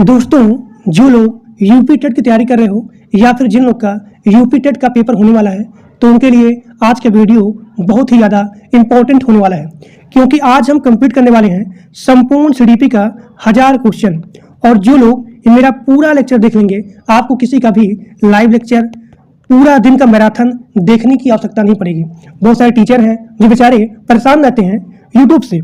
दोस्तों, जो लोग यूपी टेट की तैयारी कर रहे हो या फिर जिन लोग का यूपी टेट का पेपर होने वाला है, तो उनके लिए आज का वीडियो बहुत ही ज़्यादा इम्पोर्टेंट होने वाला है, क्योंकि आज हम कंप्लीट करने वाले हैं संपूर्ण सीडीपी का 1000 क्वेश्चन। और जो लोग ये मेरा पूरा लेक्चर देख लेंगे, आपको किसी का भी लाइव लेक्चर पूरा दिन का मैराथन देखने की आवश्यकता नहीं पड़ेगी। बहुत सारे टीचर हैं जो बेचारे परेशान रहते हैं यूट्यूब से,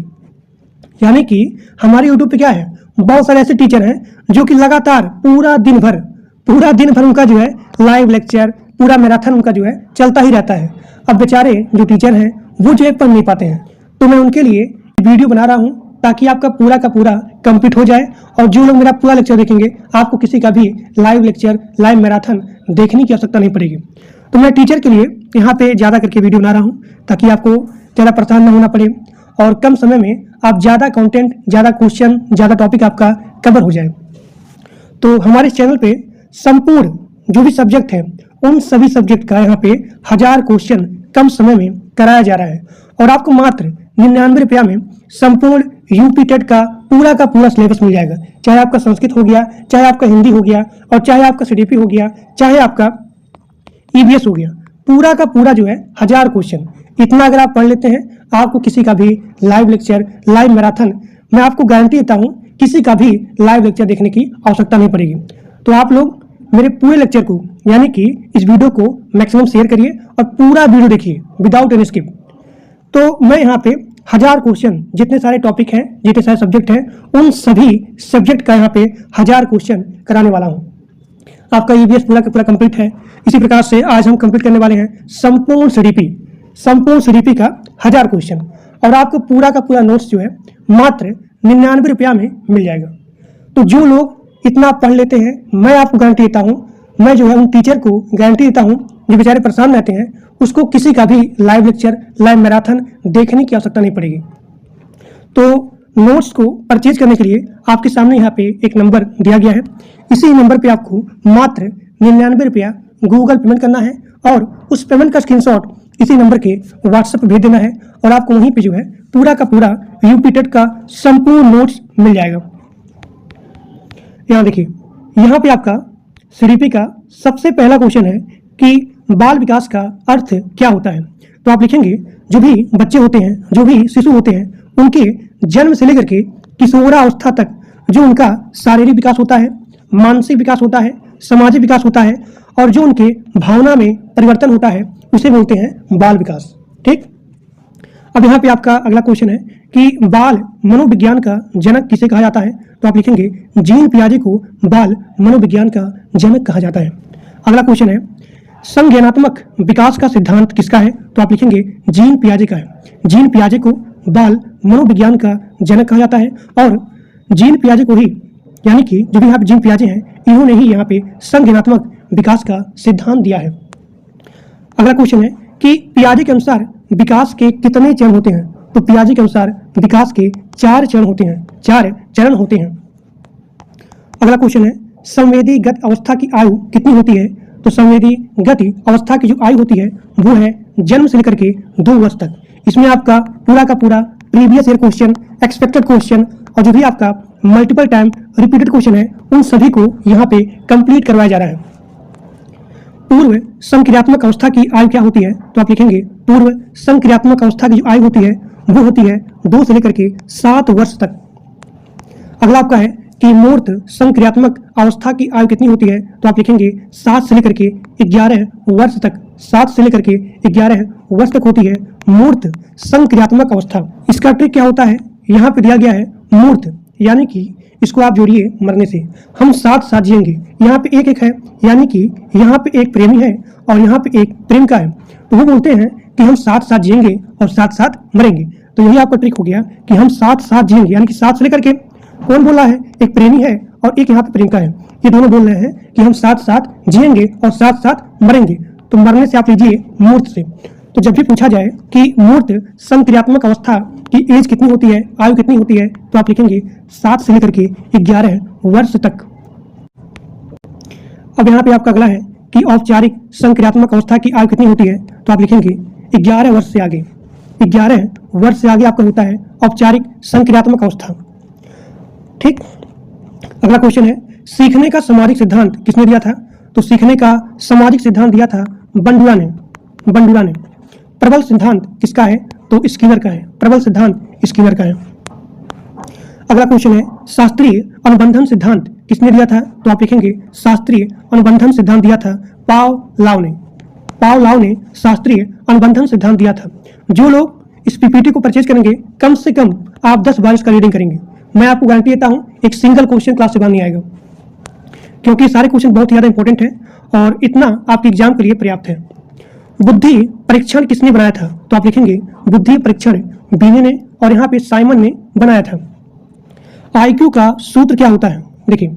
यानी कि हमारे यूट्यूब पे क्या है, बहुत सारे ऐसे टीचर हैं जो कि लगातार पूरा दिन भर उनका जो है लाइव लेक्चर पूरा मैराथन उनका जो है चलता ही रहता है। अब बेचारे जो टीचर हैं वो जो है पढ़ नहीं पाते हैं, तो मैं उनके लिए वीडियो बना रहा हूँ ताकि आपका पूरा का पूरा कंप्लीट हो जाए। और जो लोग मेरा पूरा लेक्चर देखेंगे, आपको किसी का भी लाइव लेक्चर लाइव मैराथन देखने की आवश्यकता नहीं पड़ेगी। तो मैं टीचर के लिए यहाँ पे ज़्यादा करके वीडियो बना रहा हूँ ताकि आपको ज़्यादा परेशान न होना पड़े और कम समय में आप ज़्यादा कंटेंट, ज़्यादा क्वेश्चन, ज़्यादा टॉपिक आपका कवर हो जाए। तो हमारे चैनल पे संपूर्ण जो भी सब्जेक्ट है, उन सभी सब्जेक्ट का यहाँ पे 1000 क्वेश्चन कम समय में कराया जा रहा है। और आपको मात्र 99 रुपया में संपूर्ण यूपी टेट का पूरा सिलेबस मिल जाएगा। चाहे आपका संस्कृत हो गया, चाहे आपका हिंदी हो गया, और चाहे आपका सीडीपी हो गया, चाहे आपका ईवीएस हो गया, पूरा का पूरा जो है 1000 क्वेश्चन। इतना अगर आप पढ़ लेते हैं, आपको किसी का भी लाइव लेक्चर लाइव मैराथन, मैं आपको गारंटी देता हूँ, किसी का भी लाइव लेक्चर देखने की आवश्यकता नहीं पड़ेगी। तो आप लोग मेरे पूरे लेक्चर को, यानी कि इस वीडियो को मैक्सिमम शेयर करिए और पूरा वीडियो देखिए विदाउट एनी स्किप। तो मैं यहाँ पे 1000 क्वेश्चन, जितने सारे टॉपिक हैं, जितने सारे सब्जेक्ट हैं, उन सभी सब्जेक्ट का यहाँ पे 1000 क्वेश्चन कराने वाला हूँ। आपका ईवीएस पूरा का पूरा कंप्लीट है। इसी प्रकार से आज हम कंप्लीट करने वाले हैं संपूर्ण सीडीपी का 1000 क्वेश्चन। और आपको पूरा का पूरा नोट्स जो है मात्र 99 रुपया में मिल जाएगा। तो जो लोग इतना पढ़ लेते हैं, मैं आपको गारंटी देता हूँ, मैं जो है उन टीचर को गारंटी देता हूँ जो बेचारे परेशान रहते हैं, उसको किसी का भी लाइव लेक्चर लाइव मैराथन देखने की आवश्यकता नहीं पड़ेगी। तो नोट्स को परचेज करने के लिए आपके सामने यहाँ पे एक नंबर दिया गया है। इसी नंबर पे आपको मात्र 99 रुपया गूगल पेमेंट करना है और उस पेमेंट का स्क्रीनशॉट इसी नंबर के व्हाट्सएप पे भेज देना है और आपको वहीं पे जो है पूरा का पूरा यूपी टेट का संपूर्ण नोट्स मिल जाएगा। यहाँ देखिए, यहाँ पे आपका सीडीपी का सबसे पहला क्वेश्चन है कि बाल विकास का अर्थ क्या होता है। तो आप लिखेंगे, जो भी बच्चे होते हैं, जो भी शिशु होते हैं, उनके जन्म से लेकर के किशोरावस्था तक जो उनका शारीरिक विकास होता है, मानसिक विकास होता है, सामाजिक विकास होता है, और जो उनके भावना में परिवर्तन होता है, उसे बोलते हैं बाल विकास। ठीक। अब यहाँ पे आपका अगला क्वेश्चन है कि बाल मनोविज्ञान का जनक किसे कहा जाता है। तो आप लिखेंगे, जीन पियाजे को बाल मनोविज्ञान का जनक कहा जाता है। अगला क्वेश्चन है, संज्ञानात्मक विकास का सिद्धांत किसका है। तो आप लिखेंगे, जीन पियाजे का है। जीन पियाजे को बाल मनोविज्ञान का जनक कहा जाता है और जीन पियाजे को ही, यानी कि जो भी यहाँ पे जीन पियाजे हैं, इन्होंने ही यहाँ पे संज्ञानात्मक विकास का सिद्धांत दिया है। अगला क्वेश्चन है कि पियाजे के अनुसार विकास के कितने चरण होते हैं। तो पियाजे के अनुसार विकास के 4 चरण होते हैं, 4 चरण होते हैं। अगला क्वेश्चन है, संवेदीगत अवस्था की आयु कितनी होती है। तो संवेदीगत अवस्था की जो आयु होती है वो है जन्म से लेकर के 2 वर्ष तक। इसमें आपका पूरा का पूरा previous year question, expected question और जो भी आपका मल्टीपल टाइम रिपीटेड क्वेश्चन है, उन सभी को यहाँ पे कंप्लीट करवाया जा रहा है। पूर्व संक्रियात्मक अवस्था की आयु क्या होती है। तो आप लिखेंगे, पूर्व संक्रियात्मक अवस्था की जो आयु होती है वो होती है 2 से लेकर के 7 वर्ष तक। अगला आपका है कि मूर्त संक्रियात्मक अवस्था की आयु कितनी होती है। तो आप लिखेंगे 7 से लेकर के 11 वर्ष तक। 7 से लेकर के 11 वर्ष तक होती है मूर्त संक्रियात्मक अवस्था। इसका ट्रिक क्या होता है, यहाँ पे दिया गया है मूर्त, यानी कि इसको आप जोड़िए मरने से, हम साथ साथ जिएंगे। यहाँ पे एक है, यानी कि यहाँ पे एक प्रेमी है और यहाँ पे एक प्रेमिका है, तो वो बोलते हैं कि हम साथ साथ जिएंगे और साथ साथ मरेंगे। तो यही आपका ट्रिक हो गया कि हम साथ साथ जिएंगे, यानी कि 7 से लेकर के, कौन बोल रहा है, एक प्रेमी है और एक यहाँ पे प्रेमिका है, ये दोनों बोल रहे हैं कि हम साथ साथ जिएंगे और साथ साथ मरेंगे। तो मरने से आप लीजिए मूर्त से। तो जब भी पूछा जाए कि मूर्त संक्रियात्मक अवस्था की एज कितनी होती है, आयु कितनी होती है, तो आप लिखेंगे 7 से लेकर के 11 वर्ष तक। अब यहाँ पे आपका अगला है कि औपचारिक संक्रियात्मक अवस्था की आयु कितनी होती है। तो आप लिखेंगे 11 वर्ष से आगे। 11 वर्ष से आगे आपका होता है औपचारिक संक्रियात्मक अवस्था। ठीक। अगला क्वेश्चन है, सीखने का सामाजिक सिद्धांत किसने दिया था? तो सीखने का सामाजिक सिद्धांत दिया था बंडुरा ने। प्रबल सिद्धांत किसका है? तो स्किनर का है। प्रबल सिद्धांत स्किनर का है। अगला क्वेश्चन है, शास्त्रीय अनुबंधन सिद्धांत किसने दिया था? तो आप लिखेंगे शास्त्रीय अनुबंधन सिद्धांत दिया था पावलोव ने शास्त्रीय अनुबंधन सिद्धांत दिया था। जो लोग इस पीपीटी को परचेज करेंगे, कम से कम आप 10 बार इसका रीडिंग करेंगे। मैं आपको गारंटी देता हूं, एक सिंगल क्वेश्चन क्लास से बाहर नहीं आएगा, क्योंकि सारे क्वेश्चन बहुत ही ज्यादा इंपॉर्टेंट है और इतना आपके एग्जाम के लिए पर्याप्त है। बुद्धि परीक्षण किसने बनाया था? तो आप लिखेंगे बुद्धि परीक्षण बीने ने और यहाँ पे साइमन ने बनाया था। आईक्यू का सूत्र क्या होता है? देखिए,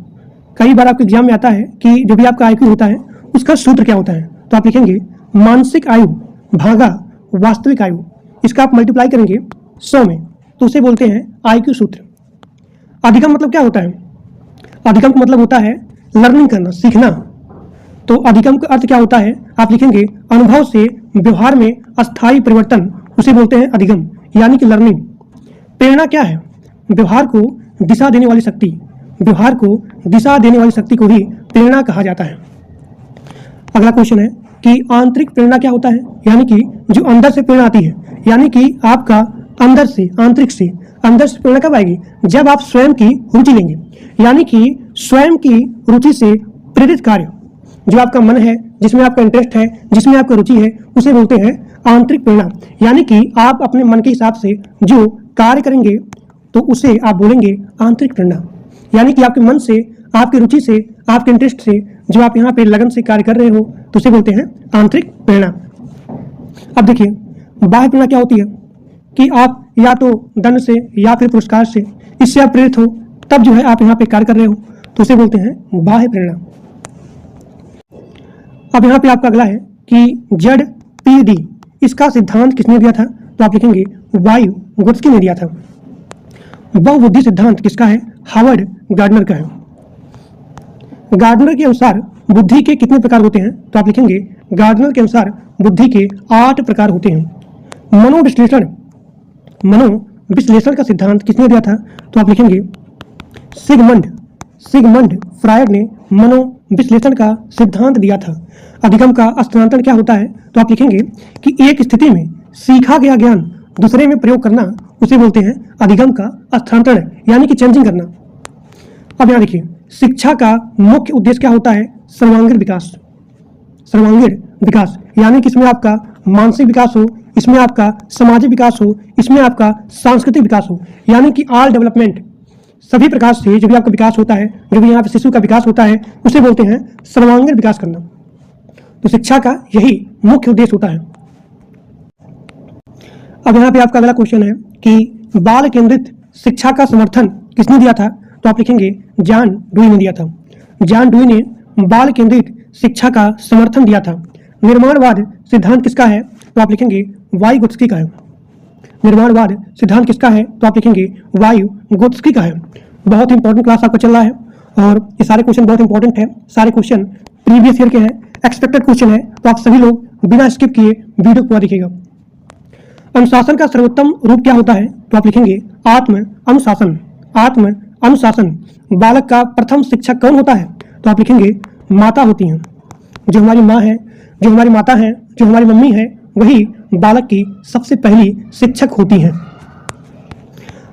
कई बार आपके एग्जाम में आता है कि जो भी आपका आईक्यू होता है उसका सूत्र क्या होता है? तो आप लिखेंगे मानसिक आयु भागा वास्तविक आयु। इसका आप मल्टीप्लाई करेंगे 100 में, तो उसे बोलते हैं आईक्यू सूत्र। अधिगम मतलब क्या होता है? अधिगम का मतलब होता है लर्निंग करना, सीखना। तो अधिगम का अर्थ क्या होता है? आप लिखेंगे अनुभव से व्यवहार में अस्थायी परिवर्तन, उसे बोलते हैं अधिगम, यानी कि लर्निंग। प्रेरणा क्या है? व्यवहार को दिशा देने वाली शक्ति। व्यवहार को दिशा देने वाली शक्ति को ही प्रेरणा कहा जाता है। अगला क्वेश्चन है कि आंतरिक प्रेरणा क्या होता है? यानी कि जो अंदर से प्रेरणा आती है, यानी कि आपका अंदर से, आंतरिक से, अंदर से प्रेरणा कब आएगी? जब आप स्वयं की रुचि लेंगे, यानी कि स्वयं की रुचि से प्रेरित कार्य, जो आपका मन है, जिसमें आपका इंटरेस्ट है, जिसमें आपका रुचि है, उसे बोलते हैं आंतरिक प्रेरणा। यानी कि आप अपने मन के हिसाब से जो कार्य करेंगे तो उसे आप बोलेंगे आंतरिक प्रेरणा। यानी कि आपके मन से, आपकी रुचि से, आपके इंटरेस्ट से जो आप यहाँ पे लगन से कार्य कर रहे हो तो उसे बोलते हैं आंतरिक प्रेरणा। अब देखिए, बाह्य प्रेरणा क्या होती है? कि आप या तो दंड से या फिर पुरस्कार से, इससे आप प्रेरित हो, तब जो है आप यहाँ पे कार्य कर रहे हो, तो उसे बोलते हैं बाह्य प्रेरणा। अब यहाँ पे आपका अगला है कि जड़ पीडी, इसका सिद्धांत किसने दिया था? तो आप लिखेंगे वाइगोत्स्की ने दिया था। बहुबुद्धि सिद्धांत किसका है? हार्वर्ड गार्डनर का है। गार्डनर के अनुसार बुद्धि के कितने प्रकार होते हैं? तो आप लिखेंगे गार्डनर के अनुसार बुद्धि के 8 प्रकार होते हैं। मनोविश्लेषण का सिद्धांत किसने दिया था? तो आप लिखेंगे सिगमंड फ्रायड ने मनोविश्लेषण का सिद्धांत दिया था। अधिगम का स्थानांतरण क्या होता है? तो आप लिखेंगे कि एक स्थिति में सीखा गया ज्ञान दूसरे में प्रयोग करना, उसे बोलते हैं अधिगम का स्थानांतरण, यानी कि चेंजिंग करना। अब यहाँ देखिए, शिक्षा का मुख्य उद्देश्य क्या होता है? सर्वांगीण विकास, यानी कि इसमें आपका मानसिक विकास हो, इसमें आपका सामाजिक विकास हो, इसमें आपका सांस्कृतिक विकास हो, यानी कि ऑल डेवलपमेंट, सभी प्रकार से जो भी आपका विकास होता है, जो भी यहाँ पे शिशु का विकास होता है, उसे बोलते हैं सर्वांगीण विकास करना। तो शिक्षा का यही मुख्य उद्देश्य होता है। अब यहाँ पे आपका अगला क्वेश्चन है कि बाल केंद्रित शिक्षा का समर्थन किसने दिया था? तो आप लिखेंगे जॉन डुई ने दिया था। जॉन डुई ने बाल केंद्रित शिक्षा का समर्थन दिया था। निर्माणवाद सिद्धांत किसका है? तो आप लिखेंगे वाइगोत्स्की का है। निर्माणवाद सिद्धांत किसका है? तो आप लिखेंगे वाइगोत्स्की का है। बहुत इंपॉर्टेंट क्लास आपका चल रहा है और ये सारे क्वेश्चन बहुत इंपॉर्टेंट है। सारे क्वेश्चन प्रीवियस ईयर के हैं, एक्सपेक्टेड क्वेश्चन है, तो आप सभी लोग बिना स्किप किए वीडियो पूरा देखिएगा। अनुशासन का सर्वोत्तम रूप क्या होता है? तो आप लिखेंगे आत्म अनुशासन। बालक का प्रथम शिक्षक कौन होता है? तो आप लिखेंगे माता होती हैं। जो हमारी माँ है, जो हमारी माता है, जो हमारी मम्मी है, वही बालक की सबसे पहली शिक्षक होती हैं।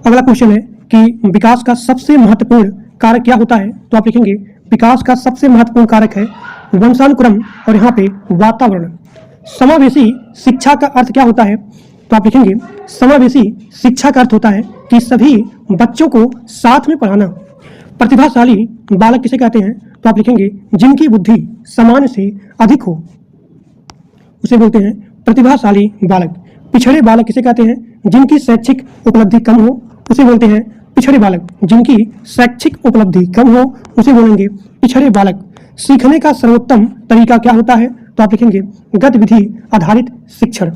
अगला क्वेश्चन है कि विकास का सबसे महत्वपूर्ण कारक क्या होता है? तो आप लिखेंगे विकास का सबसे महत्वपूर्ण कारक है वंशानुक्रम और यहाँ पे वातावरण। समावेशी शिक्षा का अर्थ क्या होता है? तो आप लिखेंगे समावेशी शिक्षा का अर्थ होता है कि सभी बच्चों को साथ में पढ़ाना। प्रतिभाशाली बालक किसे कहते हैं? तो आप लिखेंगे जिनकी बुद्धि सामान्य से अधिक हो, उसे बोलते हैं प्रतिभाशाली बालक। पिछड़े बालक किसे कहते हैं? जिनकी शैक्षिक उपलब्धि कम हो, उसे बोलते हैं पिछड़े बालक। जिनकी शैक्षिक उपलब्धि कम हो, उसे बोलेंगे पिछड़े बालक। सीखने का सर्वोत्तम तरीका क्या होता है? तो आप लिखेंगे गतिविधि आधारित शिक्षण।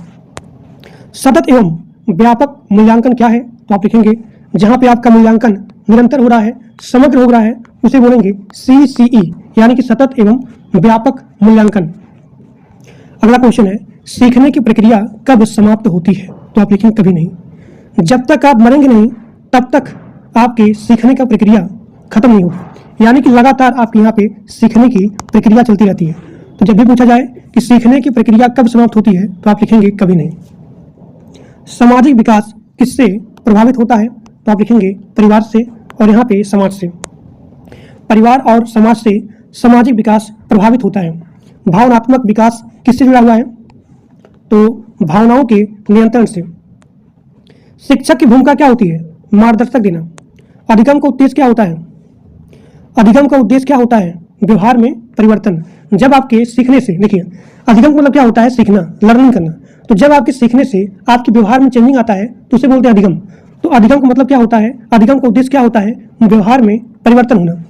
सतत एवं व्यापक मूल्यांकन क्या है? तो आप लिखेंगे जहां पे आपका मूल्यांकन निरंतर हो रहा है, समग्र हो रहा है, उसे बोलेंगे CCE, यानी कि सतत एवं व्यापक मूल्यांकन। अगला क्वेश्चन है सीखने की प्रक्रिया कब समाप्त होती है? तो आप लिखेंगे कभी नहीं। जब तक आप मरेंगे नहीं तब तक आपके सीखने का प्रक्रिया खत्म नहीं होगी। यानी कि लगातार आपके यहाँ पे सीखने की प्रक्रिया चलती रहती है। तो जब भी पूछा जाए कि सीखने की प्रक्रिया कब समाप्त होती है, तो आप लिखेंगे कभी नहीं। सामाजिक विकास किससे प्रभावित होता है, तो आप लिखेंगे परिवार से और यहाँ पे समाज से। परिवार और समाज से सामाजिक विकास प्रभावित होता है। भावनात्मक विकास किससे जुड़ा हुआ है, तो भावनाओं के नियंत्रण से। शिक्षक की भूमिका क्या होती है, मार्गदर्शक देना। अधिगम का उद्देश्य क्या होता है, अधिगम का उद्देश्य क्या होता है, व्यवहार में परिवर्तन। जब आपके सीखने से, देखिए अधिगम मतलब क्या होता है, सीखना, लर्निंग करना। तो जब आपके सीखने से आपके व्यवहार में चेंजिंग आता है तो उसे बोलते हैं अधिगम। तो अधिगम का मतलब क्या होता है, अधिगम का उद्देश्य क्या होता है, व्यवहार में परिवर्तन होना।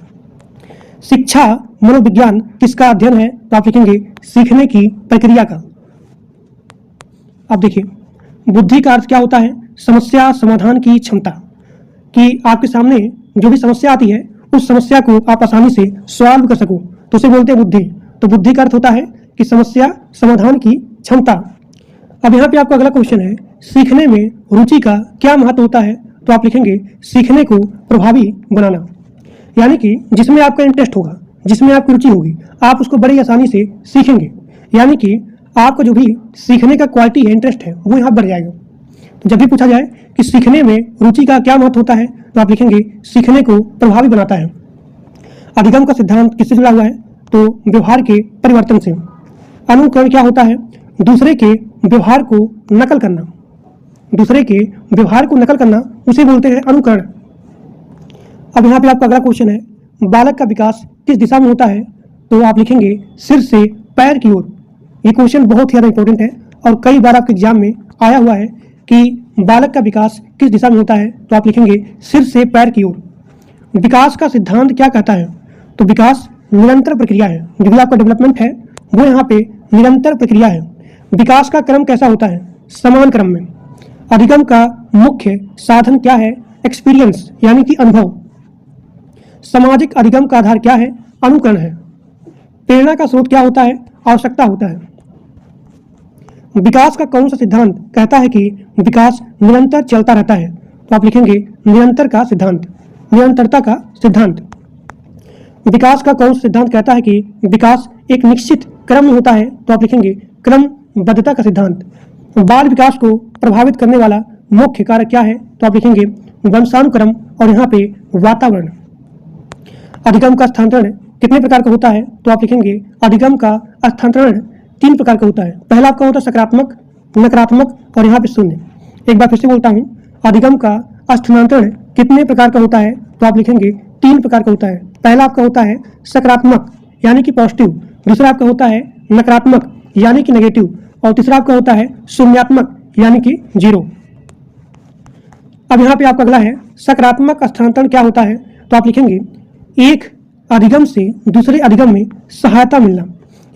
शिक्षा मनोविज्ञान किसका अध्ययन है, तो आप लिखेंगे सीखने की प्रक्रिया का। अब देखिए बुद्धि का अर्थ क्या होता है, समस्या समाधान की क्षमता, कि आपके सामने जो भी समस्या आती है उस समस्या को आप आसानी से सॉल्व कर सको, तो उसे बोलते हैं बुद्धि। तो बुद्धि का अर्थ होता है कि समस्या समाधान की क्षमता। अब यहाँ पे आपका अगला क्वेश्चन है, सीखने में रुचि का क्या महत्व होता है, तो आप लिखेंगे सीखने को प्रभावी बनाना। यानी कि जिसमें आपका इंटरेस्ट होगा, जिसमें आपकी रुचि होगी, आप उसको बड़ी आसानी से सीखेंगे। यानी कि आपका जो भी सीखने का क्वालिटी है, इंटरेस्ट है, वो यहाँ बढ़ जाएगा। तो जब भी पूछा जाए कि सीखने में रुचि का क्या महत्व होता है, तो आप लिखेंगे सीखने को प्रभावी बनाता है। अधिगम का सिद्धांत किससे जुड़ा हुआ है, तो व्यवहार के परिवर्तन से। अनुकरण क्या होता है, दूसरे के व्यवहार को नकल करना। दूसरे के व्यवहार को नकल करना उसे बोलते हैं अनुकरण। अब यहाँ पे आपका अगला क्वेश्चन है, बालक का विकास किस दिशा में होता है, तो आप लिखेंगे सिर से पैर की ओर। ये क्वेश्चन बहुत ही ज़्यादा इंपॉर्टेंट है और कई बार आपके एग्जाम में आया हुआ है कि बालक का विकास किस दिशा में होता है, तो आप लिखेंगे सिर से पैर की ओर। विकास का सिद्धांत क्या कहता है, तो विकास निरंतर प्रक्रिया है। जो भी आपका डेवलपमेंट है वो यहाँ पे निरंतर प्रक्रिया है। विकास का क्रम कैसा होता है, समान क्रम में। अधिगम का मुख्य साधन क्या है, एक्सपीरियंस यानी कि अनुभव। सामाजिक अधिगम का आधार क्या है, अनुकरण है। प्रेरणा का स्रोत क्या होता है, आवश्यकता होता है। विकास का कौन सा सिद्धांत कहता है कि विकास निरंतर चलता रहता है, तो आप लिखेंगे निरंतर का सिद्धांत, निरंतरता का सिद्धांत। विकास का कौन सा सिद्धांत कहता है कि विकास एक निश्चित क्रम में होता है, तो आप लिखेंगे क्रमबद्धता का सिद्धांत। बाल विकास को प्रभावित करने वाला मुख्य कारक क्या है, तो आप लिखेंगे वंशानुक्रम और यहाँ पे वातावरण। अधिगम का स्थानांतरण कितने प्रकार का होता है, तो आप लिखेंगे अधिगम का स्थानांतरण 3 प्रकार का होता है। पहला आपका होता है सकारात्मक, नकारात्मक और यहाँ पे शून्य। एक बार फिर से बोलता हूँ, अधिगम का स्थानांतरण कितने प्रकार का होता है, तो आप लिखेंगे 3 प्रकार का होता है। पहला आपका होता है सकारात्मक यानी कि पॉजिटिव, दूसरा आपका होता है नकारात्मक यानी कि नेगेटिव, और तीसरा आपका होता है शून्यात्मक यानी कि 0। अब यहाँ पे आपका अगला है सकारात्मक स्थानांतरण क्या होता है, तो आप लिखेंगे एक अधिगम से दूसरे अधिगम में सहायता मिलना।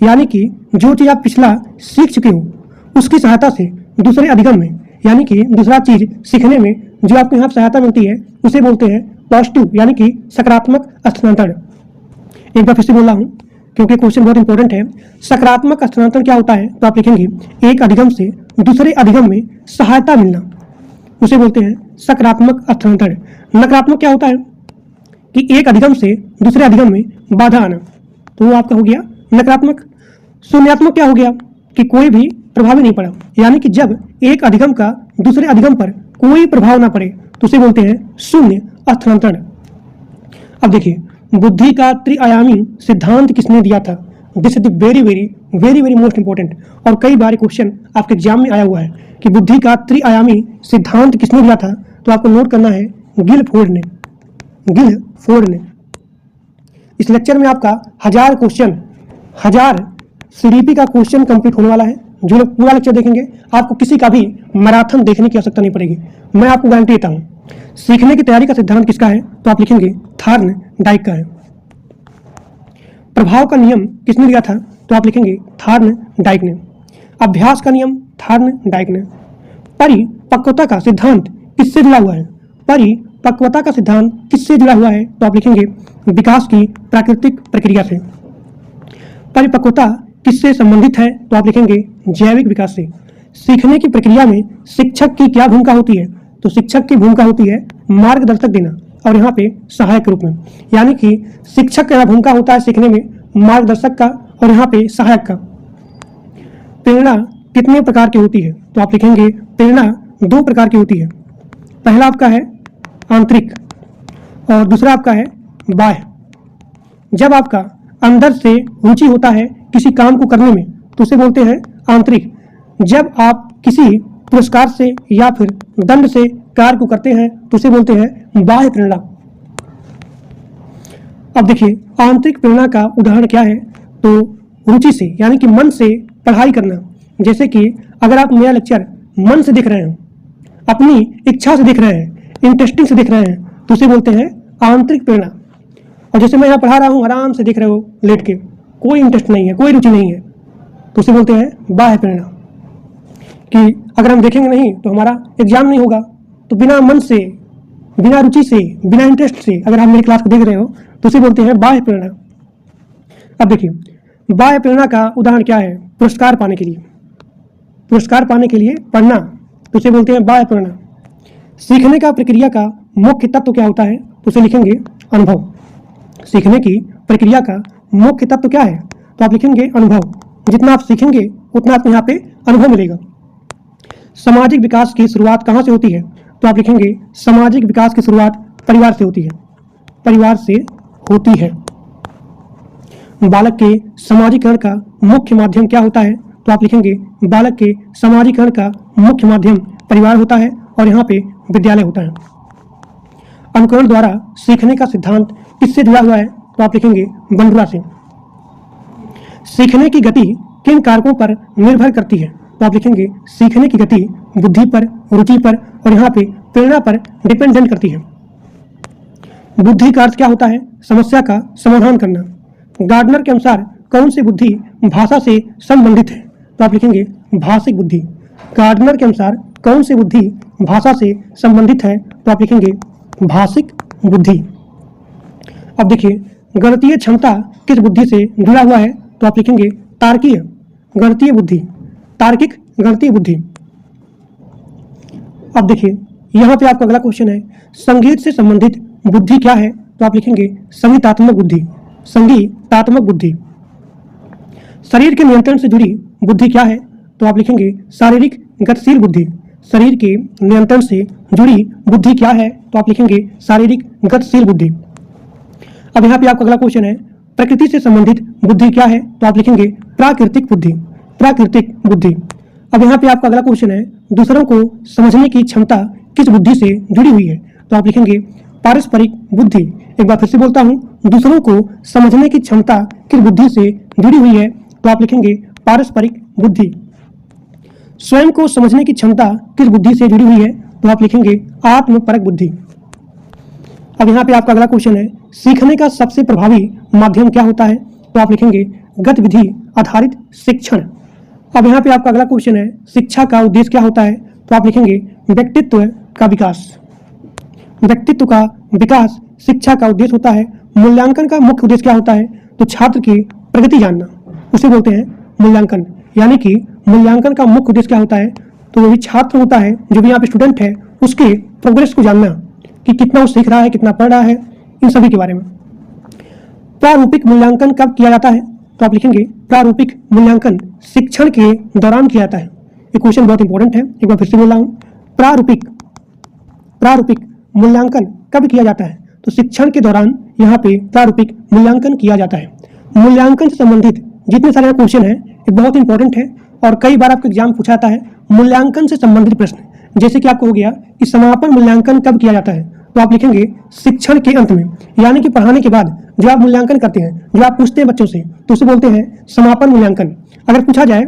यानी कि जो चीज़ आप पिछला सीख चुके हो उसकी सहायता से दूसरे अधिगम में, यानी कि दूसरा चीज़ सीखने में जो आपको यहाँ सहायता मिलती है उसे बोलते हैं पॉजिटिव यानी कि सकारात्मक स्थानांतरण। एक बार फिर से बोल रहा हूँ क्योंकि क्वेश्चन बहुत इंपॉर्टेंट है। सकारात्मक स्थानांतरण क्या होता है, तो आप लिखेंगे एक अधिगम से दूसरे अधिगम में सहायता मिलना, उसे बोलते हैं सकारात्मक स्थानांतरण। नकारात्मक क्या होता है कि एक अधिगम से दूसरे अधिगम में बाधा आना, तो वो आपका हो गया नकारात्मक। शून्यात्मक क्या हो गया कि कोई भी प्रभाव नहीं पड़ा, यानी कि जब एक अधिगम का दूसरे अधिगम पर कोई प्रभाव ना पड़े तो उसे बोलते हैं शून्य स्थानांतरण। अब देखिए बुद्धि का त्रिआयामी सिद्धांत किसने दिया था, this is the very very very very most important, और कई बार क्वेश्चन आपके एग्जाम में आया हुआ है कि बुद्धि का त्रिआयामी सिद्धांत किसने दिया था, तो आपको नोट करना है गिलफोर्ड ने, गिलफोर्ड ने। इस लेक्चर में आपका 1000 क्वेश्चन, 1000 सीडीपी का क्वेश्चन कंप्लीट होने वाला है। जो लोग पूरा लेक्चर देखेंगे आपको किसी का भी मैराथन देखने की आवश्यकता नहीं पड़ेगी, मैं आपको गारंटी देता हूँ। सीखने की तैयारी का सिद्धांत किसका है, तो आप लिखेंगे थॉर्नडाइक का है। प्रभाव का नियम किसने दिया था, तो आप लिखेंगे थॉर्नडाइक ने। अभ्यास का नियम थॉर्नडाइक ने। परिपक्वता का सिद्धांत किससे जुड़ा हुआ है, परिपक्वता का सिद्धांत किससे जुड़ा हुआ है, तो आप लिखेंगे विकास की प्राकृतिक प्रक्रिया से। परिपक्वता किससे संबंधित है, तो आप लिखेंगे जैविक विकास से। सीखने की प्रक्रिया में शिक्षक की क्या भूमिका होती है, तो शिक्षक की भूमिका होती है मार्गदर्शक देना, और यहाँ पे सहायक के रूप में। यानी कि शिक्षक का भूमिका होता है सीखने में, मार्गदर्शक का और यहाँ पे सहायक का। प्रेरणा कितने प्रकार की होती है? तो आप लिखेंगे प्रेरणा 2 प्रकार की होती है। पहला आपका है आंतरिक और दूसरा आपका है बाह्य। जब आपका अंदर से रुचि होता है किसी काम को करने में तो उसे बोलते हैं आंतरिक। जब आप किसी पुरस्कार से या फिर दंड से कार्य को करते हैं तो उसे बोलते हैं बाह्य प्रेरणा। अब देखिए आंतरिक प्रेरणा का उदाहरण क्या है? तो रुचि से यानी कि मन से पढ़ाई करना। जैसे कि अगर आप मेरा लेक्चर मन से देख रहे हैं, अपनी इच्छा से देख रहे हैं, इंटरेस्टिंग से देख रहे हैं तो उसे बोलते हैं आंतरिक प्रेरणा। और जैसे मैं यहाँ पढ़ा रहा हूँ, आराम से देख रहे हो लेट के, कोई इंटरेस्ट नहीं है, कोई रुचि नहीं है, तो उसे बोलते हैं बाह्य प्रेरणा। कि अगर हम देखेंगे नहीं तो हमारा एग्जाम नहीं होगा, तो बिना मन से, बिना रुचि से, बिना इंटरेस्ट से अगर आप मेरी क्लास को देख रहे हो तो उसे बोलते हैं बाह्य प्रेरणा। अब देखिए बाह्य प्रेरणा का उदाहरण क्या है? पुरस्कार पाने के लिए, पुरस्कार पाने के लिए पढ़ना, तो उसे बोलते हैं बाह्य प्रेरणा। सीखने का प्रक्रिया का मुख्य तत्व क्या होता है? तो उसे लिखेंगे अनुभव। सीखने की प्रक्रिया का मुख्य तत्व क्या है? तो आप लिखेंगे अनुभव। जितना आप सीखेंगे उतना आपको यहाँ पे अनुभव मिलेगा। सामाजिक विकास की शुरुआत कहाँ से होती है? तो आप लिखेंगे सामाजिक विकास की शुरुआत परिवार से होती है, परिवार से होती है। बालक के समाजीकरण का मुख्य माध्यम क्या होता है? तो आप लिखेंगे बालक के समाजीकरण का मुख्य माध्यम परिवार होता है और यहाँ पे विद्यालय होता है। अनुकरण द्वारा सीखने का सिद्धांत किससे जुड़ा हुआ है? तो आप लिखेंगे बंडुरा से। सीखने की गति किन कारकों पर निर्भर करती है? तो आप लिखेंगे सीखने की गति बुद्धि पर, रुचि पर और यहाँ पे प्रेरणा पर डिपेंडेंट करती है। बुद्धि का अर्थ क्या होता है? समस्या का समाधान करना। गार्डनर के अनुसार कौन सी बुद्धि भाषा से संबंधित है? तो आप लिखेंगे भाषिक बुद्धि। गार्डनर के अनुसार कौन सी बुद्धि भाषा से संबंधित है? तो आप लिखेंगे भाषिक बुद्धि। अब देखिए गणितीय क्षमता किस बुद्धि से जुड़ा हुआ है? तो आप लिखेंगे तार्किक गणितीय बुद्धि, तार्किक गणितीय बुद्धि। अब देखिए यहाँ पे आपका अगला क्वेश्चन है संगीत से संबंधित बुद्धि क्या है? तो आप लिखेंगे संगीतात्मक बुद्धि, संगीतात्मक बुद्धि। शरीर के नियंत्रण से जुड़ी बुद्धि क्या है? तो आप लिखेंगे शारीरिक गतिशील बुद्धि। शरीर के नियंत्रण से जुड़ी बुद्धि क्या है? तो आप लिखेंगे शारीरिक गतिशील बुद्धि। अब यहाँ पे आपका अगला क्वेश्चन है प्रकृति से संबंधित बुद्धि क्या है? तो आप लिखेंगे प्राकृतिक बुद्धि, प्राकृतिक बुद्धि। अब यहाँ पे आपका अगला क्वेश्चन है दूसरों को समझने की क्षमता किस बुद्धि से जुड़ी हुई है? तो आप लिखेंगे पारस्परिक बुद्धि। एक बार फिर से बोलता हूँ, दूसरों को समझने की क्षमता किस बुद्धि से जुड़ी हुई है? तो आप लिखेंगे पारस्परिक बुद्धि। स्वयं को समझने की क्षमता किस बुद्धि से जुड़ी हुई है? तो आप लिखेंगे आत्मपरक बुद्धि। अब यहाँ पे आपका अगला क्वेश्चन है सीखने का सबसे प्रभावी माध्यम क्या होता है? तो आप लिखेंगे गतिविधि आधारित शिक्षण। अब यहाँ पे आपका अगला क्वेश्चन है शिक्षा का उद्देश्य क्या होता है? तो आप लिखेंगे व्यक्तित्व का विकास। व्यक्तित्व का विकास शिक्षा का उद्देश्य होता है। मूल्यांकन का मुख्य उद्देश्य क्या होता है? तो छात्र की प्रगति जानना, उसे बोलते हैं मूल्यांकन। यानी कि मूल्यांकन का मुख्य उद्देश्य क्या होता है? तो वो भी छात्र होता है, जो भी यहाँ पे स्टूडेंट है, उसके प्रोग्रेस को जानना कि कितना वो सीख रहा है, कितना पढ़ रहा है, इन सभी के बारे में। प्रारूपिक मूल्यांकन कब किया जाता है? तो आप लिखेंगे प्रारूपिक मूल्यांकन शिक्षण के दौरान किया जाता है। ये क्वेश्चन बहुत इंपॉर्टेंट है, एक बार फिर से बोल रहा हूँ। प्रारूपिक मूल्यांकन कब किया जाता है? तो शिक्षण के दौरान यहाँ पे प्रारूपिक मूल्यांकन किया जाता है। मूल्यांकन से संबंधित जितने सारे क्वेश्चन हैं ये बहुत इंपॉर्टेंट है और कई बार आपको एग्जाम पूछा जाता है मूल्यांकन से संबंधित प्रश्न। जैसे कि आपको हो गया कि समापन मूल्यांकन कब किया जाता है? तो आप लिखेंगे शिक्षण के अंत में, यानी कि पढ़ाने के बाद जो आप मूल्यांकन करते हैं, जो आप पूछते हैं बच्चों से, तो उसे बोलते हैं समापन मूल्यांकन। अगर पूछा जाए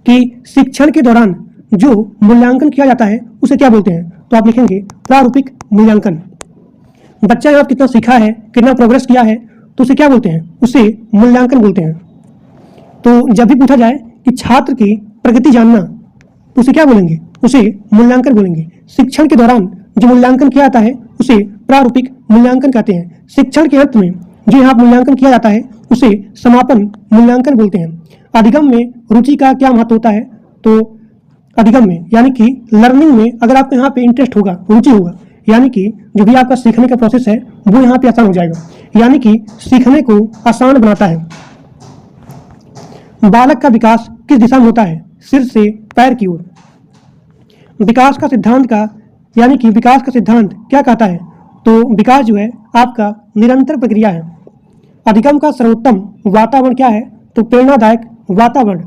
कि शिक्षण के दौरान जो मूल्यांकन किया जाता है उसे क्या बोलते हैं? तो आप लिखेंगे प्रारूपिक मूल्यांकन। बच्चा यहाँ कितना सीखा है, कितना प्रोग्रेस किया है, तो उसे क्या बोलते हैं? उसे मूल्यांकन बोलते हैं। तो जब भी पूछा जाए कि छात्र की प्रगति जानना, तो उसे क्या बोलेंगे? उसे मूल्यांकन बोलेंगे। शिक्षण के दौरान जो मूल्यांकन किया जाता है उसे प्रारूपिक मूल्यांकन कहते हैं। शिक्षण के अंत में जो यहाँ मूल्यांकन किया जाता है उसे समापन मूल्यांकन बोलते हैं। अधिगम में रुचि का क्या महत्व होता है? तो अधिगम में यानी कि लर्निंग में अगर आपको यहाँ पे इंटरेस्ट होगा, रुचि होगा, यानी कि जो भी आपका सीखने का प्रोसेस है वो यहाँ पे आसान हो जाएगा, यानी कि सीखने को आसान बनाता है। बालक का विकास किस दिशा में होता है? सिर से पैर की ओर। विकास का सिद्धांत क्या कहता है? तो विकास जो है आपका निरंतर प्रक्रिया है। अधिगम का सर्वोत्तम वातावरण क्या है? तो प्रेरणादायक वातावरण।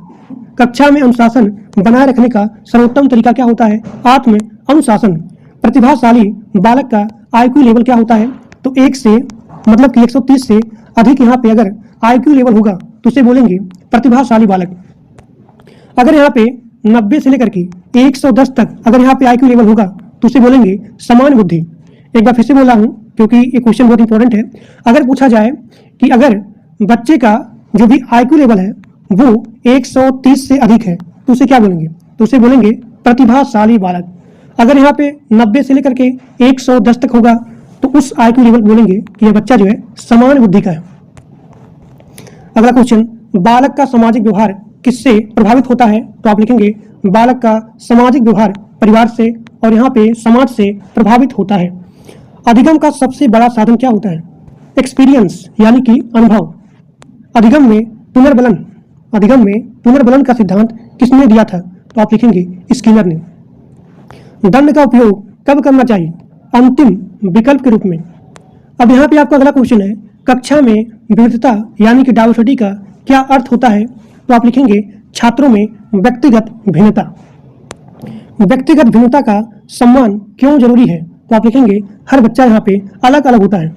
कक्षा में अनुशासन बनाए रखने का सर्वोत्तम तरीका क्या होता है? आत्म अनुशासन। प्रतिभाशाली बालक का IQ लेवल क्या होता है? तो 1 से मतलब कि 130 से अधिक यहाँ पे अगर IQ लेवल होगा तो उसे बोलेंगे प्रतिभाशाली बालक। अगर यहाँ पे 90 से लेकर के 110 तक अगर यहाँ पे IQ लेवल होगा तो उसे बोलेंगे समान बुद्धि। एक बार फिर से बोला हूँ क्योंकि ये क्वेश्चन बहुत इंपॉर्टेंट है। अगर पूछा जाए कि अगर बच्चे का जो भी IQ लेवल है वो 130 से अधिक है तो उसे क्या बोलेंगे? तो उसे बोलेंगे प्रतिभाशाली बालक। अगर यहाँ पे 90 से लेकर के 110 तक होगा तो उस IQ लेवल बोलेंगे कि यह बच्चा जो है समान बुद्धि का है। अगला क्वेश्चन, बालक का सामाजिक व्यवहार किससे प्रभावित होता है? तो आप लिखेंगे बालक का सामाजिक व्यवहार परिवार से और यहाँ पे समाज से प्रभावित होता है। अधिगम का सबसे बड़ा साधन क्या होता है? एक्सपीरियंस यानी कि अनुभव। अधिगम में पुनर्बलन का सिद्धांत किसने दिया था? तो आप लिखेंगे स्किनर ने। दंड का उपयोग कब करना चाहिए? अंतिम विकल्प के रूप में। अब यहाँ पे आपका अगला क्वेश्चन है, कक्षा में विविधता यानी कि डाइवर्सिटी का क्या अर्थ होता है? तो आप लिखेंगे छात्रों में व्यक्तिगत भिन्नता। व्यक्तिगत भिन्नता का सम्मान क्यों जरूरी है? तो आप लिखेंगे हर बच्चा यहाँ पे अलग अलग होता है,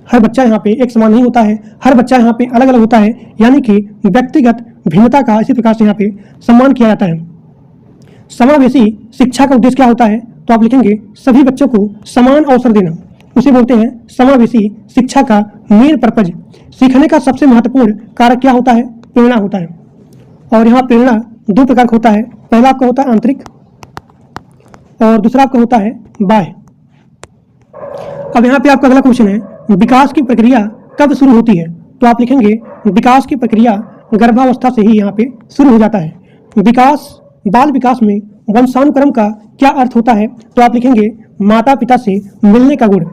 हर बच्चा यहाँ पे एक समान नहीं होता है, हर बच्चा यहाँ पे अलग अलग होता है, यानी कि व्यक्तिगत भिन्नता का इसी प्रकार से यहाँ पे सम्मान किया जाता है। समावेशी शिक्षा का उद्देश्य क्या होता है? तो आप लिखेंगे सभी बच्चों को समान अवसर देना, उसे बोलते हैं समावेशी शिक्षा का मेन पर्पज। सीखने का सबसे महत्वपूर्ण कारक क्या होता है? प्रेरणा होता है। और यहाँ प्रेरणा 2 प्रकार का होता है, पहला आपका होता है आंतरिक और दूसरा आपका होता है बाह्य। अब यहाँ पे आपका अगला क्वेश्चन है, विकास की प्रक्रिया कब शुरू होती है? तो आप लिखेंगे विकास की प्रक्रिया गर्भावस्था से ही यहाँ पे शुरू हो जाता है। बाल विकास में वंशानुक्रम का क्या अर्थ होता है? तो आप लिखेंगे माता पिता से मिलने का गुण।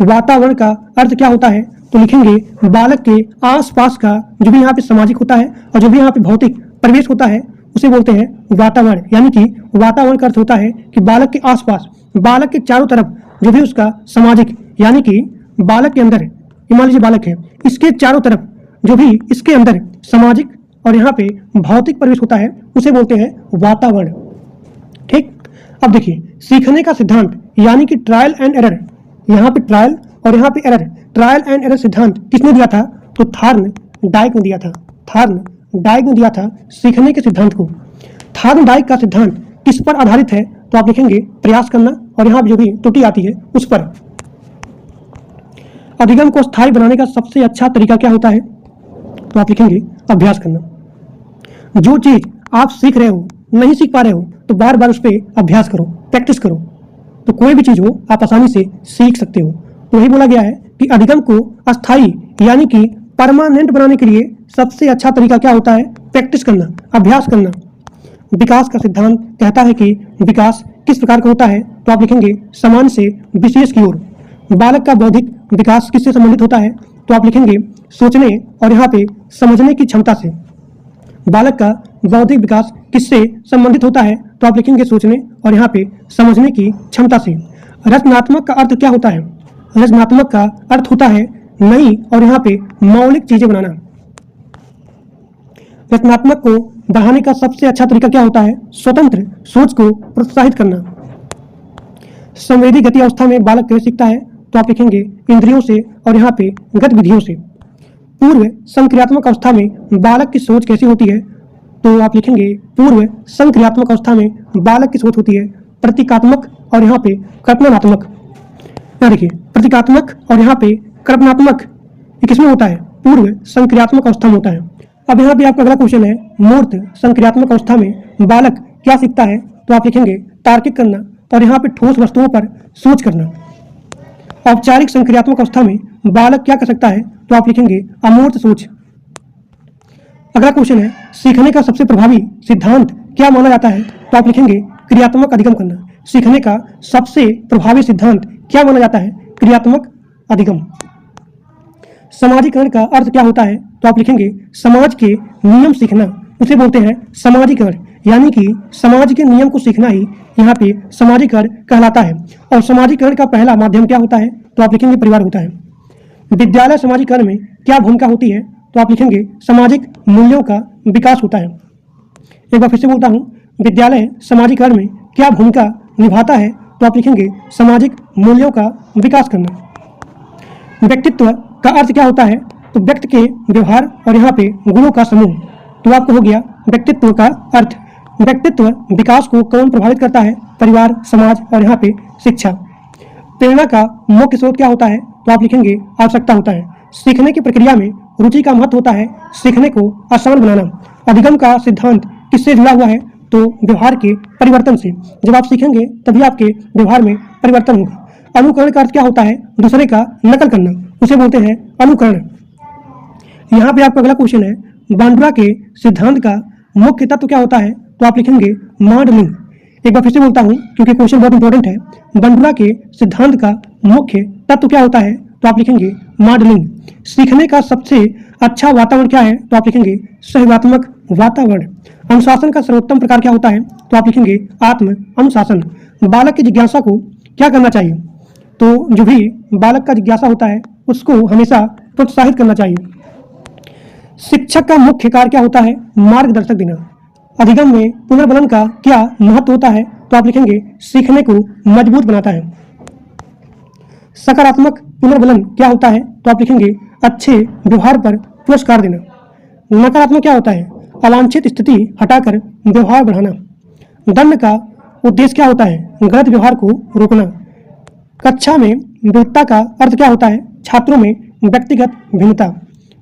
वातावरण का अर्थ क्या होता है? तो लिखेंगे बालक के आसपास का जो भी यहाँ पे सामाजिक होता है और जो भी यहाँ पे भौतिक परिवेश होता है उसे बोलते हैं वातावरण। यानी कि वातावरण का अर्थ होता है कि बालक के आसपास, बालक के चारों तरफ जो भी उसका सामाजिक, यानी कि बालक के अंदर, मान लीजिए बालक है, इसके चारों तरफ जो भी इसके अंदर सामाजिक और यहाँ पे भौतिक परिवेश होता है उसे बोलते हैं वातावरण। ठीक। अब देखिए सीखने का सिद्धांत यानी कि ट्रायल एंड एरर, यहाँ पे ट्रायल और यहाँ पे एरर, ट्रायल एंड एरर सिद्धांत किसने दिया था? तो थार्नडाइक ने दिया था। थार्नडाइक ने दिया था सीखने के सिद्धांत को। थार्नडाइक का सिद्धांत किस पर आधारित है? तो आप लिखेंगे प्रयास करना और यहाँ जो भी त्रुटि आती है उस पर। अधिगम को स्थायी बनाने का सबसे अच्छा तरीका क्या होता है? तो आप लिखेंगे अभ्यास करना। जो चीज आप सीख रहे हो, नहीं सीख पा रहे हो, तो बार बार उस पर अभ्यास करो, प्रैक्टिस करो, तो कोई भी चीज हो आप आसानी से सीख सकते हो। तो वही बोला गया है कि अधिगम को अस्थायी यानी कि परमानेंट बनाने के लिए सबसे अच्छा तरीका क्या होता है? प्रैक्टिस करना, अभ्यास करना। विकास का सिद्धांत कहता है कि विकास किस प्रकार का होता है? तो आप लिखेंगे समान से विशेष की ओर। बालक का बौद्धिक विकास किससे संबंधित होता है? तो आप लिखेंगे सोचने और यहाँ पे समझने की क्षमता से। बालक का बौद्धिक विकास किससे संबंधित होता है? तो आप लिखेंगे सोचने और यहाँ पे समझने की क्षमता से। रचनात्मक का अर्थ क्या होता है? रचनात्मक का अर्थ होता है नई और यहाँ पे मौलिक चीजें बनाना। रचनात्मक को बढ़ाने का सबसे अच्छा तरीका क्या होता है? स्वतंत्र सोच को प्रोत्साहित करना। संवेदी गति अवस्था में बालक कैसे सीखता है? तो आप लिखेंगे इंद्रियों से और यहाँ पे गतिविधियों से। पूर्व संक्रियात्मक अवस्था में बालक की सोच कैसी होती है? तो आप लिखेंगे पूर्व संक्रियात्मक अवस्था में बालक की सोच होती है प्रतीकात्मक और यहाँ पे कल्पनात्मक। यहाँ देखिए प्रतीकात्मक और यहाँ पे कल्पनात्मक, ये किसमें होता है? पूर्व संक्रियात्मक अवस्था में होता है। अब यहाँ पे आपका अगला क्वेश्चन है, मूर्त संक्रियात्मक अवस्था में बालक क्या सीखता है? तो आप लिखेंगे तार्किक करना और यहाँ पे ठोस वस्तुओं पर सोच करना। औपचारिक संक्रियात्मक अवस्था में बालक क्या कर सकता है? तो आप लिखेंगे अमूर्त सोच। अगला क्वेश्चन है, सीखने का सबसे प्रभावी सिद्धांत क्या माना जाता है? तो आप लिखेंगे क्रियात्मक अधिगम करना। सीखने का सबसे प्रभावी सिद्धांत क्या माना जाता है? क्रियात्मक अधिगम। समाजीकरण का अर्थ क्या होता है? तो आप लिखेंगे समाज के नियम सीखना, उसे बोलते हैं समाजीकरण। यानी कि समाज के नियम को सीखना ही यहाँ पे समाजीकरण कहलाता है। और समाजीकरण का पहला माध्यम क्या होता है? तो आप लिखेंगे परिवार होता है। विद्यालय समाजीकरण में क्या भूमिका होती है? तो आप लिखेंगे सामाजिक मूल्यों का विकास होता है। एक बार फिर से बोलता हूँ, विद्यालय समाजीकरण में क्या भूमिका निभाता है? तो आप लिखेंगे सामाजिक मूल्यों का विकास करना। व्यक्तित्व का अर्थ क्या होता है? तो व्यक्ति के व्यवहार और यहाँ पे गुणों का समूह। तो आपको हो गया व्यक्तित्व का अर्थ। व्यक्तित्व विकास को कौन प्रभावित करता है? परिवार, समाज और यहाँ पे शिक्षा। प्रेरणा का मुख्य स्रोत क्या होता है? तो आप लिखेंगे आवश्यकता होता है। सीखने की प्रक्रिया में रुचि का महत्व होता है, सीखने को आसान बनाना। अधिगम का सिद्धांत किससे जुड़ा हुआ है? तो व्यवहार के परिवर्तन से। जब आप सीखेंगे तभी आपके व्यवहार में परिवर्तन होगा। अनुकरण का अर्थ क्या होता है? दूसरे का नकल करना, उसे बोलते हैं अनुकरण। यहाँ पे आपका अगला क्वेश्चन है, बांडुरा के सिद्धांत का मुख्य तत्व क्या होता है? तो आप लिखेंगे मॉडलिंग। एक बार फिर से बोलता हूँ क्योंकि क्वेश्चन बहुत इंपॉर्टेंट है। बांडुरा के सिद्धांत का मुख्य तत्व क्या होता है? तो आप लिखेंगे मॉडलिंग। सीखने का सबसे अच्छा वातावरण क्या है? तो आप लिखेंगे सहयोगात्मक वातावरण। अनुशासन का सर्वोत्तम प्रकार क्या होता है? तो आप लिखेंगे आत्म अनुशासन। बालक की जिज्ञासा को क्या करना चाहिए? तो जो भी बालक का जिज्ञासा होता है उसको हमेशा प्रोत्साहित करना चाहिए। शिक्षक का मुख्य कार्य क्या होता है? मार्गदर्शक देना। अधिगम में पुनर्बलन का क्या महत्व होता है? तो आप लिखेंगे सीखने को मजबूत बनाता है। सकारात्मक पुनर्बलन क्या होता है? तो आप लिखेंगे अच्छे व्यवहार पर पुरस्कार देना। नकारात्मक क्या होता है? अवांछित स्थिति हटाकर व्यवहार बढ़ाना। दंड का उद्देश्य क्या होता है? गलत व्यवहार को रोकना। कक्षा में विविधता का अर्थ क्या होता है? छात्रों में व्यक्तिगत भिन्नता।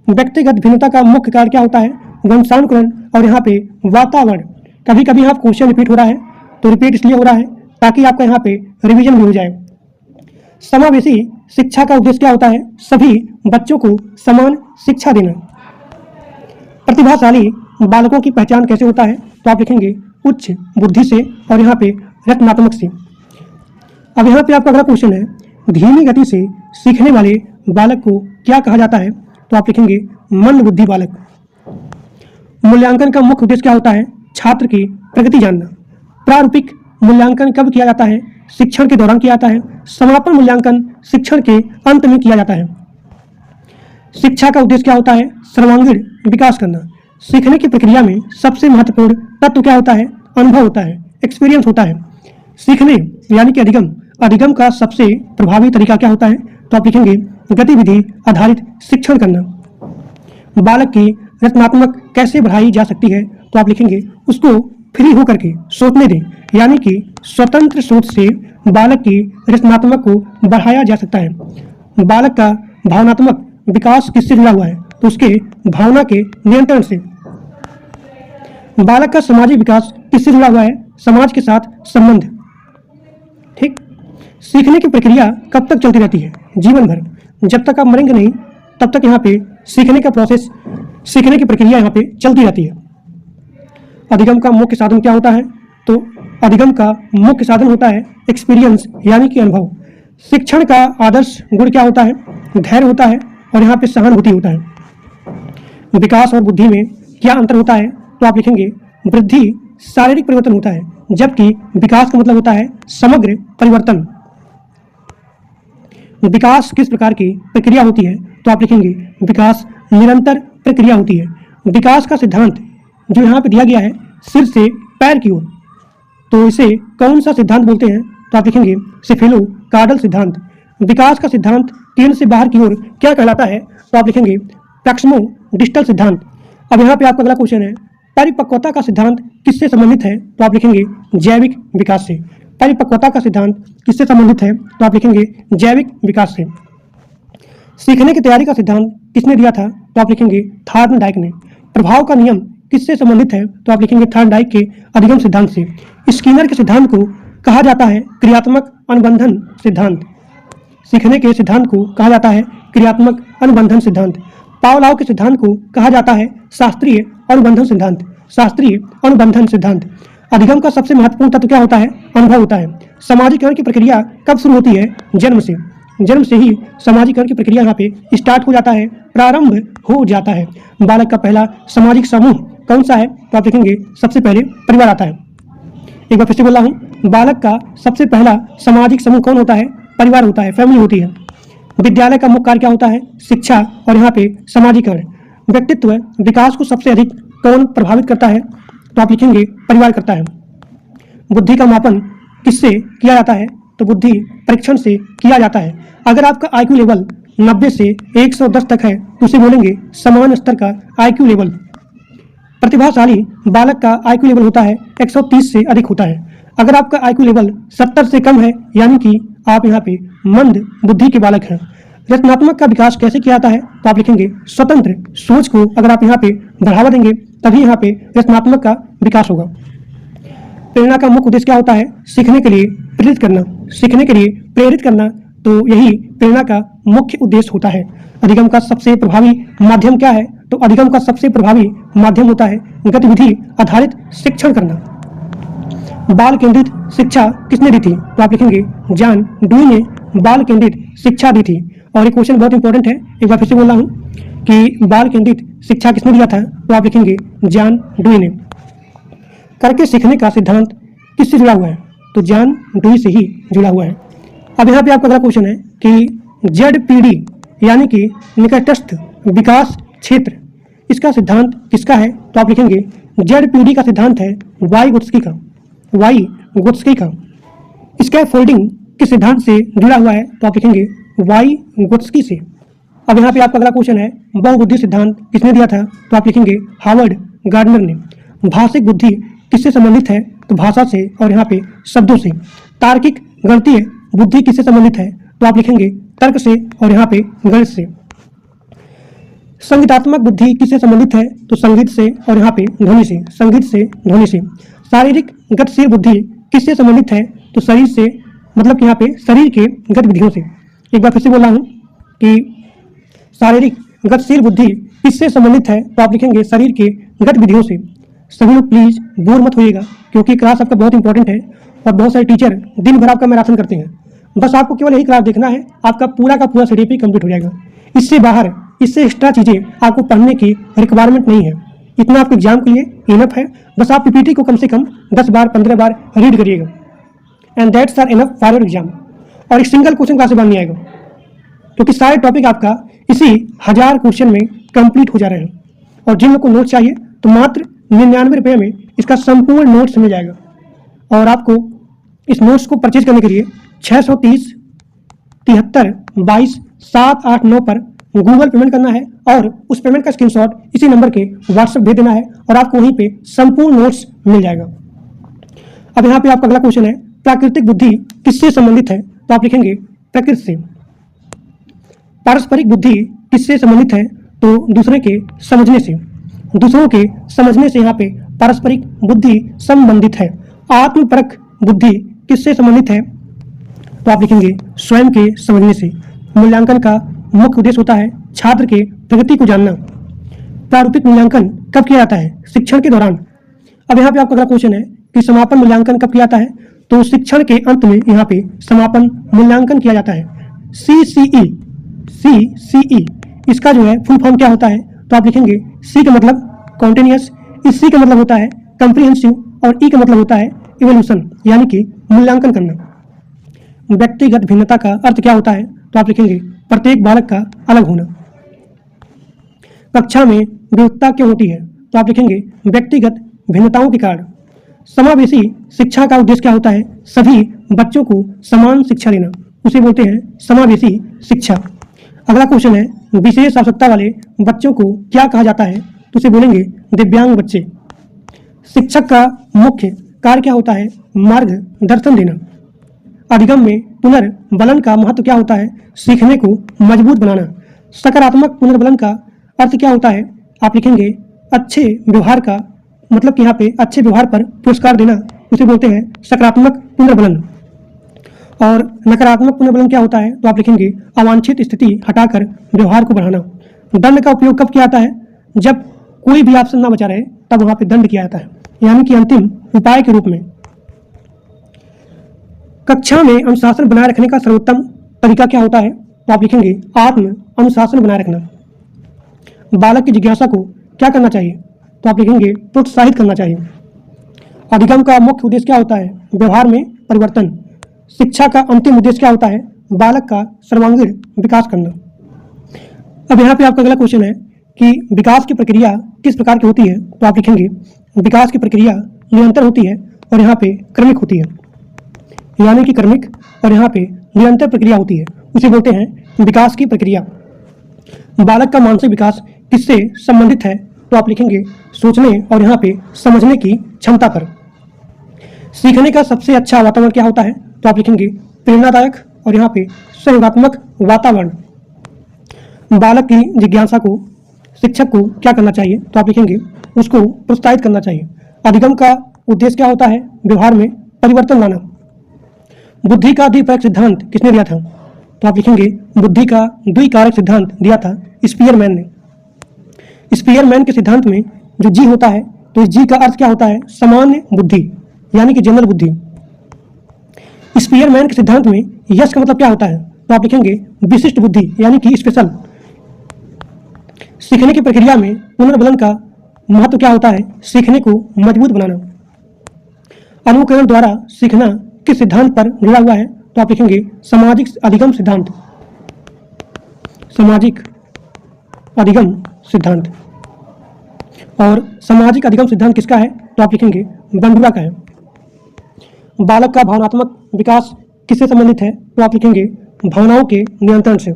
व्यक्तिगत भिन्नता का मुख्य कार्य क्या होता है? वंशानुकरण और यहाँ पे वातावरण। कभी कभी यहाँ क्वेश्चन रिपीट हो रहा है, तो रिपीट इसलिए हो रहा है ताकि आपका यहाँ पे रिवीजन भी हो जाए। समावेशी शिक्षा का उद्देश्य क्या होता है? सभी बच्चों को समान शिक्षा देना। प्रतिभाशाली बालकों की पहचान कैसे होता है? तो आप लिखेंगे उच्च बुद्धि से और यहाँ पे रचनात्मक से। अब यहाँ पे आपका अगला क्वेश्चन है, धीमी गति से सीखने वाले बालक को क्या कहा जाता है? तो आप लिखेंगे मंद बुद्धि बालक। मूल्यांकन का मुख्य उद्देश्य क्या होता है? छात्र की प्रगति जानना। प्रारूपिक मूल्यांकन कब किया जाता है? शिक्षण के दौरान किया जाता है। समापन मूल्यांकन शिक्षण के अंत में किया जाता है। शिक्षा का उद्देश्य क्या होता है? सर्वांगीण विकास करना। सीखने की प्रक्रिया में सबसे महत्वपूर्ण तत्व क्या होता है? अनुभव होता है, एक्सपीरियंस होता है। सीखने यानी कि अधिगम का सबसे प्रभावी तरीका क्या होता है? तो आप लिखेंगे गतिविधि आधारित शिक्षण करना। बालक की रचनात्मक कैसे बढ़ाई जा सकती है? तो आप लिखेंगे उसको फ्री होकर के सोचने दें, यानी कि स्वतंत्र सोच से बालक की रचनात्मक को बढ़ाया जा सकता है। बालक का भावनात्मक विकास किससे जुड़ा हुआ है? तो उसके भावना के नियंत्रण से। बालक का सामाजिक विकास किससे जुड़ा हुआ है? समाज के साथ संबंध। ठीक। सीखने की प्रक्रिया कब तक चलती रहती है? जीवन भर। जब तक आप मरेंगे नहीं तब तक यहाँ पे सीखने का प्रोसेस, सीखने की प्रक्रिया यहाँ पे चलती रहती है। अधिगम का मुख्य साधन क्या होता है? तो अधिगम का मुख्य साधन होता है एक्सपीरियंस यानी कि अनुभव। शिक्षण का आदर्श गुण क्या होता है? धैर्य होता है और यहाँ पे सहानुभूति होता है। विकास और बुद्धि में क्या अंतर होता है? तो आप लिखेंगे वृद्धि शारीरिक परिवर्तन होता है, जबकि विकास का मतलब होता है समग्र परिवर्तन। विकास किस प्रकार की प्रक्रिया होती है? तो आप लिखेंगे विकास निरंतर प्रक्रिया होती है। विकास का सिद्धांत जो यहाँ पे दिया गया है सिर से पैर की ओर, तो इसे कौन सा सिद्धांत बोलते हैं? तो आप लिखेंगे सेफेलो कार्डल सिद्धांत। विकास का सिद्धांत केंद्र से बाहर की ओर क्या कहलाता है? तो आप लिखेंगे प्रैक्सिमो डिस्टल सिद्धांत। अब यहाँ पे आपका अगला क्वेश्चन है, परिपक्वता का सिद्धांत किससे संबंधित है? तो आप लिखेंगे जैविक विकास से। परिपक्वता का सिद्धांत किससे संबंधित है? तो आप लिखेंगे जैविक विकास से। सीखने की तैयारी का सिद्धांत किसने दिया था? तो आप लिखेंगे थॉर्नडाइक ने। प्रभाव का नियम किससे संबंधित है? तो आप लिखेंगे थॉर्नडाइक के अधिगम सिद्धांत से। स्किनर के सिद्धांत को कहा जाता है क्रियात्मक अनुबंधन सिद्धांत। सीखने के सिद्धांत को कहा जाता है क्रियात्मक अनुबंधन सिद्धांत। पावलोव के सिद्धांत को कहा जाता है शास्त्रीय अनुबंधन सिद्धांत। शास्त्रीय अनुबंधन सिद्धांत। अधिगम का सबसे महत्वपूर्ण तत्व क्या होता है? अनुभव होता है। सामाजिकरण की प्रक्रिया कब शुरू होती है? जन्म से। जन्म से ही सामाजिकरण की प्रक्रिया यहाँ पे स्टार्ट हो जाता है, प्रारंभ हो जाता है। बालक का पहला सामाजिक समूह कौन सा है? तो आप देखेंगे सबसे पहले परिवार आता है। एक बार फिर से बोल रहा हूँ, बालक का सबसे पहला सामाजिक समूह कौन होता है? परिवार होता है, फैमिली होती है। विद्यालय का मुख्य कार्य क्या होता है? शिक्षा और यहाँ पे सामाजिकरण। व्यक्तित्व विकास को सबसे अधिक कौन प्रभावित करता है? तो आप लिखेंगे परिवार करता है। बुद्धि का मापन किससे किया जाता है? तो बुद्धि परीक्षण से किया जाता है। अगर आपका IQ लेवल 90 से 110 तक है तो उसे बोलेंगे समान स्तर का IQ लेवल। प्रतिभाशाली बालक का IQ लेवल होता है 130 से अधिक होता है। अगर आपका IQ लेवल 70 से कम है यानी कि आप यहाँ पे मंद बुद्धि के बालक हैं। रचनात्मक का विकास कैसे किया जाता है? तो आप लिखेंगे स्वतंत्र सोच को अगर आप यहाँ पे बढ़ावा देंगे तभी यहाँ पे रचनात्मक का विकास होगा। प्रेरणा का मुख्य उद्देश्य क्या होता है? सीखने के लिए प्रेरित करना। सीखने के लिए प्रेरित करना, तो यही प्रेरणा का मुख्य उद्देश्य होता है। अधिगम का सबसे प्रभावी माध्यम क्या है? तो अधिगम का सबसे प्रभावी माध्यम होता है गतिविधि आधारित शिक्षण करना। बाल केंद्रित शिक्षा किसने दी थी? तो आप लिखेंगे जॉन डुई ने बाल केंद्रित शिक्षा दी थी। और ये क्वेश्चन बहुत इंपॉर्टेंट है, एक बार फिर से बोल रहा हूँ कि बाल केंद्रित शिक्षा किसने दिया था? तो आप लिखेंगे जॉन डुई ने। करके सीखने का सिद्धांत किससे जुड़ा हुआ है? तो जॉन डुई से ही जुड़ा हुआ है। अब यहाँ पे आपका अगला क्वेश्चन है कि ZPD यानी कि निकटस्थ विकास क्षेत्र, इसका सिद्धांत किसका है? तो आप लिखेंगे ZPD का सिद्धांत है वाइगोत्स्की का। वाइगोत्स्की का। स्कैफोल्डिंग किस सिद्धांत से जुड़ा हुआ है? तो आप लिखेंगे वाइगोत्स्की से। अब यहाँ पे आपका अगला क्वेश्चन है बहुबुद्धि सिद्धांत किसने दिया था? तो आप लिखेंगे हार्वर्ड गार्डनर ने। भाषिक बुद्धि किससे संबंधित है? तो भाषा से और यहाँ पे शब्दों से। तार्किक गणितीय बुद्धि किससे संबंधित है? तो आप लिखेंगे तर्क से और यहाँ पे गणित से। संगीतात्मक बुद्धि किससे संबंधित है? तो संगीत से और यहाँ पे ध्वनि से। संगीत से ध्वनि से। शारीरिक गतिशील बुद्धि किससे संबंधित है? तो शरीर से, मतलब कि यहाँ पे शरीर के गतिविधियों से। एक बार फिर से बोल रहा हूँ कि शारीरिक गतिशील बुद्धि किससे संबंधित है? तो आप लिखेंगे शरीर के गतिविधियों से। सभी लोग प्लीज बोर मत होइएगा क्योंकि क्लास आपका बहुत इंपॉर्टेंट है और बहुत सारे टीचर दिन भर आपका मैराथन करते हैं। बस आपको केवल यही क्लास देखना है, आपका पूरा का पूरा CDP कंप्लीट हो जाएगा। इससे बाहर, इससे एक्स्ट्रा चीज़ें आपको पढ़ने की रिक्वायरमेंट नहीं है। इतना आपके एग्जाम के लिए इनफ है। बस आप PPT को कम से कम 10 बार 15 बार रीड करिएगा and that's are enough for your exam. और एक सिंगल क्वेश्चन क्लास से बाहर नहीं आएगा क्योंकि सारे टॉपिक आपका इसी 1000 क्वेश्चन में कंप्लीट हो जा रहे हैं। और जिन लोग को नोट चाहिए तो मात्र 99 रुपये में इसका संपूर्ण नोट्स मिल जाएगा। और आपको इस नोट्स को परचेज करने के लिए 630 73 22 789 पर गूगल पेमेंट करना है और उस पेमेंट का स्क्रीनशॉट इसी नंबर के व्हाट्सएप भेज देना है और आपको वहीं पे संपूर्ण नोट्स मिल जाएगा। अब यहाँ पे आपका अगला क्वेश्चन है प्राकृतिक बुद्धि किससे संबंधित है? तो आप लिखेंगे प्रकृति से। पारस्परिक बुद्धि किससे संबंधित है? तो दूसरे के समझने से। दूसरों के समझने से यहाँ पे पारस्परिक बुद्धि संबंधित है। आत्मपरक बुद्धि किससे संबंधित है? तो आप लिखेंगे स्वयं के समझने से। मूल्यांकन का मुख्य उद्देश्य होता है छात्र के प्रगति को जानना। प्रारूपिक मूल्यांकन कब किया जाता है? शिक्षण के दौरान। अब यहाँ पे आपका अगला क्वेश्चन है कि समापन मूल्यांकन कब किया जाता है? तो शिक्षण के अंत में यहाँ पे समापन मूल्यांकन किया जाता है। CCE इसका जो है फुल फॉर्म क्या होता है? तो आप लिखेंगे C का मतलब कॉन्टिन्यूअस, इस C का मतलब होता है कंप्रीहेंसिव और E का मतलब होता है इवोल्यूशन यानी कि मूल्यांकन करना। व्यक्तिगत भिन्नता का अर्थ क्या होता है? तो आप लिखेंगे प्रत्येक बालक का अलग होना। कक्षा में विविधता क्यों होती है? तो आप लिखेंगे व्यक्तिगत भिन्नताओं के कारण। समावेशी शिक्षा का उद्देश्य क्या होता है? सभी बच्चों को समान शिक्षा देना, उसे बोलते हैं समावेशी शिक्षा। अगला क्वेश्चन है विशेष आवश्यकता वाले बच्चों को क्या कहा जाता है? तो उसे बोलेंगे दिव्यांग बच्चे। शिक्षक का मुख्य कार्य क्या होता है? मार्गदर्शन देना। अधिगम में पुनर्बलन का महत्व क्या होता है? सीखने को मजबूत बनाना। सकारात्मक पुनर्बलन का अर्थ क्या होता है? आप लिखेंगे अच्छे व्यवहार का, मतलब कि यहाँ पे अच्छे व्यवहार पर पुरस्कार देना, उसे बोलते हैं सकारात्मक पुनर्बलन। और नकारात्मक पुनर्बलन क्या होता है? तो आप लिखेंगे अवांछित स्थिति हटाकर व्यवहार को बढ़ाना। दंड का उपयोग कब किया जाता है? जब कोई भी ऑप्शन ना बचा रहे तब वहां पे दंड किया जाता है, यानी कि अंतिम उपाय के रूप में। कक्षा में अनुशासन बनाए रखने का सर्वोत्तम तरीका क्या होता है? तो आप लिखेंगे आत्म अनुशासन बनाए रखना। बालक की जिज्ञासा को क्या करना चाहिए? तो आप लिखेंगे प्रोत्साहित करना चाहिए। अधिगम का मुख्य उद्देश्य क्या होता है? व्यवहार में परिवर्तन। शिक्षा का अंतिम उद्देश्य क्या होता है? बालक का सर्वांगीण विकास करना। अब यहाँ पे आपका अगला क्वेश्चन है कि विकास की प्रक्रिया किस प्रकार की होती है? तो आप लिखेंगे विकास की प्रक्रिया निरंतर होती है और यहाँ पे क्रमिक होती है, यानी कि क्रमिक और यहाँ पे निरंतर प्रक्रिया होती है, उसे बोलते हैं विकास की प्रक्रिया। बालक का मानसिक विकास किससे संबंधित है? तो आप लिखेंगे सोचने और यहाँ पे समझने की क्षमता पर। सीखने का सबसे अच्छा वातावरण क्या होता है? तो आप लिखेंगे प्रेरणादायक और यहाँ पे सहयोगात्मक वातावरण। बालक की जिज्ञासा को शिक्षक को क्या करना चाहिए? तो आप लिखेंगे उसको प्रोत्साहित करना चाहिए। अधिगम का उद्देश्य क्या होता है? व्यवहार में परिवर्तन लाना। बुद्धि का द्विकारक सिद्धांत किसने दिया था? तो आप लिखेंगे बुद्धि का द्विकारक सिद्धांत दिया था स्पीयरमैन ने। स्पीयरमैन के सिद्धांत में जो जी होता है, तो इस जी का अर्थ क्या होता है? सामान्य बुद्धि, यानी कि जनरल बुद्धि। स्पीयरमैन के सिद्धांत में यश का मतलब क्या होता है? तो आप लिखेंगे विशिष्ट बुद्धि, यानी कि स्पेशल। सीखने की प्रक्रिया में पुनर्बलन का महत्व क्या होता है? सीखने को मजबूत बनाना। अनुकरण द्वारा सीखना किस सिद्धांत पर जुड़ा हुआ है? तो आप लिखेंगे सामाजिक अधिगम सिद्धांत। सामाजिक अधिगम सिद्धांत। और सामाजिक अधिगम सिद्धांत किसका है? तो आप लिखेंगे बंडुरा का है। बालक का भावनात्मक विकास किससे संबंधित है? तो आप लिखेंगे भावनाओं के नियंत्रण से।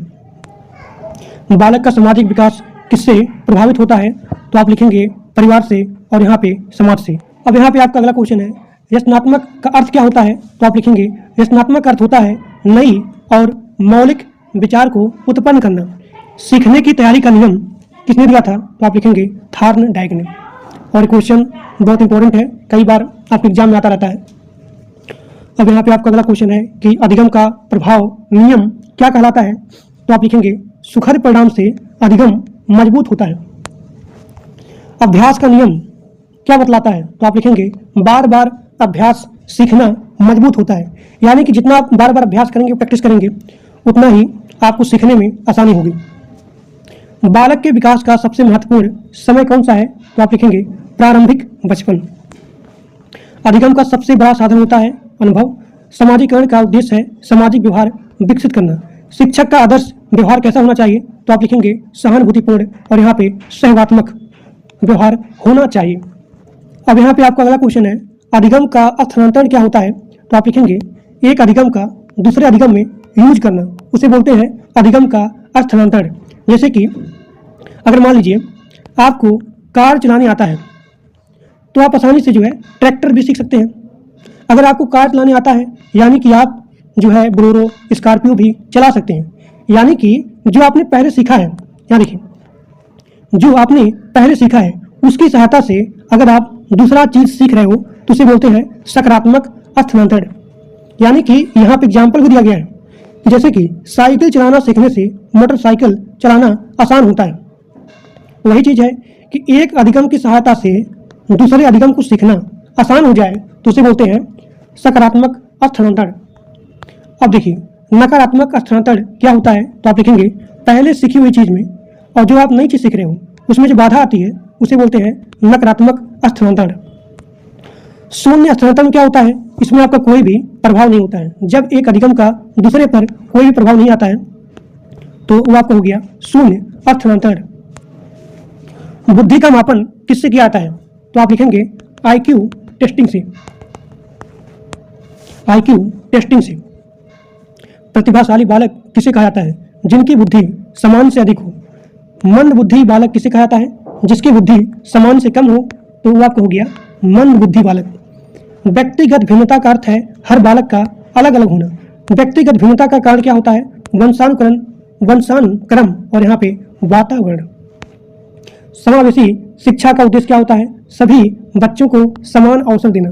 बालक का सामाजिक विकास किससे प्रभावित होता है? तो आप लिखेंगे परिवार से और यहाँ पे समाज से। अब यहाँ पे आपका अगला क्वेश्चन है रचनात्मक का अर्थ क्या होता है? तो आप लिखेंगे रचनात्मक अर्थ होता है नई और मौलिक विचार को उत्पन्न करना। सीखने की तैयारी का नियम किसने दिया था? तो आप लिखेंगे थॉर्नडाइक ने। और क्वेश्चन बहुत इंपॉर्टेंट है, कई बार आपके एग्जाम में आता रहता है। अब यहाँ पे आपका अगला क्वेश्चन है कि अधिगम का प्रभाव नियम क्या कहलाता है? तो आप लिखेंगे सुखद परिणाम से अधिगम मजबूत होता है। अभ्यास का नियम क्या बतलाता है? तो आप लिखेंगे बार बार अभ्यास सीखना मजबूत होता है, यानी कि जितना आप बार बार अभ्यास करेंगे, प्रैक्टिस करेंगे, उतना ही आपको सीखने में आसानी होगी। बालक के विकास का सबसे महत्वपूर्ण समय कौन सा है? तो आप लिखेंगे प्रारंभिक बचपन। अधिगम का सबसे बड़ा साधन होता है अनुभव। समाजीकरण का उद्देश्य है सामाजिक व्यवहार विकसित करना। शिक्षक का आदर्श व्यवहार कैसा होना चाहिए? तो आप लिखेंगे सहानुभूतिपूर्ण और यहाँ पे सहयोगात्मक व्यवहार होना चाहिए। अब यहाँ पे आपका अगला क्वेश्चन है अधिगम का स्थानांतरण क्या होता है? तो आप लिखेंगे एक अधिगम का दूसरे अधिगम में यूज करना, उसे बोलते हैं अधिगम का स्थानांतरण। जैसे कि अगर मान लीजिए आपको कार चलाने आता है, तो आप आसानी से जो है ट्रैक्टर भी सीख सकते हैं। अगर आपको कार चलाने आता है, यानी कि आप जो है बोलेरो, स्कॉर्पियो भी चला सकते हैं। यानी कि जो आपने पहले सीखा है, यहाँ देखिए, जो आपने पहले सीखा है उसकी सहायता से अगर आप दूसरा चीज सीख रहे हो तो उसे बोलते हैं सकारात्मक स्थानांतरण। यानी कि यहाँ पे एग्जाम्पल भी दिया गया है, जैसे कि साइकिल चलाना सीखने से मोटरसाइकिल चलाना आसान होता है। वही चीज है कि एक अधिगम की सहायता से दूसरे अधिगम को सीखना आसान हो जाए तो उसे बोलते हैं सकारात्मक स्थानांतरण। अब देखिए नकारात्मक स्थानांतरण क्या होता है? तो आप लिखेंगे पहले सीखी हुई चीज में और जो आप नई चीज सीख रहे हो उसमें जो बाधा आती है उसे बोलते हैं नकारात्मक स्थानांतरण। शून्य स्थानांतरण क्या होता है? इसमें आपका कोई भी प्रभाव नहीं होता है। जब एक अधिगम का दूसरे पर कोई भी प्रभाव नहीं आता है तो वो आपका हो गया शून्य स्थानांतरण। बुद्धि का मापन किससे किया जाता है? तो आप लिखेंगे IQ टेस्टिंग से। IQ टेस्टिंग से। प्रतिभाशाली बालक किसे कहा जाता है? जिनकी बुद्धि सामान्य से अधिक हो। मंद बुद्धि बालक किसे कहा जाता है? जिसकी बुद्धि सामान्य से कम हो, तो वो आपको हो गया मंद बुद्धि बालक। व्यक्तिगत भिन्नता का अर्थ है हर बालक का अलग अलग होना। व्यक्तिगत भिन्नता का कारण क्या होता है? वंशानुक्रम और यहाँ पे वातावरण। समावेशी शिक्षा का उद्देश्य क्या होता है? सभी बच्चों को समान अवसर देना।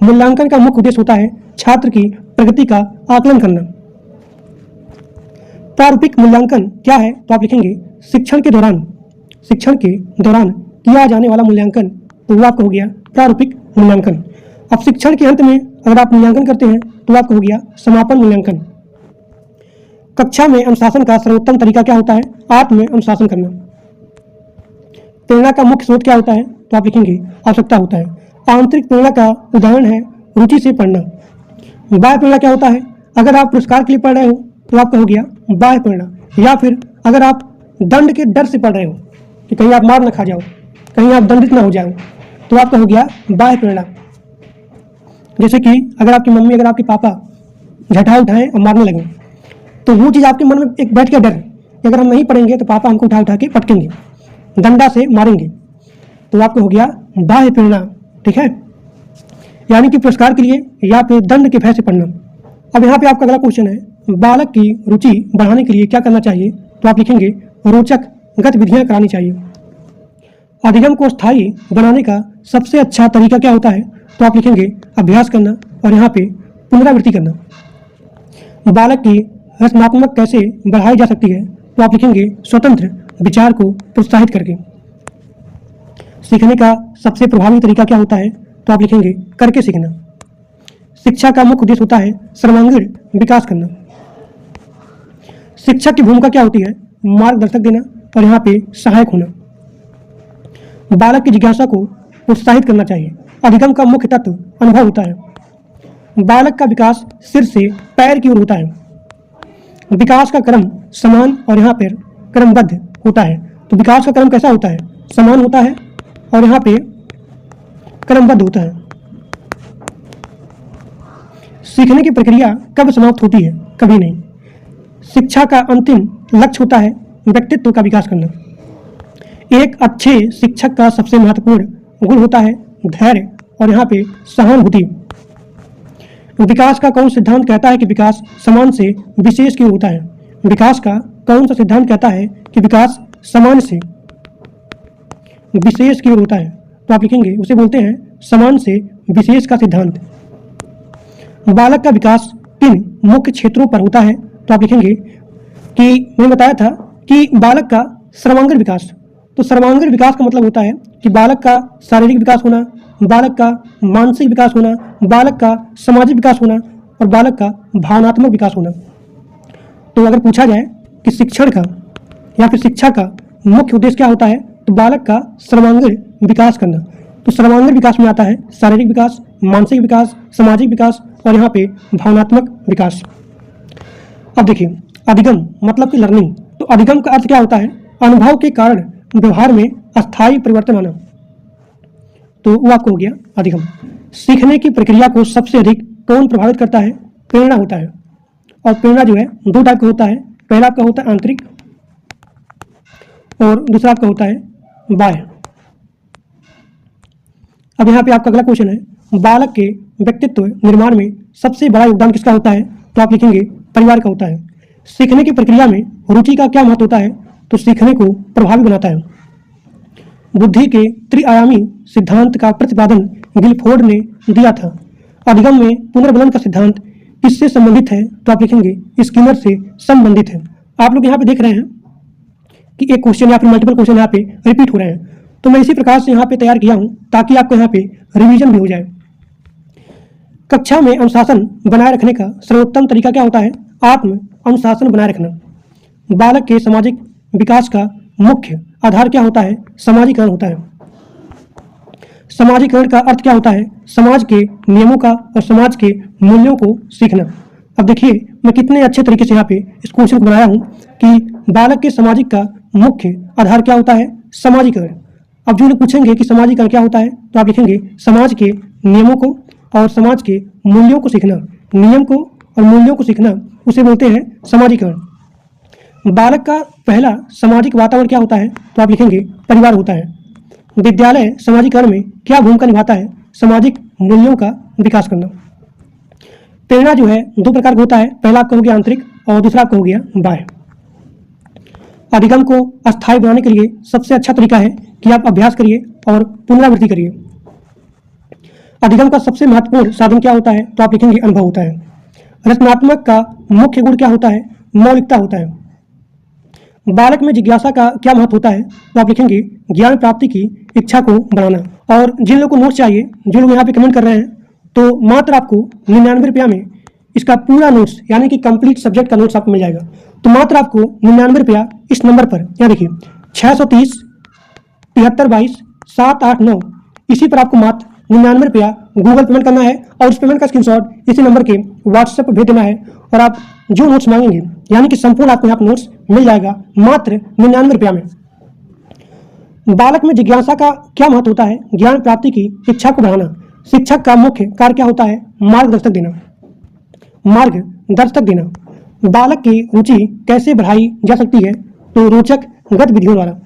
मूल्यांकन का मुख्य उद्देश्य होता है छात्र की प्रगति का आकलन करना। प्रारूपिक मूल्यांकन क्या है? तो आप लिखेंगे शिक्षण के दौरान किया जाने वाला मूल्यांकन तो वो आपका हो गया प्रारूपिक मूल्यांकन। अब शिक्षण के अंत में अगर आप मूल्यांकन करते हैं तो आपका हो गया समापन मूल्यांकन। कक्षा में अनुशासन का सर्वोत्तम तरीका क्या होता है? आत्म अनुशासन करना। प्रेरणा का मुख्य स्रोत क्या होता है? तो आप लिखेंगे आवश्यकता होता है। आंतरिक प्रेरणा का उदाहरण है रुचि से पढ़ना। बाह्य प्रेरणा क्या होता है? अगर आप पुरस्कार के लिए पढ़ रहे हो तो आपका हो गया बाह्य प्रेरणा, या फिर अगर आप दंड के डर से पढ़ रहे हो कि कहीं आप मार न खा जाओ, कहीं आप दंडित ना हो जाओ, तो आपका हो गया बाह्य प्रेरणा। जैसे कि अगर आपकी मम्मी, अगर आपके पापा झटहा उठाएं और मारने लगें, तो वो चीज़ आपके मन में एक बैठ के डर कि अगर हम नहीं पढ़ेंगे तो पापा हमको उठा उठा के पटकेंगे, डंडा से मारेंगे, तो आपको हो गया बाह्य प्रेरणा। ठीक है, यानी कि पुरस्कार के लिए या फिर दंड के भय से पढ़ना। अब यहाँ पे आपका अगला क्वेश्चन है, बालक की रुचि बढ़ाने के लिए क्या करना चाहिए? तो आप लिखेंगे रोचक गतिविधियां करानी चाहिए। अधिगम को स्थायी बनाने का सबसे अच्छा तरीका क्या होता है? तो आप लिखेंगे अभ्यास करना और यहाँ पे पुनरावृत्ति करना। बालक की रचनात्मक कैसे बढ़ाई जा सकती है? तो आप लिखेंगे स्वतंत्र विचार को प्रोत्साहित करके। सीखने का सबसे प्रभावी तरीका क्या होता है? तो आप लिखेंगे करके सीखना। शिक्षा का मुख्य उद्देश्य होता है सर्वांगीण विकास करना। शिक्षक की भूमिका क्या होती है? मार्गदर्शक देना और यहाँ पे सहायक होना। बालक की जिज्ञासा को उत्साहित करना चाहिए। अधिगम का मुख्य तत्व अनुभव होता है। बालक का विकास सिर से पैर की ओर होता है। विकास का क्रम समान और यहाँ पर क्रमबद्ध होता है। तो विकास का क्रम कैसा होता है? समान होता है और यहाँ पे क्रमबद्ध होता है। सीखने की प्रक्रिया कब समाप्त होती है? कभी नहीं। शिक्षा का अंतिम लक्ष्य होता है व्यक्तित्व का विकास करना। एक अच्छे शिक्षक का सबसे महत्वपूर्ण गुण होता है धैर्य और यहाँ पे सहानुभूति। विकास का कौन सिद्धांत कहता है कि विकास समान से विशेष की ओर होता है? विकास का कौन सा सिद्धांत कहता है कि विकास समान से विशेष की ओर होता है? तो आप लिखेंगे उसे बोलते हैं समान से विशेष का सिद्धांत। बालक का विकास किन मुख्य क्षेत्रों पर होता है? तो आप लिखेंगे कि मैंने बताया था कि बालक का सर्वांगीण विकास। तो सर्वांगीण विकास का मतलब होता है कि बालक का शारीरिक विकास होना, बालक का मानसिक विकास होना, बालक का सामाजिक विकास होना और बालक का भावनात्मक विकास होना। तो अगर पूछा जाए कि शिक्षण का या फिर शिक्षा का मुख्य उद्देश्य क्या होता है, तो बालक का सर्वांगीण विकास करना। तो सर्वांगीण विकास में आता है शारीरिक विकास, मानसिक विकास, सामाजिक विकास और यहाँ पे भावनात्मक विकास। अब देखिए अधिगम मतलब कि लर्निंग। तो अधिगम का अर्थ क्या होता है? अनुभव के कारण व्यवहार में अस्थायी परिवर्तन आना। तो वो आपको हो गया अधिगम। सीखने की प्रक्रिया को सबसे अधिक कौन प्रभावित करता है? प्रेरणा होता है। और प्रेरणा जो है दो टाइप का होता है। पहला आपका होता है आंतरिक और दूसरा आपका होता है बाह्य। अब यहाँ पे आपका अगला क्वेश्चन है, बालक के व्यक्तित्व निर्माण में सबसे बड़ा योगदान किसका होता है? तो आप लिखेंगे परिवार का होता है। सीखने की प्रक्रिया में रुचि का क्या महत्व होता है? तो सीखने को प्रभावी बनाता है। बुद्धि के त्रिआयामी सिद्धांत का प्रतिपादन गिलफोर्ड ने दिया था। अधिगम में पुनर्बलन का सिद्धांत किससे संबंधित है? तो आप लिखेंगे स्किनर से संबंधित है। आप लोग यहाँ पे देख रहे हैं कि एक क्वेश्चन या फिर मल्टीपल क्वेश्चन यहाँ पे रिपीट हो रहे हैं, तो मैं इसी प्रकार से यहाँ पे तैयार किया हूँ ताकि आपको यहाँ पे रिवीजन भी हो जाए। कक्षा में अनुशासन बनाए रखने का सर्वोत्तम तरीका क्या होता है? आत्म अनुशासन बनाए रखना। बालक के सामाजिक विकास का मुख्य आधार क्या होता है? समाजीकरण होता है। समाजीकरण का अर्थ क्या होता है? समाज के नियमों का और समाज के मूल्यों को सीखना। अब देखिए मैं कितने अच्छे तरीके से यहाँ पे इस क्वेश्चन को बनाया हूँ कि बालक के सामाजिक का मुख्य आधार क्या होता है? समाजीकरण। अब जो लोग पूछेंगे कि समाजीकरण क्या होता है, तो आप लिखेंगे समाज के नियमों को और समाज के मूल्यों को सीखना। नियम को और मूल्यों को सीखना उसे बोलते हैं समाजीकरण। बालक का पहला सामाजिक वातावरण क्या होता है? तो आप लिखेंगे परिवार होता है। विद्यालय समाजीकरण में क्या भूमिका निभाता है? सामाजिक मूल्यों का विकास करना। प्रेरणा जो है दो प्रकार का होता है। पहला आपका हो गया आंतरिक और दूसरा आपका हो गया बाह्य। अधिगम को अस्थायी बनाने के लिए सबसे अच्छा तरीका है कि आप अभ्यास करिए और पुनरावृत्ति करिए। अधिगम का सबसे महत्वपूर्ण साधन क्या होता है? तो आप लिखेंगे अनुभव होता है। रचनात्मक का मुख्य गुण क्या होता है? मौलिकता होता है। बालक में जिज्ञासा का क्या महत्व होता है? तो आप लिखेंगे ज्ञान प्राप्ति की इच्छा को बढ़ाना। और जिन लोगों को नोट्स चाहिए, जो लोग यहाँ पे कमेंट कर रहे हैं, तो मात्र आपको 99 रुपया में इसका पूरा नोट्स यानी कि कंप्लीट सब्जेक्ट का नोट्स आपको मिल जाएगा। तो मात्र आपको 99 रुपया इस नंबर पर, यहाँ देखिए 630 73 22 789, इसी पर आपको मात्र 99 रुपया गूगल पेमेंट करना है और उस पेमेंट का स्क्रीनशॉट इसी नंबर के व्हाट्सएप पर भेज देना है और आप जो नोट्स मांगेंगे यानी कि संपूर्ण आपको यहाँ पर नोट्स मिल जाएगा मात्र 99 रुपया में। बालक में जिज्ञासा का क्या महत्व होता है? ज्ञान प्राप्ति की इच्छा को बढ़ाना। शिक्षक का मुख्य कार्य क्या होता है? मार्गदर्शक देना। मार्गदर्शक देना। बालक की रुचि कैसे बढ़ाई जा सकती है? तो रोचक गतिविधियों द्वारा।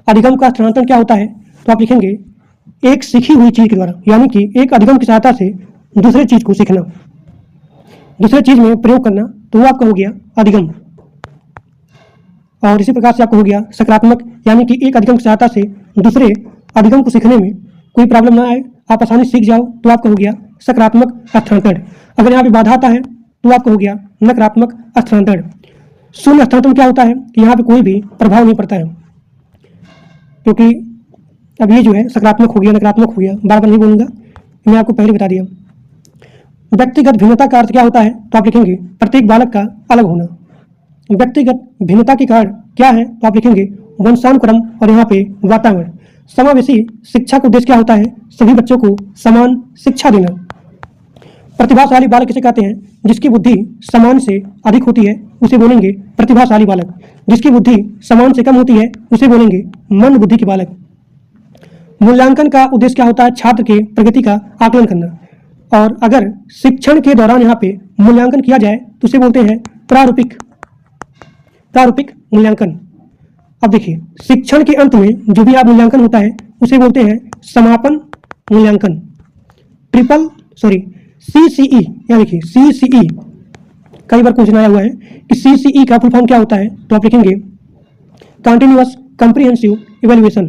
अधिगम का स्थानांतरण क्या होता है? तो आप लिखेंगे एक सीखी हुई चीज के द्वारा, यानी कि एक अधिगम की सहायता से दूसरे चीज को सीखना, दूसरे चीज में प्रयोग करना, तो वो आपका हो गया अधिगम। और इसी प्रकार से आपको हो गया सकारात्मक, यानी कि एक अधिगम की सहायता से दूसरे अधिगम को सीखने में कोई प्रॉब्लम ना आए, आप आसानी से सीख जाओ, तो आपका हो गया सकारात्मक स्थानांतरण। अगर यहाँ पे बाधा आता है तो आपका हो गया नकारात्मक स्थानांतरण। शून्य स्थानांतरण क्या होता है? कि यहाँ पे कोई भी प्रभाव नहीं पड़ता है, क्योंकि अब ये जो है सकारात्मक हो गया, नकारात्मक हो गया, बार बार नहीं बोलूंगा, मैं आपको पहले बता दिया। व्यक्तिगत भिन्नता का अर्थ क्या होता है? तो आप लिखेंगे प्रत्येक बालक का अलग होना। व्यक्तिगत भिन्नता के कारण क्या है? तो आप लिखेंगे वंशानुक्रम और यहाँ पे वातावरण। समावेशी शिक्षा का उद्देश्य क्या होता है? सभी बच्चों को समान शिक्षा देना। प्रतिभाशाली बालक किसे कहते हैं? जिसकी बुद्धि समान से अधिक होती है उसे बोलेंगे प्रतिभाशाली बालक। जिसकी बुद्धि समान से कम होती है उसे बोलेंगे मंद बुद्धि के बालक। मूल्यांकन का उद्देश्य क्या होता है? छात्र के प्रगति का आकलन करना। और अगर शिक्षण के दौरान यहाँ पे मूल्यांकन किया जाए तो उसे बोलते हैं प्रारूपिक मूल्यांकन। अब देखिए शिक्षण के अंत में जो भी आप मूल्यांकन होता है उसे बोलते हैं समापन मूल्यांकन। CCE, या देखिए CCE कई बार क्वेश्चन आया हुआ है कि CCE का फुल फॉर्म क्या होता है? तो आप लिखेंगे कंटिन्यूअस कॉम्प्रिहेंसिव इवैल्यूएशन।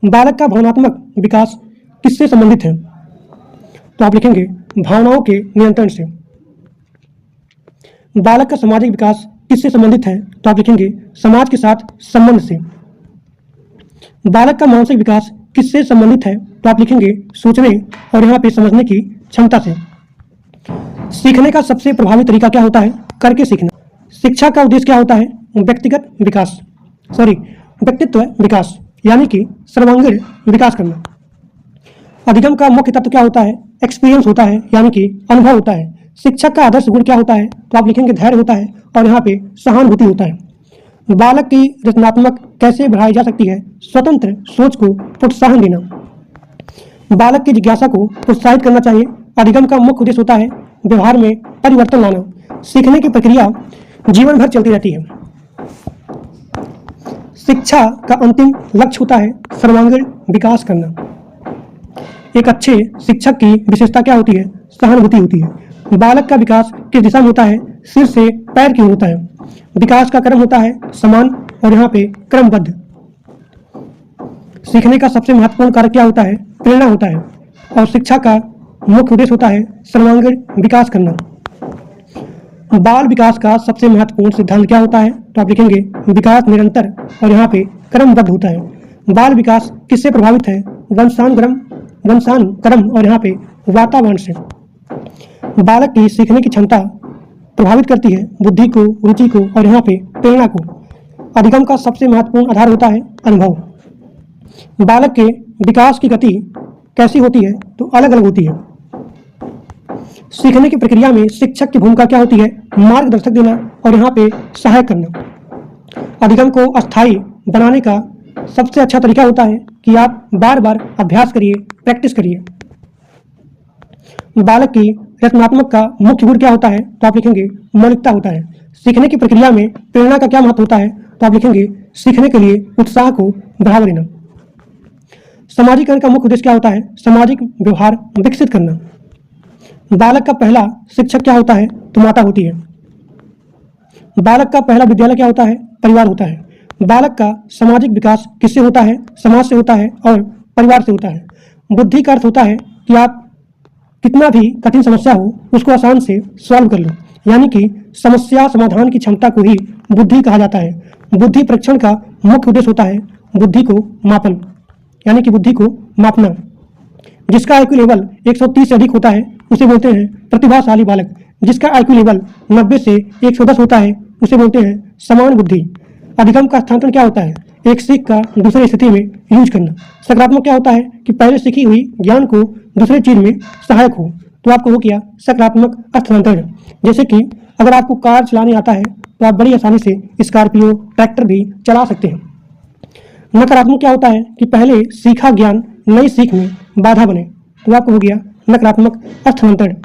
बालक का भावनात्मक विकास किससे संबंधित है? तो आप लिखेंगे भावनाओं के नियंत्रण से। बालक का सामाजिक विकास किससे संबंधित है? तो आप लिखेंगे समाज के साथ संबंध से। बालक का मानसिक विकास किससे संबंधित है? तो आप लिखेंगे सोचने और यहाँ पे समझने की क्षमता से। सीखने का सबसे प्रभावी तरीका क्या होता है? करके सीखना। शिक्षा का उद्देश्य क्या होता है? व्यक्तित्व विकास, यानी कि सर्वांगीण विकास करना। अधिगम का मुख्य तत्व क्या होता है? एक्सपीरियंस होता है, यानी कि अनुभव होता है। शिक्षक का आदर्श गुण क्या होता है? तो आप लिखेंगे धैर्य होता है और यहाँ पे सहानुभूति होता है। बालक की रचनात्मक कैसे बढ़ाई जा सकती है? स्वतंत्र सोच को प्रोत्साहन देना। बालक की जिज्ञासा को प्रोत्साहित करना चाहिए। अधिगम का मुख्य उद्देश्य होता है व्यवहार में परिवर्तन लाना। सीखने की प्रक्रिया जीवन भर चलती रहती है। शिक्षा का अंतिम लक्ष्य होता है सर्वांगीण विकास करना। एक अच्छे शिक्षक की विशेषता क्या होती है? सहानुभूति होती है। बालक का विकास किस दिशा में होता है? सिर से पैर की ओर होता है। विकास का क्रम होता है समान और यहाँ पे क्रमबद्ध। सीखने का सबसे महत्वपूर्ण कारक क्या होता है? प्रेरणा होता है। और शिक्षा का मुख्य उद्देश्य होता है सर्वांगीण विकास करना। बाल विकास का सबसे महत्वपूर्ण सिद्धांत क्या होता है? तो आप लिखेंगे विकास निरंतर और यहाँ पे क्रमबद्ध होता है। बाल विकास किससे प्रभावित है? वंशानुक्रम और यहाँ पे वातावरण से। बालक की सीखने की क्षमता प्रभावित करती है बुद्धि को, रुचि को और यहाँ पे प्रेरणा को। अधिगम का सबसे महत्वपूर्ण आधार होता है अनुभव। बालक के विकास की गति कैसी होती है? तो अलग अलग होती है। सीखने की प्रक्रिया में शिक्षक की भूमिका क्या होती है? मार्गदर्शक देना और यहाँ पे सहायक करना। अधिगम को अस्थायी बनाने का सबसे अच्छा तरीका होता है कि आप बार बार अभ्यास करिए, प्रैक्टिस करिए। बालक की रचनात्मक का मुख्य गुण क्या होता है? तो आप लिखेंगे मौलिकता होता है। सीखने की प्रक्रिया में प्रेरणा का क्या महत्व होता है? तो आप लिखेंगे सीखने के लिए उत्साह को बढ़ावा देना। सामाजिकरण का मुख्य उद्देश्य क्या होता है? सामाजिक व्यवहार विकसित करना। बालक का पहला शिक्षक क्या होता है? तो माता होती है। बालक का पहला विद्यालय क्या होता है? परिवार होता है। बालक का सामाजिक विकास किससे होता है? समाज से होता है और परिवार से होता है। बुद्धि का अर्थ होता है कि आप कितना भी कठिन समस्या हो उसको आसान से सॉल्व कर लो, यानी कि समस्या समाधान की क्षमता को ही बुद्धि कहा जाता है। बुद्धि परीक्षण का मुख्य उद्देश्य होता है बुद्धि को मापन। यानी कि बुद्धि को मापना। जिसका IQ लेवल 130 से अधिक होता है उसे बोलते हैं प्रतिभाशाली बालक। जिसका IQ लेवल 90 से 110 होता है उसे बोलते हैं समान बुद्धि। अधिगम का स्थानांतरण क्या होता है? एक सीख का दूसरे स्थिति में यूज करना। सकारात्मक क्या होता है कि पहले सीखी हुई ज्ञान को दूसरे चीज में सहायक हो। तो आपको हो गया सकारात्मक स्थानांतरण। जैसे कि अगर आपको कार चलाने आता है तो आप बड़ी आसानी से स्कॉर्पियो ट्रैक्टर भी चला सकते हैं। नकारात्मक क्या होता है कि पहले सीखा ज्ञान नई सीख में बाधा बने। तो आपको हो गया नकारात्मक स्थानांतरण।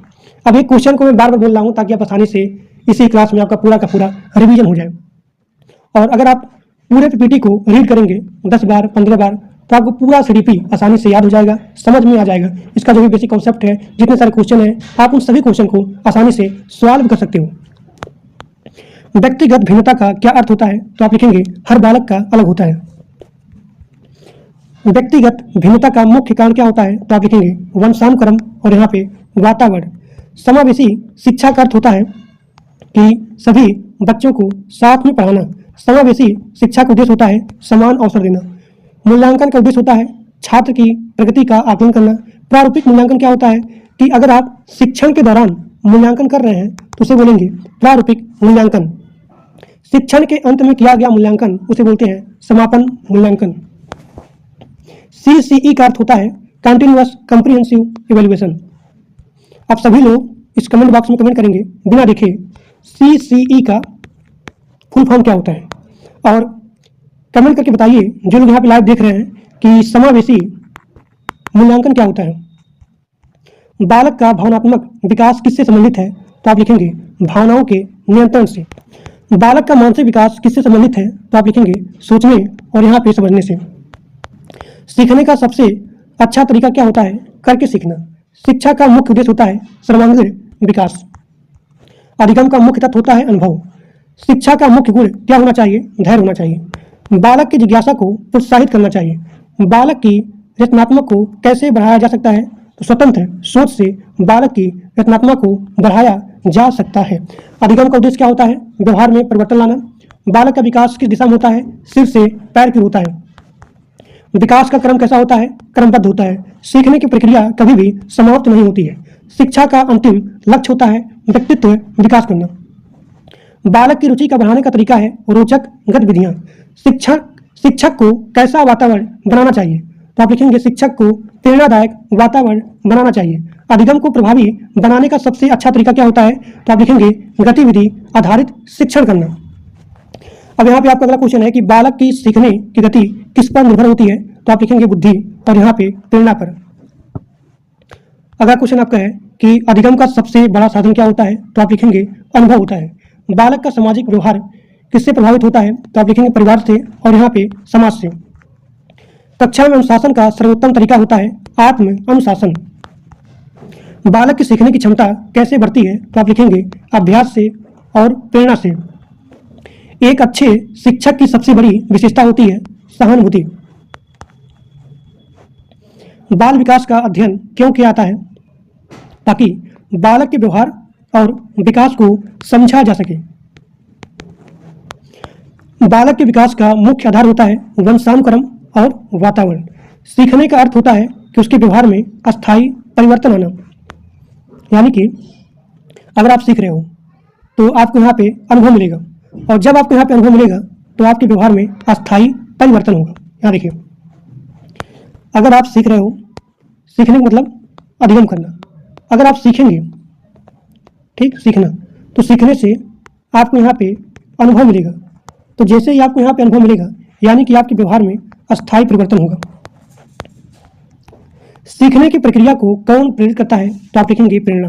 अब एक क्वेश्चन को मैं बार बार बोल रहा हूँ ताकि आप आसानी से इसी क्लास में आपका पूरा का पूरा रिवीजन हो जाए। और अगर आप पूरे पीपीटी को रीड करेंगे 10 बार 15 बार तो आपको पूरा सीडीपी आसानी से याद हो जाएगा, समझ में आ जाएगा। इसका जो भी बेसिक कॉन्सेप्ट है, जितने सारे क्वेश्चन हैं, आप उन सभी क्वेश्चन को आसानी से सॉल्व कर सकते हो। व्यक्तिगत भिन्नता का क्या अर्थ होता है? तो आप लिखेंगे हर बालक का अलग होता है। व्यक्तिगत भिन्नता का मुख्य कारण क्या होता है? तो आप लिखेंगे वंशानुक्रम और यहाँ पे वातावरण। समावेशी शिक्षा का अर्थ होता है कि सभी बच्चों को साथ में पढ़ाना। समावेशी शिक्षा का उद्देश्य होता है समान अवसर देना। मूल्यांकन का उद्देश्य होता है छात्र की प्रगति का आकलन करना। प्रारूपिक मूल्यांकन क्या होता है कि अगर आप शिक्षण के दौरान मूल्यांकन कर रहे हैं तो उसे बोलेंगे प्रारूपिक मूल्यांकन। शिक्षण के अंत में किया गया मूल्यांकन उसे बोलते हैं समापन मूल्यांकन। CCE का अर्थ होता है कंटिन्यूअस कॉम्प्रिहेंसिव इवैल्यूएशन। आप सभी लोग इस कमेंट बॉक्स में कमेंट करेंगे बिना देखे CCE का फुल फॉर्म क्या होता है, और कमेंट करके बताइए जो लोग यहाँ पे लाइव देख रहे हैं कि समावेशी मूल्यांकन क्या होता है। बालक का भावनात्मक विकास किससे संबंधित है? तो आप लिखेंगे भावनाओं के नियंत्रण से। बालक का मानसिक विकास किससे संबंधित है? तो आप लिखेंगे सोचने और यहाँ पे समझने से। सीखने का सबसे अच्छा तरीका क्या होता है? करके सीखना। शिक्षा का मुख्य उद्देश्य होता है सर्वांगीण विकास। अधिगम का मुख्य तत्व होता है अनुभव। शिक्षा का मुख्य गुण क्या होना चाहिए? धैर्य होना चाहिए। बालक की जिज्ञासा को प्रोत्साहित करना चाहिए। बालक की रचनात्मक को कैसे बढ़ाया जा सकता है? तो स्वतंत्र सोच से बालक की रचनात्मक को बढ़ाया जा सकता है। अधिगम का उद्देश्य क्या होता है? व्यवहार में परिवर्तन लाना। बालक का विकास किस दिशा में होता है? सिर से पैर की ओर होता है। विकास का क्रम कैसा होता है? क्रमबद्ध होता है। सीखने की प्रक्रिया कभी भी समाप्त नहीं होती है। शिक्षा का अंतिम लक्ष्य होता है व्यक्तित्व विकास करना। बालक की रुचि का बढ़ाने का तरीका है रोचक गतिविधियां। शिक्षक को कैसा वातावरण बनाना चाहिए? तो आप लिखेंगे शिक्षक को प्रेरणादायक वातावरण बनाना चाहिए। अधिगम को प्रभावी बनाने का सबसे अच्छा तरीका क्या होता है? तो आप लिखेंगे गतिविधि आधारित शिक्षण करना। अब यहाँ पे आपका अगला क्वेश्चन है कि बालक की सीखने की गति किस पर निर्भर होती है? तो आप लिखेंगे बुद्धि और यहाँ पे प्रेरणा पर। अगला क्वेश्चन आपका है कि अधिगम का सबसे बड़ा साधन क्या होता है? तो आप लिखेंगे अनुभव होता है। बालक का सामाजिक व्यवहार किससे प्रभावित होता है? तो आप लिखेंगे परिवार से और यहाँ पे समाज से। कक्षा में अनुशासन का सर्वोत्तम तरीका होता है आत्म अनुशासन। बालक की सीखने की क्षमता कैसे बढ़ती है? तो आप लिखेंगे अभ्यास से और प्रेरणा से। एक अच्छे शिक्षक की सबसे बड़ी विशेषता होती है सहानुभूति। बाल विकास का अध्ययन क्यों किया जाता है? ताकि बालक के व्यवहार और विकास को समझा जा सके। बालक के विकास का मुख्य आधार होता है वंशानुक्रम और वातावरण। सीखने का अर्थ होता है कि उसके व्यवहार में अस्थायी परिवर्तन आना। यानी कि अगर आप सीख रहे हो तो आपको यहाँ पे अनुभव मिलेगा, और जब आपको यहाँ पे अनुभव मिलेगा तो आपके व्यवहार में अस्थायी परिवर्तन होगा। यहाँ देखिए, अगर आप सीख रहे हो, सीखने का मतलब अधिगम करना। अगर आप सीखेंगे, ठीक, सीखना, तो सीखने से आपको यहाँ पे अनुभव मिलेगा। तो जैसे ही आपको यहाँ पे अनुभव मिलेगा यानी कि आपके व्यवहार में अस्थायी परिवर्तन होगा। सीखने की प्रक्रिया को कौन प्रेरित करता है? तो आप लिखेंगे प्रेरणा।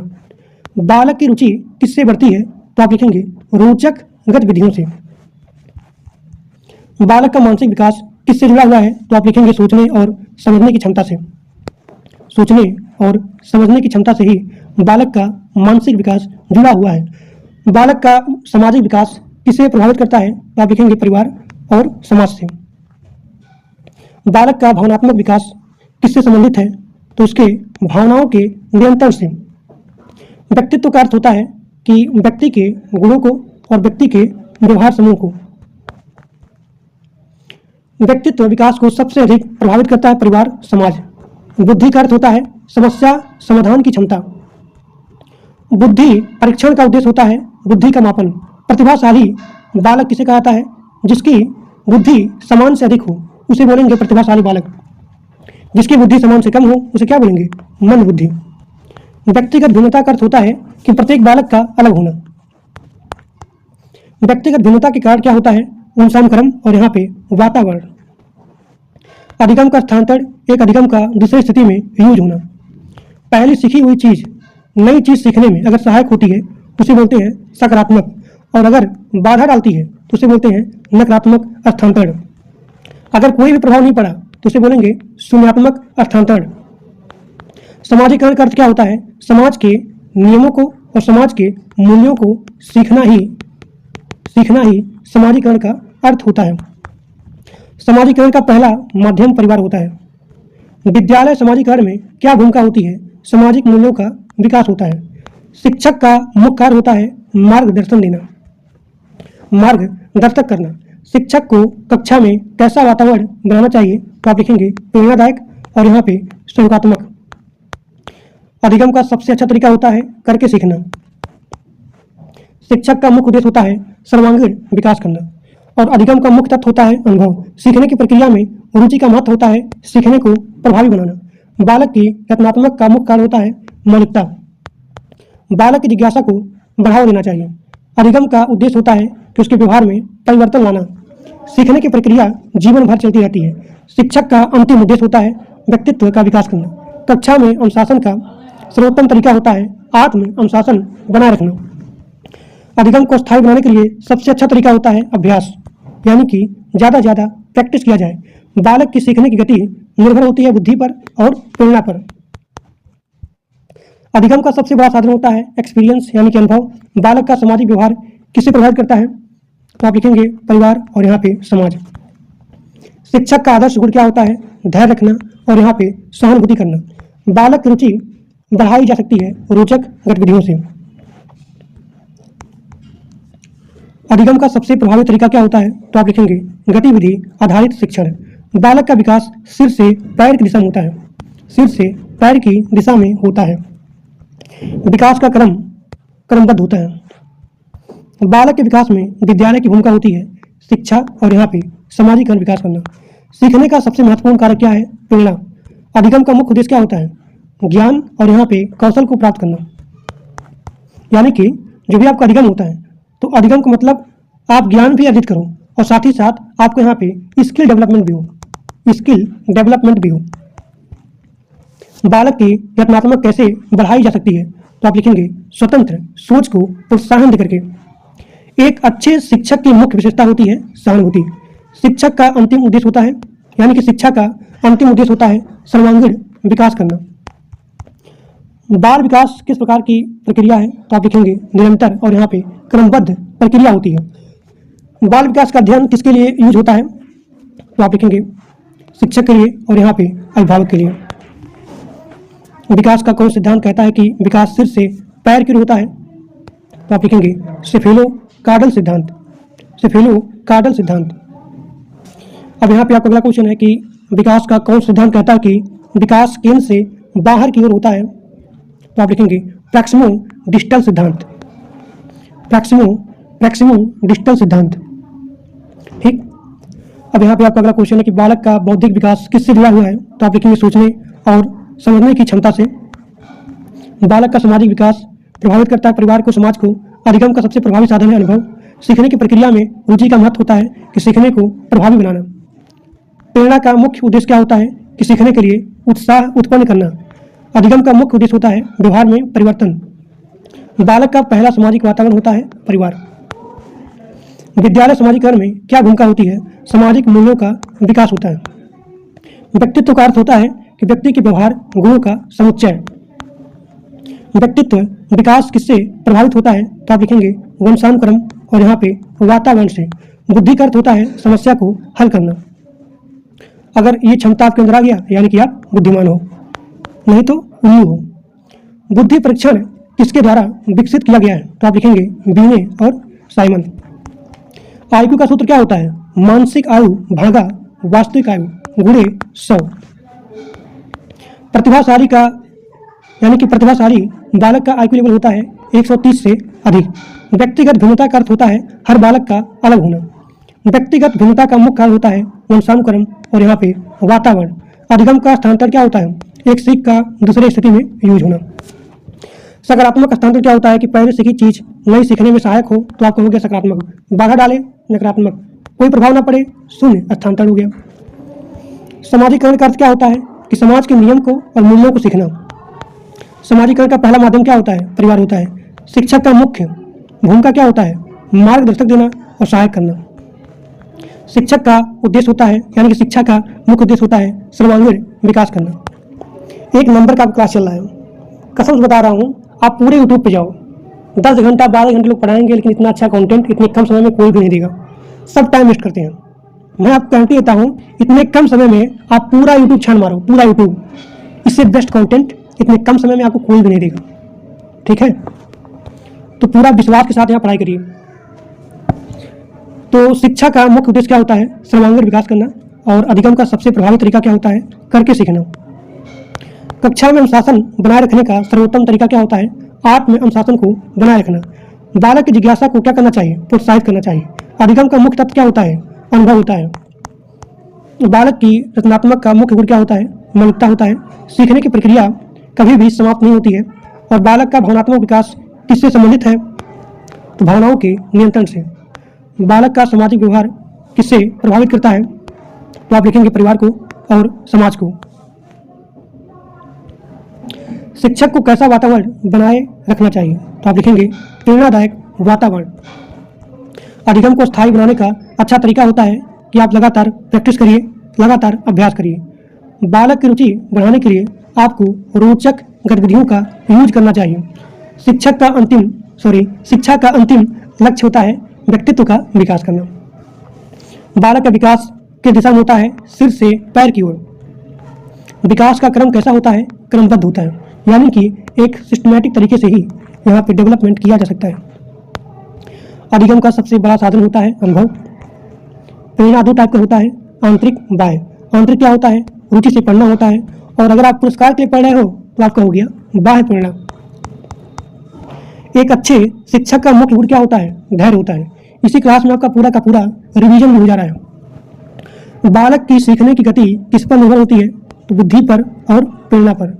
बालक की रुचि किससे बढ़ती है? तो आप लिखेंगे रोचक गतिविधियों से। बालक का मानसिक विकास किससे जुड़ा हुआ है? तो आप लिखेंगे सोचने और समझने की क्षमता से। सोचने और समझने की क्षमता से ही बालक का मानसिक विकास जुड़ा हुआ है। बालक का सामाजिक विकास किससे प्रभावित करता है? तो आप लिखेंगे परिवार और समाज से। बालक का भावनात्मक विकास किससे संबंधित है? तो उसके भावनाओं के नियंत्रण से। व्यक्तित्व का अर्थ होता है कि व्यक्ति के गुणों को और व्यक्ति के व्यवहार समूह को। व्यक्तित्व विकास को सबसे अधिक प्रभावित करता है परिवार, समाज। बुद्धि का अर्थ होता है समस्या समाधान की क्षमता। बुद्धि परीक्षण का उद्देश्य होता है बुद्धि का मापन। प्रतिभाशाली बालक किसे कहा जाता है? जिसकी बुद्धि समान से अधिक हो उसे बोलेंगे प्रतिभाशाली बालक। जिसकी बुद्धि समान से कम हो उसे क्या बोलेंगे? मंद बुद्धि। व्यक्तिगत भिन्नता का अर्थ होता है कि प्रत्येक बालक का अलग होना। व्यक्तिगत भिन्नता के कारण क्या होता है? वंशानुक्रम और यहाँ पे वातावरण। अधिगम का स्थानांतरण, एक अधिगम का दूसरी स्थिति में यूज होना। पहली सीखी हुई चीज नई चीज सीखने में अगर सहायक होती है तो उसे बोलते हैं सकारात्मक, और अगर बाधा डालती है तो उसे बोलते हैं नकारात्मक स्थानांतरण। अगर कोई भी प्रभाव नहीं पड़ा तो उसे बोलेंगे शून्यात्मक स्थानांतरण। समाजीकरण का अर्थ क्या होता है? समाज के नियमों को और समाज के मूल्यों को सीखना ही समाजीकरण का अर्थ होता है। समाजीकरण का पहला माध्यम परिवार होता है। विद्यालय समाजीकरण में क्या भूमिका होती है? सामाजिक मूल्यों का विकास होता है। शिक्षक का मुख्य कार्य होता है मार्गदर्शन देना, मार्गदर्शक करना। शिक्षक को कक्षा में कैसा वातावरण बनाना चाहिए तो आप लिखेंगे प्रेरणादायक और यहाँ पे सहयोगात्मक। अधिगम का सबसे अच्छा तरीका होता है करके सीखना। शिक्षक का मुख्य उद्देश्य होता है सर्वांगीण विकास करना, और अधिगम का मुख्य तत्व होता है अनुभव। सीखने की प्रक्रिया में रुचि का महत्व होता है सीखने को प्रभावी बनाना। बालक की रचनात्मक का मुख्य कारण होता है मौलिकता। बालक की जिज्ञासा को बढ़ावा देना चाहिए। अधिगम का उद्देश्य होता है कि उसके व्यवहार में परिवर्तन लाना। सीखने की प्रक्रिया जीवन भर चलती रहती है। शिक्षक का अंतिम उद्देश्य होता है व्यक्तित्व का विकास करना। कक्षा में अनुशासन का सर्वोत्तम तरीका होता है आत्म अनुशासन बनाए रखना। अधिगम को स्थायी बनाने के लिए सबसे अच्छा तरीका होता है अभ्यास, यानी कि ज़्यादा से ज़्यादा प्रैक्टिस किया जाए। बालक की सीखने की गति निर्भर होती है बुद्धि पर और प्रेरणा पर। अधिगम का सबसे बड़ा साधन होता है एक्सपीरियंस, यानी कि अनुभव। बालक का सामाजिक व्यवहार किसे प्रभावित करता है तो आप लिखेंगे परिवार और यहाँ पे समाज। शिक्षक का आदर्श गुण क्या होता है? धैर्य रखना और यहाँ पे सहानुभूति करना। बालक की रुचि बढ़ाई जा सकती है रोचक गतिविधियों से। अधिगम का सबसे प्रभावी तरीका क्या होता है तो आप लिखेंगे गतिविधि आधारित शिक्षण। बालक का विकास सिर से पैर की दिशा में होता है, सिर से पैर की दिशा में होता है। विकास का क्रमबद्ध होता है। बालक के विकास में विद्यालय की भूमिका होती है शिक्षा और यहाँ पे सामाजिकरण विकास करना। सीखने का सबसे महत्वपूर्ण कारक क्या है? प्रेरणा। अधिगम का मुख्य उद्देश्य क्या होता है? ज्ञान और यहाँ पे कौशल को प्राप्त करना। यानी कि जो भी आपका अधिगम होता है तो अधिगम का मतलब आप ज्ञान भी अर्जित करो और साथ ही साथ आपको यहाँ पे स्किल डेवलपमेंट भी हो। बालक की रचनात्मक कैसे बढ़ाई जा सकती है तो आप लिखेंगे स्वतंत्र सोच को प्रोत्साहन देकर के। एक अच्छे शिक्षक की मुख्य विशेषता होती है सहानुभूति। शिक्षक का अंतिम उद्देश्य होता है, यानी कि शिक्षा का अंतिम उद्देश्य होता है सर्वांगीण विकास करना। बाल विकास किस प्रकार की प्रक्रिया है तो आप लिखेंगे निरंतर और यहाँ पे क्रमबद्ध प्रक्रिया होती है। बाल विकास का अध्ययन किसके लिए यूज होता है तो आप लिखेंगे शिक्षक के लिए और यहाँ पे अभिभावक के लिए। विकास का कौन सिद्धांत कहता है कि विकास सिर से पैर की ओर होता है तो आप लिखेंगे सेफेलो कार्डल सिद्धांत। अब यहाँ पे आपका अगला क्वेश्चन है कि विकास का कौन सिद्धांत कहता है कि विकास केंद्र से बाहर की ओर होता है तो आप लिखेंगे प्रैक्सिमो डिस्टल सिद्धांत। ठीक। अब यहाँ पे आपका अगला क्वेश्चन है कि बालक का बौद्धिक विकास किससे जुड़ा हुआ है तो आप लिखेंगे सोचने और समझने की क्षमता से। बालक का सामाजिक विकास प्रभावित करता है परिवार को, समाज को। अधिगम का सबसे प्रभावी साधन है अनुभव। सीखने की प्रक्रिया में रुचि का महत्व होता है कि सीखने को प्रभावी बनाना। प्रेरणा का मुख्य उद्देश्य क्या होता है कि सीखने के लिए उत्साह उत्पन्न करना। अधिगम का मुख्य उद्देश्य होता है व्यवहार में परिवर्तन। बालक का पहला सामाजिक वातावरण होता है परिवार। विद्यालय समाजीकरण में क्या भूमिका होती है? सामाजिक मूल्यों का विकास होता है। व्यक्तित्व का अर्थ होता है कि व्यक्ति के व्यवहार गुणों का समुच्चय। व्यक्तित्व विकास किससे प्रभावित होता है तो आप लिखेंगे वंशानुक्रम और यहाँ पे वातावरण से। बुद्धि का अर्थ होता है समस्या को हल करना। अगर ये क्षमता आपके अंदर आ गया यानी कि आप बुद्धिमान हो, नहीं तो उल्लू हो। बुद्धि परीक्षण किसके द्वारा विकसित किया गया है तो आप लिखेंगे बीने और साइमन। आईक्यू का सूत्र क्या होता है? मानसिक आयु भागा वास्तविक आयु गुणे 100। प्रतिभाशाली का यानी कि प्रतिभाशाली बालक का आईक्यू लेवल होता है 130 से अधिक। व्यक्तिगत भिन्नता का अर्थ होता है हर बालक का अलग होना। व्यक्तिगत भिन्नता का मुख्य कारण होता है वंशानुक्रम और यहाँ पे वातावरण। अधिगम का स्थानांतरण क्या होता है? एक सीख का दूसरे स्थिति में यूज होना। सकारात्मक स्थानांतरण क्या होता है कि पहले सीखी चीज नई सीखने में सहायक हो तो आपको हो गया सकारात्मक, बाधा डाले नकारात्मक, कोई प्रभाव ना पड़े शून्य स्थानांतरण हो गया। सामाजिकरण का अर्थ क्या होता है कि समाज के नियम को और मूल्यों को सीखना। सामाजिकरण का पहला माध्यम क्या होता है? परिवार होता है। शिक्षक का मुख्य भूमिका क्या होता है? मार्गदर्शक देना और सहायक करना। शिक्षक का उद्देश्य होता है यानी कि शिक्षा का मुख्य उद्देश्य होता है सर्वांगीण विकास करना। एक नंबर का क्लास चल रहा है, कसम से बता रहा हूँ, आप पूरे यूट्यूब पे जाओ, 10 घंटा 12 घंटे लोग पढ़ाएंगे लेकिन इतना अच्छा कंटेंट इतने कम समय में कोई भी नहीं देगा। सब टाइम वेस्ट करते हैं। मैं आपको गारंटी देता हूँ इतने कम समय में आप पूरा यूट्यूब छान मारो, पूरा यूट्यूब, इससे बेस्ट कंटेंट इतने कम समय में आपको कोई भी नहीं देगा। ठीक है, तो पूरा विश्वास के साथ यहाँ पढ़ाई करिए। तो शिक्षा का मुख्य उद्देश्य क्या होता है? सर्वांगीण विकास करना। और अधिगम का सबसे प्रभावी तरीका क्या होता है? करके सीखना। कक्षा में अनुशासन बनाए रखने का सर्वोत्तम तरीका क्या होता है? आत्म अनुशासन को बनाए रखना। बालक की जिज्ञासा को क्या करना चाहिए? प्रोत्साहित करना चाहिए। अधिगम का मुख्य तत्व क्या होता है? अनुभव होता है। बालक की रचनात्मक का मुख्य गुण क्या होता है? मौलिकता होता है। सीखने की प्रक्रिया कभी भी समाप्त नहीं होती है। और बालक का भावनात्मक विकास किससे संबंधित है? तो भावनाओं के नियंत्रण से। बालक का सामाजिक व्यवहार किससे प्रभावित करता है? तो आप लिखेंगे परिवार को और समाज को। शिक्षक को कैसा वातावरण बनाए रखना चाहिए? तो आप लिखेंगे प्रेरणादायक वातावरण। अधिगम को स्थायी बनाने का अच्छा तरीका होता है कि आप लगातार प्रैक्टिस करिए, लगातार अभ्यास करिए। बालक की रुचि बढ़ाने के लिए आपको रोचक गतिविधियों का यूज करना चाहिए। शिक्षा का अंतिम लक्ष्य होता है व्यक्तित्व का विकास करना। बालक का विकास किस दिशा में होता है? सिर से पैर की ओर। विकास का क्रम कैसा होता है? क्रमबद्ध होता है, यानी कि एक सिस्टमैटिक तरीके से ही यहाँ पे डेवलपमेंट किया जा सकता है। अधिगम का सबसे बड़ा साधन होता है अनुभव। प्रेरणा दो टाइप का होता है, आंतरिक, बाह्य। आंतरिक क्या होता है? रुचि से पढ़ना होता है, और अगर आप पुरस्कार के लिए पढ़ रहे हो तो आपका हो गया बाह्य प्रेरणा। एक अच्छे शिक्षक का मुख्य गुण क्या होता है? धैर्य होता है। इसी क्लास में आपका पूरा का पूरा रिवीजन भी हो जा रहा है। बालक की सीखने की गति किस पर निर्भर होती है? तो बुद्धि पर और प्रेरणा पर।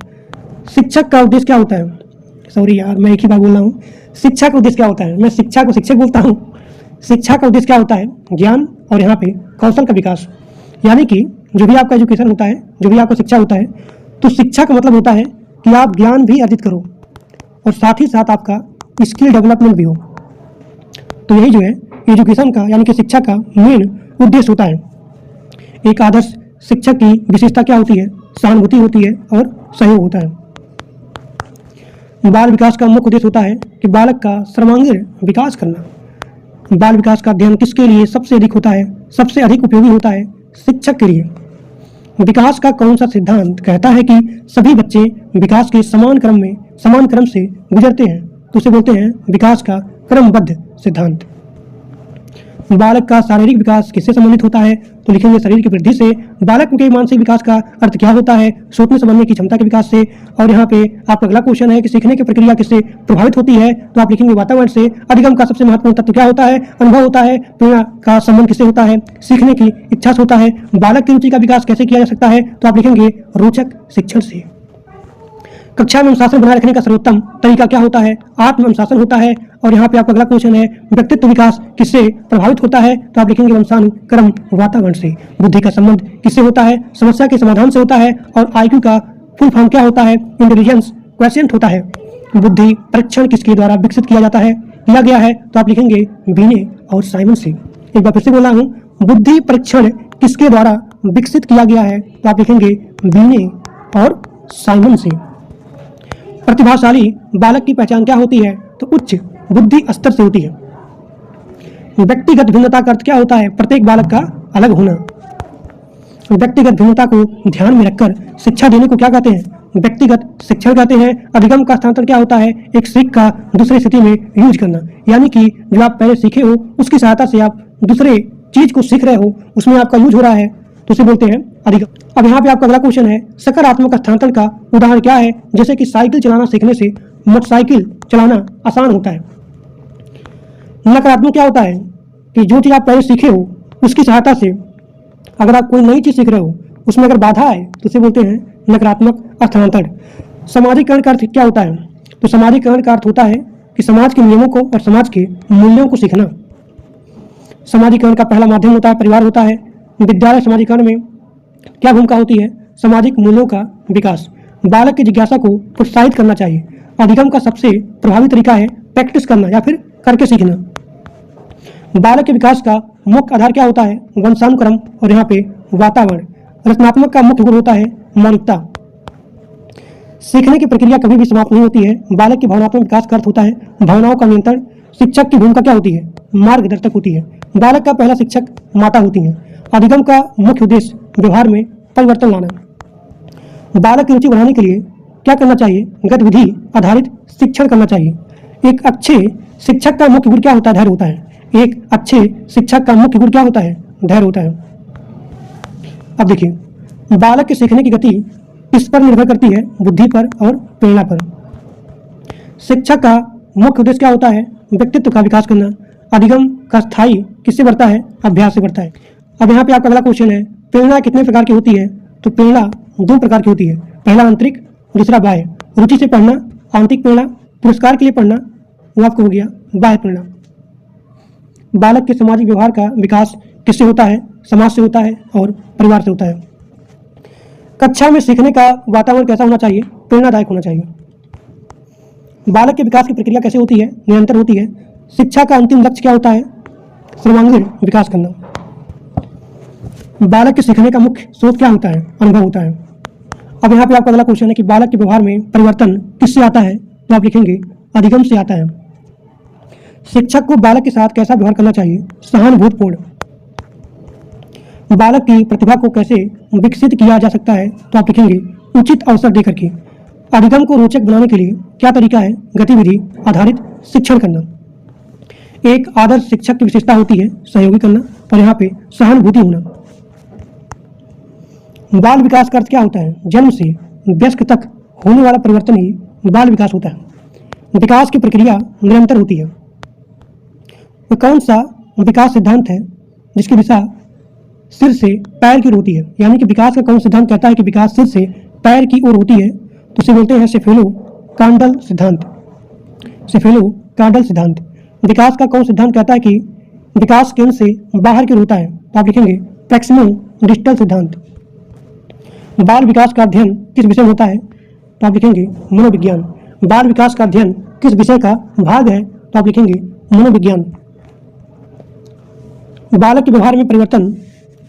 शिक्षक का उद्देश्य क्या होता है? सॉरी यार, मैं एक ही बार बोल रहा हूँ। शिक्षा का उद्देश्य क्या होता है? मैं शिक्षा को शिक्षक बोलता हूँ। शिक्षा का उद्देश्य क्या होता है? ज्ञान और यहाँ पे कौशल का विकास। यानी कि जो भी आपका एजुकेशन होता है, जो भी आपका शिक्षा होता है, तो शिक्षा का मतलब होता है कि आप ज्ञान भी अर्जित करो और साथ ही साथ आपका स्किल डेवलपमेंट भी हो। तो यही जो है एजुकेशन का यानी कि शिक्षा का मेन उद्देश्य होता है। एक आदर्श शिक्षक की विशेषता क्या होती है? सहानुभूति होती है और सहयोग होता है। बाल विकास का मुख्य उद्देश्य होता है कि बालक का सर्वांगीण विकास करना। बाल विकास का अध्ययन किसके लिए सबसे अधिक होता है? सबसे अधिक उपयोगी होता है शिक्षक के लिए। विकास का कौन सा सिद्धांत कहता है कि सभी बच्चे विकास के समान क्रम से गुजरते हैं? तो उसे बोलते हैं विकास का क्रमबद्ध सिद्धांत। बालक का शारीरिक विकास किससे संबंधित होता है? तो लिखेंगे शरीर की वृद्धि से। बालक के मानसिक विकास का अर्थ क्या होता है? सोचने समझने की क्षमता के विकास से। और यहाँ पे आपका अगला क्वेश्चन है कि सीखने की प्रक्रिया किससे प्रभावित होती है? तो आप लिखेंगे वातावरण से। अधिगम का सबसे महत्वपूर्ण तत्व क्या होता है? अनुभव होता है। प्रेरणा का संबंध किससे होता है? सीखने की इच्छा से होता है। बालक की रुचि का विकास कैसे किया जा सकता है? तो आप लिखेंगे रोचक शिक्षण से। कक्षा में अनुशासन बनाए रखने का सर्वोत्तम तरीका क्या होता है? आत्म अनुशासन होता है। और यहाँ पे आपका अगला क्वेश्चन है व्यक्तित्व विकास किससे प्रभावित होता है? तो आप लिखेंगे वंशानुक्रम वातावरण से। बुद्धि का संबंध किससे होता है? समस्या के समाधान से होता है। और आईक्यू का फुल फॉर्म क्या होता है? इंटेलिजेंस क्वेश्चन होता है। बुद्धि परीक्षण किसके द्वारा विकसित किया गया है? तो आप लिखेंगे बीने और साइमन से। एक बार फिर से बोला हूँ, बुद्धि परीक्षण किसके द्वारा विकसित किया गया है? तो आप लिखेंगे बीने और साइमन से। प्रतिभाशाली बालक की पहचान क्या होती है? तो उच्च बुद्धि स्तर से होती है। व्यक्तिगत भिन्नता का अर्थ क्या होता है? प्रत्येक बालक का अलग होना। व्यक्तिगत भिन्नता को ध्यान में रखकर शिक्षा देने को क्या कहते हैं? व्यक्तिगत शिक्षण कहते हैं। अधिगम का स्थानांतरण क्या होता है? एक सीख का दूसरी स्थिति में यूज करना, यानी कि जो आप पहले सीखे हो उसकी सहायता से आप दूसरे चीज को सीख रहे हो, उसमें आपका यूज हो रहा है। तो उसे बोलते हैं अधिगम। अब यहाँ पे आपका अगला क्वेश्चन है, सकारात्मक हस्तांतरण का उदाहरण क्या है? जैसे कि साइकिल चलाना सीखने से मोटरसाइकिल चलाना आसान होता है। नकारात्मक क्या होता है कि जो चीज़ आप पहले सीखे हो उसकी सहायता से अगर आप कोई नई चीज़ सीख रहे हो उसमें अगर बाधा आए तो उसे बोलते हैं नकारात्मक हस्तांतरण। सामाजिकरण का अर्थ क्या होता है? तो सामाजिकरण का अर्थ होता है कि समाज के नियमों को और समाज के मूल्यों को सीखना। सामाजिकरण का पहला माध्यम होता है परिवार होता है। विद्यालय सामाजिकरण में क्या भूमिका होती है? सामाजिक मूल्यों का विकास। बालक की जिज्ञासा को प्रोत्साहित करना चाहिए। अधिगम का सबसे प्रभावी तरीका है प्रैक्टिस करना या फिर करके सीखना। बालक के विकास का मुख्य आधार क्या होता है? वंशानुक्रम और यहाँ पे वातावरण। रचनात्मक का मुख्य गुण होता है मौलिकता। सीखने की प्रक्रिया कभी भी समाप्त नहीं होती है। बालक के भावनात्मक विकास का अर्थ होता है भावनाओं का नियंत्रण। शिक्षक की भूमिका क्या होती है? मार्गदर्शक होती है। बालक का पहला शिक्षक माता होती है। अधिगम का मुख्य उद्देश्य व्यवहार में परिवर्तन लाना। बालक की रुचि बढ़ाने के लिए क्या करना चाहिए? गतिविधि आधारित शिक्षण करना चाहिए। एक अच्छे शिक्षक का मुख्य गुण क्या होता है? धैर्य होता है। एक अच्छे शिक्षक का मुख्य गुण क्या होता है? धैर्य होता है। अब देखिए, बालक के सीखने की गति किस पर निर्भर करती है? बुद्धि पर और प्रेरणा पर। शिक्षक का मुख्य उद्देश्य क्या होता है? व्यक्तित्व का विकास करना। अधिगम का स्थायी किससे बढ़ता है? अभ्यास से बढ़ता है। अब यहाँ पे आपका अगला क्वेश्चन है, प्रेरणा कितने प्रकार की होती है? तो प्रेरणा दो प्रकार की होती है, पहला आंतरिक, दूसरा बाह्य। रुचि से पढ़ना आंतरिक प्रेरणा, पुरस्कार के लिए पढ़ना वो आपको हो गया बाह्य प्रेरणा। बालक के सामाजिक व्यवहार का विकास किससे होता है? समाज से होता है और परिवार से होता है। कक्षा में सीखने का वातावरण कैसा होना चाहिए? प्रेरणादायक होना चाहिए। बालक के विकास की प्रक्रिया कैसे होती है? निरंतर होती है। शिक्षा का अंतिम लक्ष्य क्या होता है? सर्वांगीण विकास करना। बालक के सीखने का मुख्य स्रोत क्या होता है? अनुभव होता है। अब यहाँ पे आपका अगला क्वेश्चन है कि बालक के व्यवहार में परिवर्तन किससे आता है? तो आप लिखेंगे अधिगम से आता है। शिक्षक को बालक के साथ कैसा व्यवहार करना चाहिए? सहानुभूतिपूर्ण। बालक की प्रतिभा को कैसे विकसित किया जा सकता है? तो आप लिखेंगे उचित अवसर देकर के। अधिगम को रोचक बनाने के लिए क्या तरीका है? गतिविधि आधारित शिक्षण करना। एक आदर्श शिक्षक की विशेषता होती है सहयोगी करना और यहाँ पे सहानुभूति होना। बाल विकास का अर्थ क्या होता है? जन्म से वयस्क तक होने वाला परिवर्तन ही बाल विकास होता है। विकास की प्रक्रिया निरंतर होती है। वो कौन सा विकास सिद्धांत है जिसकी दिशा सिर से पैर की ओर होती है? यानी कि विकास का कौन सिद्धांत कहता है कि विकास सिर से पैर की ओर होती है? तो उसे बोलते हैं सेफेलो कांडल सिद्धांत। सेफेलो कांडल सिद्धांत। विकास का कौन सिद्धांत कहता है कि विकास केंद्र से बाहर की ओर होता है? तो आप लिखेंगे प्रैक्सिमो डिजिटल सिद्धांत। बाल विकास का अध्ययन किस विषय में होता है? तो आप लिखेंगे मनोविज्ञान। बाल विकास का अध्ययन किस विषय का भाग है? तो आप लिखेंगे मनोविज्ञान। बालक के व्यवहार में परिवर्तन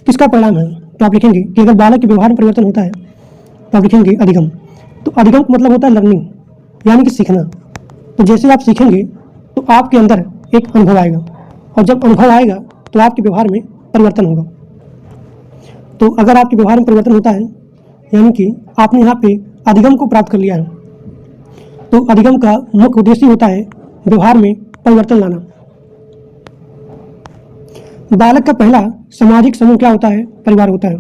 किसका परिणाम है? तो आप लिखेंगे कि अगर बालक के व्यवहार में परिवर्तन होता है तो आप लिखेंगे अधिगम। तो अधिगम का मतलब होता है लर्निंग, यानी कि सीखना। तो जैसे आप सीखेंगे तो आपके अंदर एक अनुभव आएगा और जब अनुभव आएगा तो आपके व्यवहार में परिवर्तन होगा। तो अगर आपके व्यवहार में परिवर्तन होता है यानी कि आपने यहाँ पे अधिगम को प्राप्त कर लिया है, तो अधिगम का मुख्य उद्देश्य होता है व्यवहार में परिवर्तन लाना। बालक का पहला सामाजिक समूह क्या होता है? परिवार होता है।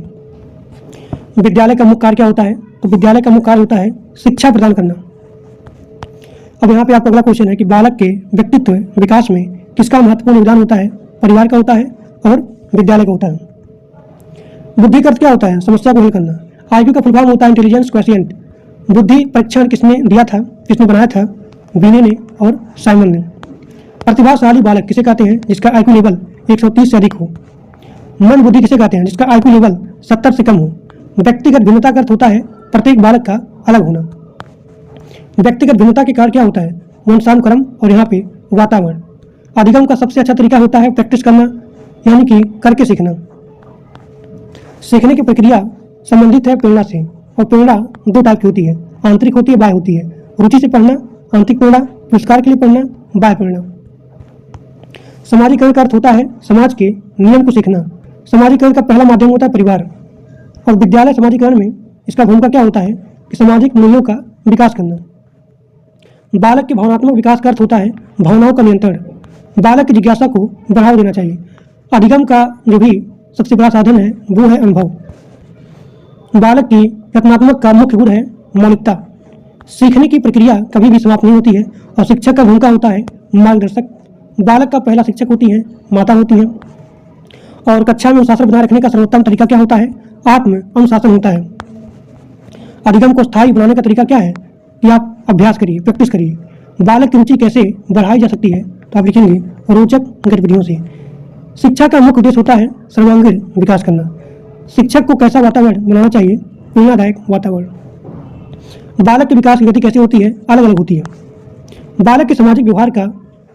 विद्यालय का मुख्य कार्य क्या होता है? तो विद्यालय का मुख्य कार्य होता है शिक्षा प्रदान करना। अब यहाँ पे आपका अगला क्वेश्चन है कि बालक के व्यक्तित्व विकास में किसका महत्वपूर्ण योगदान होता है? परिवार का होता है और विद्यालय का होता है। बुद्धि का अर्थ क्या होता है? समस्या को हल करना। आईक्यू का फुल फॉर्म होता है इंटेलिजेंस क्वेशिएंट। बुद्धि परीक्षण किसने दिया था? किसने बनाया था? विने ने और साइमन ने। प्रतिभाशाली बालक किसे कहते हैं? जिसका आईक्यू लेवल 130 से अधिक हो। मन बुद्धि किसे कहते हैं? जिसका आईक्यू लेवल 70 से कम हो। व्यक्तिगत भिन्नता का अर्थ होता है प्रत्येक बालक का अलग होना। व्यक्तिगत भिन्नता के कारण क्या होता है? वंशानुक्रम और यहाँ पे वातावरण। अधिगम का सबसे अच्छा तरीका होता है प्रैक्टिस करना, यानी कि करके सीखना। सीखने की प्रक्रिया संबंधित है प्रेरणा से, और प्रेरणा दो टाइप की होती है, आंतरिक होती है, बाह्य होती है। रुचि से पढ़ना आंतरिक प्रेरणा, पुरस्कार के लिए पढ़ना बाह्य प्रेरणा। समाजीकरण का अर्थ होता है समाज के नियम को सीखना। समाजीकरण का पहला माध्यम होता है परिवार, और विद्यालय समाजीकरण में इसका भूमिका क्या होता है कि सामाजिक मूल्यों का विकास करना। बालक के भावनात्मक विकास का अर्थ होता है भावनाओं का नियंत्रण। बालक की जिज्ञासा को बढ़ावा देना चाहिए। अधिगम का जो भी सबसे बड़ा साधन है वो है अनुभव। बालक की रचनात्मक का मुख्य गुण है मौलिकता। सीखने की प्रक्रिया कभी भी समाप्त नहीं होती है और शिक्षक का भूमिका होता है मार्गदर्शक। बालक का पहला शिक्षक होती है माता होती है। और कक्षा में अनुशासन बनाए रखने का सर्वोत्तम तरीका क्या होता है? आत्म अनुशासन होता है। अधिगम को स्थायी बनाने का तरीका क्या है? कि आप अभ्यास करिए, प्रैक्टिस करिए। बालक की रुचि कैसे बढ़ाई जा सकती है? तो आप लिखेंगे रोचक गतिविधियों से। शिक्षा का मुख्य उद्देश्य होता है सर्वांगीण विकास करना। शिक्षक को कैसा वातावरण बनाना चाहिए? प्रेरणादायक वातावरण। बालक के विकास की गति कैसे होती है? अलग अलग होती है। बालक के सामाजिक व्यवहार का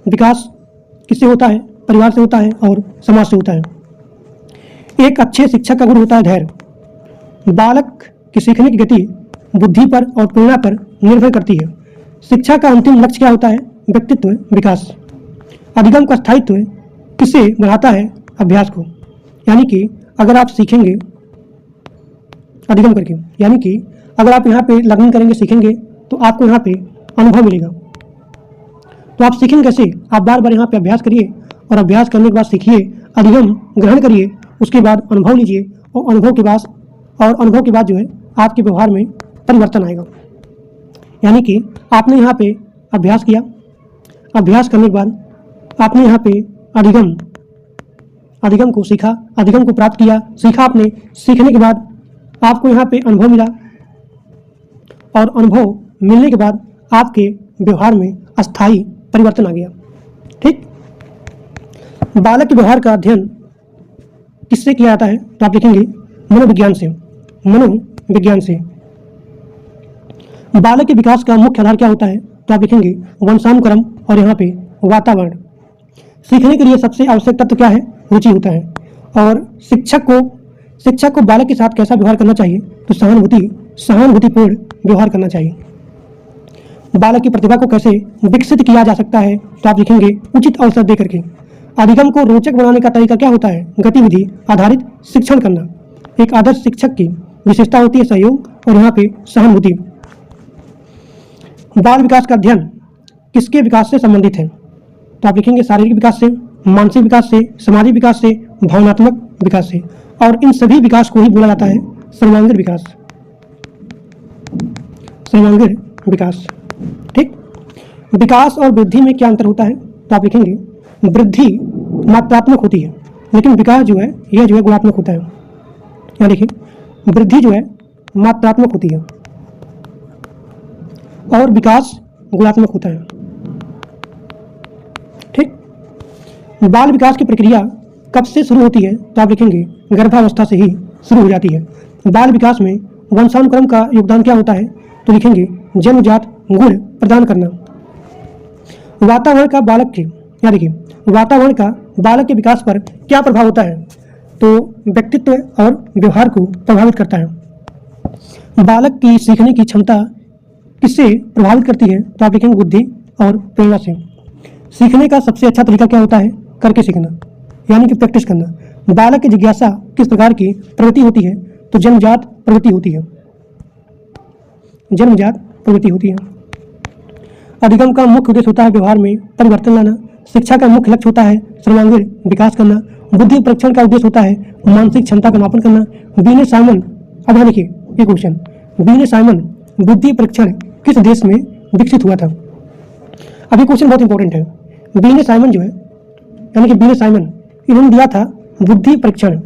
विकास किससे होता है? परिवार से होता है और समाज से होता है। एक अच्छे शिक्षक का गुण होता है धैर्य। बालक की सीखने की गति बुद्धि पर और प्रेरणा पर निर्भर करती है। शिक्षा का अंतिम लक्ष्य क्या होता है? व्यक्तित्व विकास। अधिगम का स्थायित्व किससे बढ़ाता है? अभ्यास को। यानी कि अगर आप सीखेंगे अधिगम करके, यानी कि अगर आप यहाँ पे लर्निंग करेंगे, सीखेंगे, तो आपको यहाँ पे अनुभव मिलेगा। तो आप सीखेंगे कैसे? आप बार बार यहाँ पे अभ्यास करिए और अभ्यास करने के बाद सीखिए, अधिगम ग्रहण करिए, उसके बाद अनुभव लीजिए और अनुभव के बाद जो है आपके व्यवहार में परिवर्तन आएगा। यानी कि आपने यहाँ पे अभ्यास किया, अभ्यास करने के बाद आपने यहाँ पे अधिगम को सीखा, अधिगम को प्राप्त किया, सीखा आपने। सीखने के बाद आपको यहाँ पे अनुभव मिला और अनुभव मिलने के बाद आपके व्यवहार में अस्थायी परिवर्तन आ गया। ठीक। बालक के व्यवहार का अध्ययन किससे किया जाता है? तो आप लिखेंगे मनोविज्ञान से। मनोविज्ञान से। बालक के विकास का मुख्य आधार क्या होता है? तो आप लिखेंगे वंशानुक्रम और यहाँ पे वातावरण। सीखने के लिए सबसे आवश्यक तत्व क्या है? रुचि होता है। और शिक्षक को बालक के साथ कैसा व्यवहार करना चाहिए? तो सहानुभूतिपूर्ण व्यवहार करना चाहिए। बालक की प्रतिभा को कैसे विकसित किया जा सकता है? तो आप लिखेंगे उचित अवसर देकर के। अधिगम को रोचक बनाने का तरीका क्या होता है? गतिविधि आधारित शिक्षण करना। एक आदर्श शिक्षक की विशेषता होती है सहयोग और यहाँ पे सहानुभूति। बाल विकास का अध्ययन किसके विकास से संबंधित है? तो आप लिखेंगे शारीरिक विकास से, मानसिक विकास से, सामाजिक विकास से, भावनात्मक विकास से। और इन सभी विकास को ही बोला जाता है सर्वांगीण विकास। सर्वांगीण विकास। ठीक। विकास और वृद्धि में क्या अंतर होता है? तो आप लिखेंगे वृद्धि मात्रात्मक होती है, लेकिन विकास जो है यह जो है गुणात्मक होता है। यहाँ देखिए वृद्धि जो है मात्रात्मक होती है और विकास गुणात्मक होता है। ठीक। बाल विकास की प्रक्रिया कब से शुरू होती है? तो आप लिखेंगे गर्भावस्था से ही शुरू हो जाती है। बाल विकास में वंशानुक्रम का योगदान क्या होता है? तो लिखेंगे जन्मजात गुण प्रदान करना। वातावरण का बालक के, या देखिए वातावरण का बालक के विकास पर क्या प्रभाव होता है? तो व्यक्तित्व और व्यवहार को प्रभावित करता है। बालक की सीखने की क्षमता किससे प्रभावित करती है? तो आप लिखेंगे बुद्धि और प्रेरणा से। सीखने का सबसे अच्छा तरीका क्या होता है? करके सीखना, यानी कि प्रैक्टिस करना। बालक की जिज्ञासा किस प्रकार की प्रवृत्ति होती है? तो जन्मजात प्रवृत्ति होती है। जन्मजात प्रवृत्ति होती है। अधिगम का मुख्य उद्देश्य होता है व्यवहार में परिवर्तन लाना। शिक्षा का मुख्य लक्ष्य होता है सर्वांगीण विकास करना। बुद्धि परीक्षण का उद्देश्य होता है मानसिक क्षमता का मापन करना। बीने साइमन, अब यहाँ देखिए ये क्वेश्चन, बीने साइमन बुद्धि परीक्षण किस देश में विकसित हुआ था? अब ये क्वेश्चन बहुत इंपॉर्टेंट है। बीने साइमन जो है, यानी कि बीने साइमन, इन्होंने दिया था बुद्धि परीक्षण,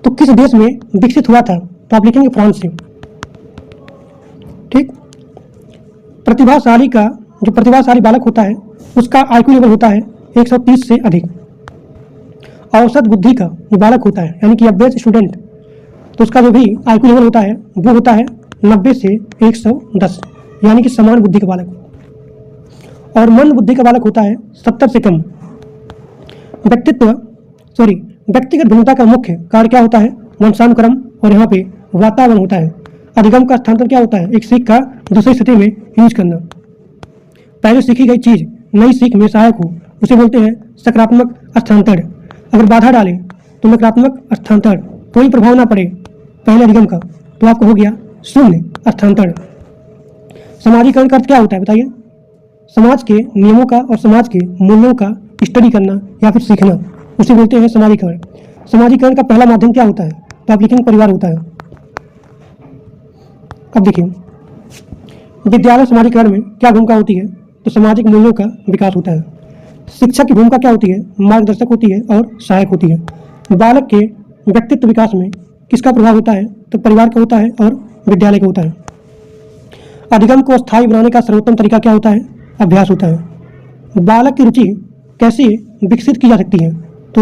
तो किस देश में विकसित हुआ था? तो आप लिखेंगे फ्रांस से। ठीक। प्रतिभाशाली का, जो प्रतिभाशाली बालक होता है उसका आईक्यू लेवल होता है 130 से अधिक। औसत बुद्धि का जो बालक होता है, यानी कि एवरेज स्टूडेंट, तो उसका जो भी आईक्यू लेवल होता है वो होता है 90 से 110, यानी कि समान बुद्धि का बालक। और मंद बुद्धि का बालक होता है 70 से कम। व्यक्तिगत भिन्नता का मुख्य कार्य क्या होता है? वंशानुक्रम और यहाँ पे वातावरण होता है। अधिगम का स्थानांतरण क्या होता है? एक सीख का दूसरी स्थिति में यूज करना। पहले सीखी गई चीज नई सीख में सहायक हो उसे बोलते हैं सकारात्मक स्थानांतरण। अगर बाधा डाले तो नकारात्मक स्थानांतरण, कोई प्रभाव ना पड़े पहले अधिगम का, तो आपको हो गया शून्य स्थानांतरण। समाजीकरण का अर्थ क्या होता है बताइए? समाज के नियमों का और समाज के मूल्यों का स्टडी करना या फिर सीखना, उसे बोलते हैं समाजीकरण। समाजीकरण का पहला माध्यम क्या होता है? तो आप लिखेंगे परिवार होता है। अब देखिए, विद्यालय समाजीकरण में क्या भूमिका होती है? तो सामाजिक मूल्यों का विकास होता है। शिक्षक की भूमिका क्या होती है? मार्गदर्शक होती है और सहायक होती है। बालक के व्यक्तित्व विकास में किसका प्रभाव होता है? तो परिवार का होता है और विद्यालय का होता है। अधिगम को स्थायी बनाने का सर्वोत्तम तरीका क्या होता है? अभ्यास होता है। बालक की रुचि कैसे विकसित की जा सकती है? तो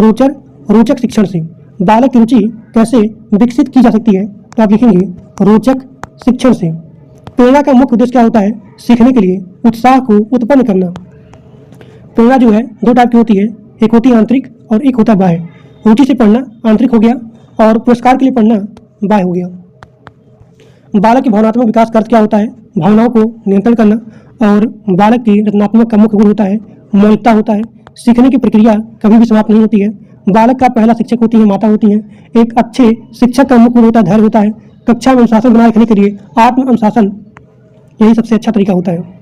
रोचक शिक्षण से। बालक की रुचि कैसे विकसित की जा सकती है? तो आप लिखेंगे रोचक शिक्षण से। प्रेरणा का मुख्य उद्देश्य क्या होता है? सीखने के लिए उत्साह को उत्पन्न करना। प्रेरणा जो है दो टाइप की होती है, एक होती है आंतरिक और एक होता है बाह्य। रुचि से पढ़ना आंतरिक हो गया और पुरस्कार के लिए पढ़ना बाह्य हो गया। बालक के भावनात्मक विकास का अर्थ क्या होता है? भावनाओं को नियंत्रण करना। और बालक की रचनात्मक का मुख्य गुण होता है मौलिकता होता है। सीखने की प्रक्रिया कभी भी समाप्त नहीं होती है। बालक का पहला शिक्षक होती है माता होती है। एक अच्छे शिक्षक का मुख्य गुण होता है धैर्य होता है। कक्षा में अनुशासन बनाए रखने के लिए आत्म अनुशासन यही सबसे अच्छा तरीका होता है।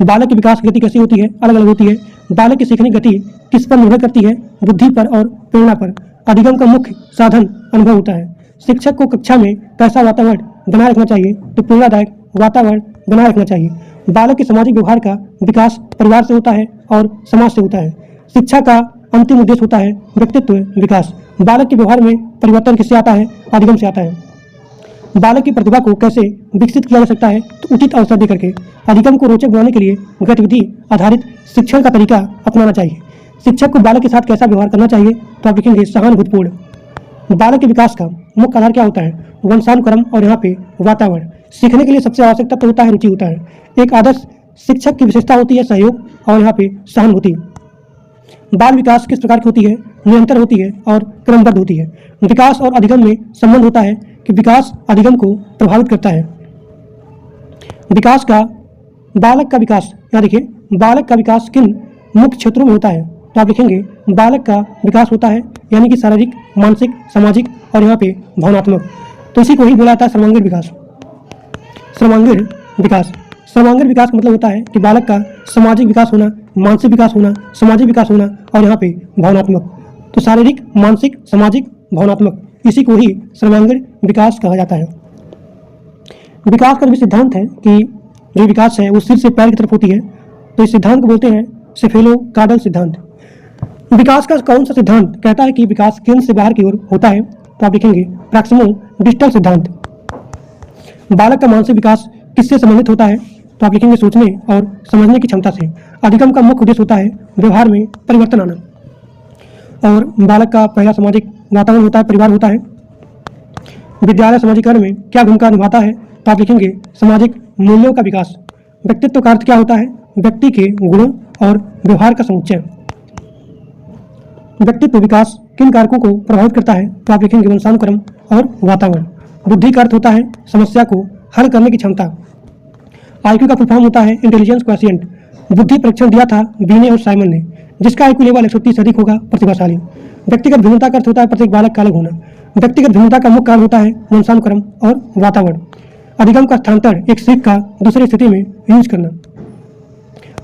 बालक की विकास की गति कैसी होती है? अलग अलग होती है। बालक की सीखने की गति किस पर निर्भर करती है? बुद्धि पर और प्रेरणा पर। अधिगम का मुख्य साधन अनुभव होता है। शिक्षक को कक्षा में कैसा वातावरण बनाए रखना चाहिए? तो प्रेरणादायक वातावरण बनाए रखना चाहिए। बालक के सामाजिक व्यवहार का विकास परिवार से होता है और समाज से होता है। शिक्षा का अंतिम उद्देश्य होता है व्यक्तित्व विकास। बालक के व्यवहार में परिवर्तन किससे आता है? अधिगम से आता है। बालक की प्रतिभा को कैसे विकसित किया जा सकता है? तो उचित अवसर देकर के। अधिगम को रोचक बनाने के लिए गतिविधि आधारित शिक्षण का तरीका अपनाना चाहिए। शिक्षक को बालक के साथ कैसा व्यवहार करना चाहिए? तो आप लिखेंगे सहानुभूतिपूर्ण। बालक के विकास का मुख्य आधार क्या होता है? वंशानुक्रम और यहाँ पे वातावरण। सीखने के लिए सबसे आवश्यक तत्व होता है रुचि होता है। एक आदर्श शिक्षक की विशेषता होती है सहयोग और यहाँ पे सहानुभूति। बाल विकास किस प्रकार की होती है? निरंतर होती है और क्रमबद्ध होती है। विकास और अधिगम में संबंध होता है कि विकास अधिगम को प्रभावित करता है। विकास का बालक का विकास यहाँ देखिए, बालक का विकास किन मुख्य क्षेत्रों में होता है? तो आप लिखेंगे बालक का विकास होता है यानी कि शारीरिक, मानसिक, सामाजिक और यहाँ पे भावनात्मक। तो इसी को ही बोला जाता है सर्वांगीण विकास। सर्वांगीण विकास, सर्वांगीण विकास का मतलब होता है कि बालक का सामाजिक विकास होना, मानसिक विकास होना, सामाजिक विकास होना और यहाँ पे भावनात्मक। तो शारीरिक, मानसिक, सामाजिक, भावनात्मक, इसी को ही सर्वांगीण विकास कहा जाता है। विकास का भी सिद्धांत है कि जो विकास है वो सिर से पैर की तरफ होती है। तो इस सिद्धांत को बोलते हैं सेफेलो कार्डल सिद्धांत। विकास का कौन सा सिद्धांत कहता है कि विकास केंद्र से बाहर की ओर होता है? तो आप लिखेंगे प्रैक्सिमो डिजिटल सिद्धांत। बालक का मानसिक विकास किससे संबंधित होता है? तो आप लिखेंगे सोचने और समझने की क्षमता से। अधिगम का मुख्य उद्देश्य होता है व्यवहार में परिवर्तन आना। और बालक का पहला सामाजिक वातावरण होता है परिवार होता है। विद्यालय समाजीकरण में क्या भूमिका निभाता है? तो आप लिखेंगे सामाजिक मूल्यों का विकास। व्यक्तित्व का अर्थ क्या होता है? व्यक्ति के गुणों और व्यवहार का समुच्चय। व्यक्तित्व विकास किन कारकों को प्रभावित करता है? तो आप लिखेंगे वंशानुक्रम और वातावरण। बुद्धि का अर्थ होता है समस्या को हल करने की क्षमता। आईक्यू का फुल फॉर्म होता है इंटेलिजेंस क्वोशिएंट। बुद्धि परीक्षण दिया था बीने और साइमन ने। जिसका आईक्यू लेवल 130 से अधिक होगा प्रतिभाशाली। व्यक्तिगत भिन्नता का अर्थ होता है प्रत्येक बालक का अलग होना। व्यक्तिगत भिन्नता का मुख्य कारण होता है वंशानुक्रम और वातावरण। अधिगम का स्थानांतरण एक सीख का दूसरी स्थिति में यूज करना।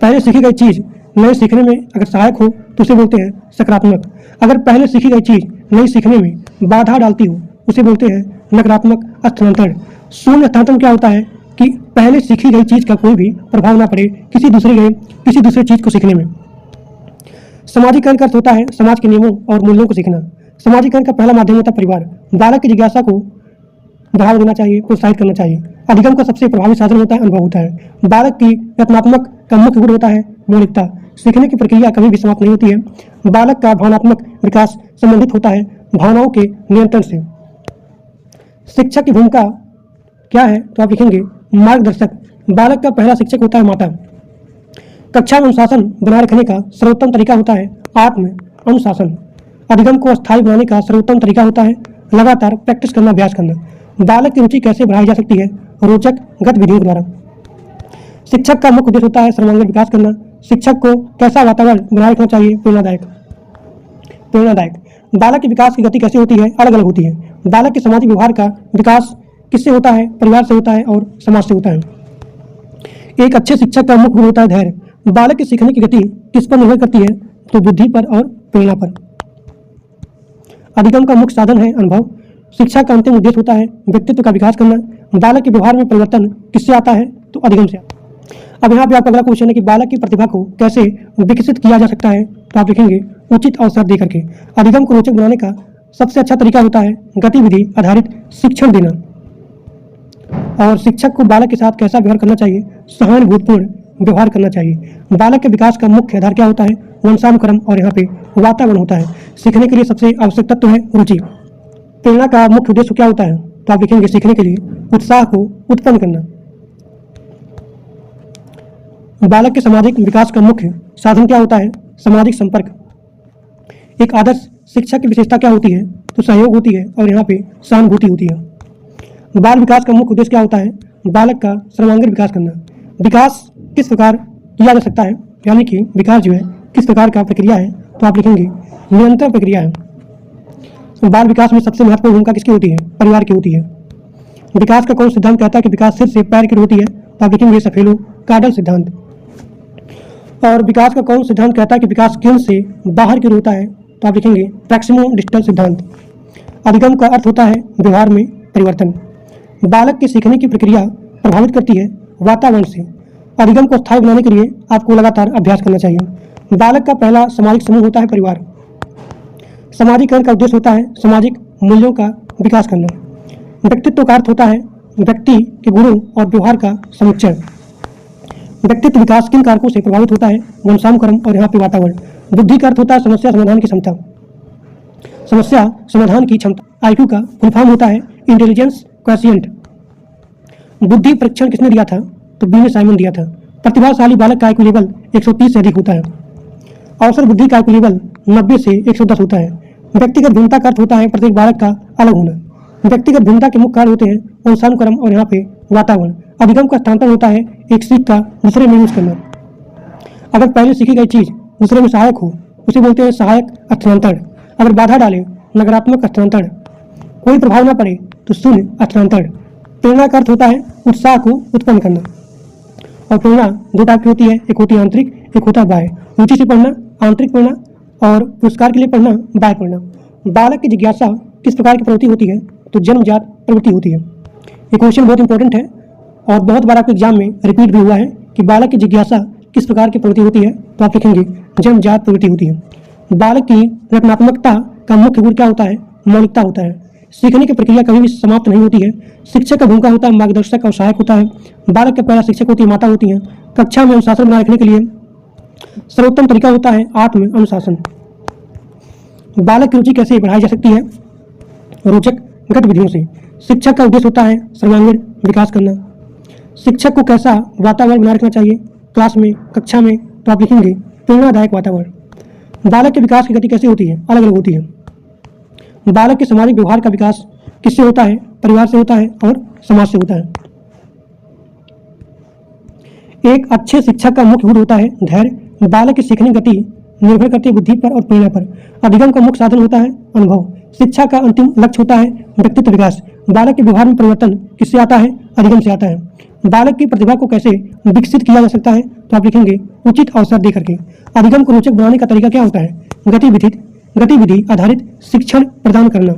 पहले सीखी गई चीज नए सीखने में अगर सहायक हो तो उसे बोलते हैं सकारात्मक। अगर पहले सीखी गई चीज नई सीखने में बाधा डालती हो उसे बोलते हैं नकारात्मक स्थानांतरण। शून्य स्थानांतरण क्या होता है कि पहले सीखी गई चीज का कोई भी प्रभाव ना पड़े किसी दूसरे चीज को सीखने में। सामाजिकरण का अर्थ होता है समाज के नियमों और मूल्यों को सीखना। सामाजिकरण का पहला माध्यम होता है परिवार। बालक की जिज्ञासा को बढ़ावा देना चाहिए, प्रोत्साहित करना चाहिए। अधिगम का सबसे प्रभावी साधन होता है अनुभव होता है। बालक की रचनात्मक का मुख्य गुण होता है मौलिकता। सीखने की प्रक्रिया कभी भी समाप्त नहीं होती है। बालक का भावनात्मक विकास संबंधित होता है भावनाओं के नियंत्रण से। शिक्षक की भूमिका क्या है? तो आप लिखेंगे मार्गदर्शक। बालक का पहला शिक्षक होता है माता। कक्षा में अनुशासन बनाए रखने का सर्वोत्तम तरीका होता है आत्म अनुशासन। अधिगम को स्थायी बनाने का सर्वोत्तम तरीका होता है लगातार प्रैक्टिस करना, अभ्यास करना। बालक की रुचि कैसे बढ़ाई जा सकती है? रोचक गतिविधियों द्वारा। शिक्षक का मुख्य उद्देश्य होता है सर्वांगीण विकास करना। शिक्षक को कैसा वातावरण बनाए रखना चाहिए? प्रेरणादायक। बालक के विकास की गति कैसे होती है? अलग अलग होती है। बालक के सामाजिक व्यवहार का विकास किससे होता है? परिवार से होता है और समाज से होता है। एक अच्छे शिक्षक का मुख्य गुण होता है धैर्य। बालक की सीखने की गति किस पर निर्भर करती है? तो बुद्धि पर और प्रेरणा पर। अधिगम का मुख्य साधन है अनुभव। शिक्षा का अंतिम उद्देश्य होता है व्यक्तित्व का विकास करना। बालक के व्यवहार में परिवर्तन किससे आता है? तो अधिगम से। अब यहाँ पे आपका अगला क्वेश्चन है कि बालक की प्रतिभा को कैसे विकसित किया जा सकता है? तो आप लिखेंगे उचित अवसर दे करके। अधिगम को रोचक बनाने का सबसे अच्छा तरीका होता है गतिविधि आधारित शिक्षण देना। और शिक्षक को बालक के साथ कैसा व्यवहार करना चाहिए? सहानुभूतिपूर्ण व्यवहार करना चाहिए। बालक के विकास का मुख्य आधार क्या होता है? वंशानुक्रम और यहाँ पे वातावरण होता है। सीखने के लिए सबसे आवश्यक तत्व है रुचि। प्रेरणा का मुख्य उद्देश्य क्या होता है? तो आप लिखेंगे सीखने के लिए उत्साह को उत्पन्न करना। बालक के सामाजिक विकास का मुख्य साधन क्या होता है? सामाजिक संपर्क। एक आदर्श शिक्षक की विशेषता क्या होती है? तो सहयोग होती है और यहाँ पे सहानुभूति होती है। बाल विकास का मुख्य उद्देश्य क्या होता है? बालक का सर्वांगीण विकास करना। विकास किस प्रकार किया जा सकता है? यानी कि विकास जो है किस प्रकार का प्रक्रिया है? तो आप लिखेंगे निरंतर प्रक्रिया है। बाल विकास में सबसे महत्वपूर्ण भूमिका किसकी होती है? परिवार की होती है। विकास का कौन सिद्धांत कहता है कि विकास सिर से पैर की ओर होती है? तो आप लिखेंगे सफेलो काडल सिद्धांत। और विकास का कौन सिद्धांत कहता है कि विकास केंद्र से बाहर की ओर होता है? तो आप लिखेंगे प्रैक्सिमो डिस्टल सिद्धांत। अधिगम का अर्थ होता है व्यवहार में परिवर्तन। बालक के सीखने की प्रक्रिया प्रभावित करती है वातावरण से। अधिगम को स्थायी बनाने के लिए आपको लगातार अभ्यास करना चाहिए। बालक का पहला सामाजिक समूह होता है परिवार। सामाजिकरण का उद्देश्य होता है सामाजिक मूल्यों का विकास करना। व्यक्तित्व का अर्थ होता है व्यक्ति के गुणों और व्यवहार का समुच्चय। व्यक्तित्व विकास किन कारकों से प्रभावित होता है? वंशानुक्रम और यहाँ पे वातावरण। बुद्धि का अर्थ होता है समस्या समाधान की क्षमता। समस्या समाधान की क्षमता IQ का फुल फॉर्म होता है इंटेलिजेंस क्वोशिएंट। बुद्धि परीक्षण किसने दिया था? तो बी ने साइमन दिया था। प्रतिभाशाली बालक का IQ लेवल 130 से अधिक होता है। अवसर बुद्धि का IQ लेवल 90 से 110 होता है। व्यक्तिगत भिन्नता का अर्थ होता है प्रत्येक बालक का अलग होना। व्यक्तिगत भिन्नता के मुख्य कारण होते हैं वंशानुक्रम और यहाँ पे वातावरण। अधिगम का हस्तांतरण होता है एक सीख का दूसरे में यूज करना। अगर पहले सीखी गई चीज दूसरे में सहायक हो उसे बोलते हैं सहायक हस्तांतरण। अगर बाधा डाले नकारात्मक हस्तांतरण। कोई प्रभाव न पड़े तो शून्य हस्तांतरण। प्रेरणा का अर्थ होता है उत्साह को उत्पन्न करना। और प्रेरणा दो टाइप की होती है, एक होती है आंतरिक, एक होता है बाह्य। रुचि से पढ़ना आंतरिक प्रेरणा और पुरस्कार के लिए पढ़ना बाह्य प्रेरणा। बालक की जिज्ञासा किस प्रकार की प्रवृत्ति होती है? तो जन्मजात प्रवृत्ति होती है। ये क्वेश्चन बहुत इंपॉर्टेंट है और बहुत बार आपके एग्जाम में रिपीट भी हुआ है कि बालक की जिज्ञासा किस प्रकार की प्रवृत्ति होती है? तो आप लिखेंगे जन्मजात प्रवृत्ति होती है। बालक की रचनात्मकता का मुख्य गुण क्या होता है? मौलिकता होता है। सीखने की प्रक्रिया कभी भी समाप्त नहीं होती है। शिक्षक का भूमिका होता है मार्गदर्शक और सहायक होता है। बालक का पहला शिक्षक होती है माता होती हैं। कक्षा में अनुशासन बनाए रखने के लिए सर्वोत्तम तरीका होता है आत्म अनुशासन। बालक की रुचि कैसे बढ़ाई जा सकती है? रोचक गतिविधियों से। शिक्षक का उद्देश्य होता है सर्वांगीण विकास करना। शिक्षक को कैसा वातावरण बनाए रखना चाहिए क्लास में, कक्षा में? तो आप लिखेंगे प्रेरणादायक वातावरण। बालक के विकास की गति कैसे होती है? अलग अलग होती है। बालक के सामाजिक व्यवहार का विकास किससे होता है? परिवार से होता है और समाज से होता है। एक अच्छे शिक्षक का मुख्य गुण होता है धैर्य। बालक की सीखने गति निर्भर करती है बुद्धि पर और प्रेरणा पर। अधिगम का मुख्य साधन होता है अनुभव। शिक्षा का अंतिम लक्ष्य होता है व्यक्तित्व विकास। बालक के व्यवहार में परिवर्तन किससे आता है? अधिगम से आता है। बालक की प्रतिभा को कैसे विकसित किया जा सकता है? तो आप लिखेंगे उचित अवसर दे करके। अधिगम को रोचक बनाने का तरीका क्या होता है? गतिविधि आधारित शिक्षण प्रदान करना।